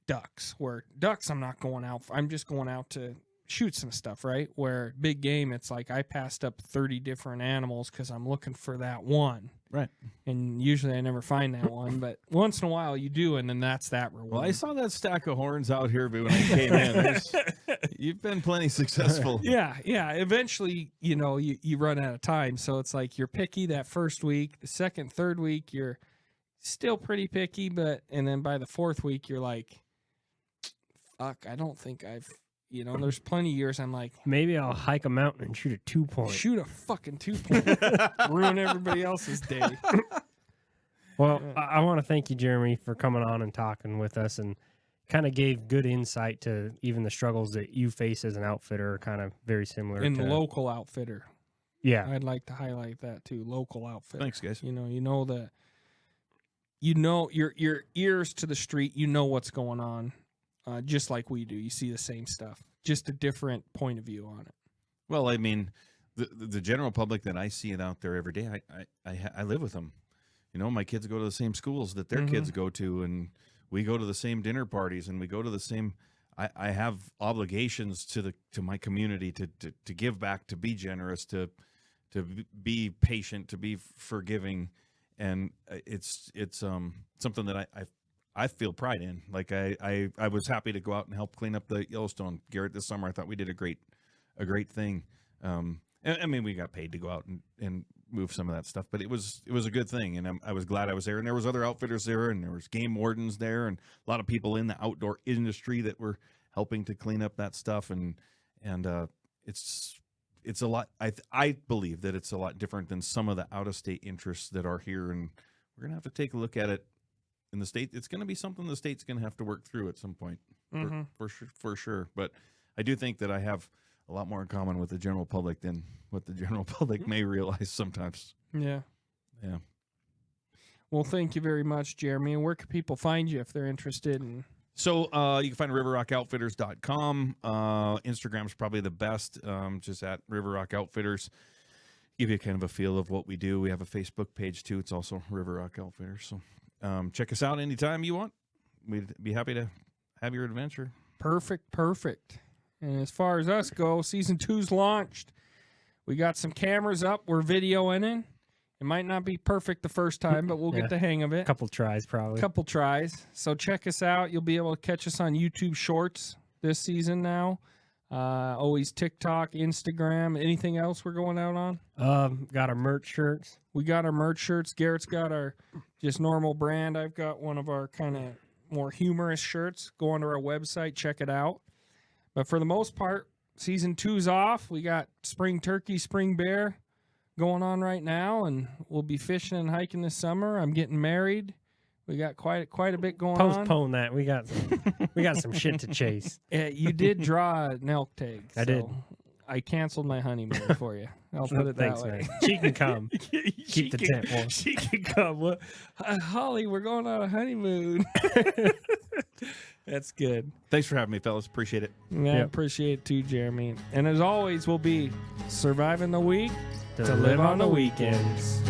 ducks, where ducks I'm not going out for, I'm just going out to shoot some stuff, right? Where big game, it's like I passed up 30 different animals because I'm looking for that one. Right. And usually I never find that one, but once in a while you do, and then that's that reward. Well, I saw that stack of horns out here when I came in. You've been plenty successful. Yeah. Eventually, you know, you run out of time. So it's like you're picky that first week. The second, third week, you're still pretty picky, and then by the fourth week, you're like, fuck, I don't think I've, you know, there's plenty of years I'm like, maybe I'll hike a mountain and shoot a 2-point. Shoot a fucking 2-point. Ruin everybody else's day. Well, I want to thank you, Jeremy, for coming on and talking with us, and kind of gave good insight to even the struggles that you face as an outfitter, kind of very similar. And to local outfitter. Yeah. I'd like to highlight that too. Local outfitter. Thanks, guys. You know that, you know, your ears to the street, you know what's going on. Just like we do. You see the same stuff, just a different point of view on it. Well, I mean, the general public that I see it out there every day, I live with them. You know, my kids go to the same schools that their kids go to, and we go to the same dinner parties, and we go to the same. I have obligations to my community to give back, to be generous, to be patient, to be forgiving, and it's something that I feel pride in. Like I was happy to go out and help clean up the Yellowstone, Garrett, this summer. I thought we did a great thing. I mean, we got paid to go out and move some of that stuff, but it was a good thing, and I was glad I was there. And there was other outfitters there, and there was game wardens there, and a lot of people in the outdoor industry that were helping to clean up that stuff. And it's a lot. I believe that it's a lot different than some of the out of state interests that are here, and we're gonna have to take a look at it. In the state, it's going to be something the state's going to have to work through at some point, for sure. But I do think that I have a lot more in common with the general public than what the general public may realize sometimes. Yeah. Yeah. Well, thank you very much, Jeremy. And where can people find you if they're interested in? So you can find riverrockoutfitters.com. Instagram's probably the best, just at River Rock Outfitters. Give you kind of a feel of what we do. We have a Facebook page, too. It's also River Rock Outfitters. So check us out anytime you want. We'd be happy to have your adventure. Perfect. And as far as us go, season 2's launched. We got some cameras up. We're videoing it. It might not be perfect the first time, but we'll get the hang of it. Couple tries, probably. Couple tries. So check us out. You'll be able to catch us on YouTube Shorts this season now. Always TikTok, Instagram. Anything else we're going out on? Got our merch shirts. We got our merch shirts. Garrett's got our just normal brand. I've got one of our kind of more humorous shirts. Go onto our website, check it out. But for the most part, season 2's off. We got spring turkey, spring bear going on right now, and we'll be fishing and hiking this summer. I'm getting married. We got quite a bit going on. Postpone that. We got some shit to chase. You did draw an elk tag. I did. I canceled my honeymoon for you. I'll put it that way. Man. She can come. Keep the tent warm. She can come. Well, Holly, we're going on a honeymoon. That's good. Thanks for having me, fellas. Appreciate it. I appreciate it too, Jeremy. And as always, we'll be surviving the week to live on the weekends.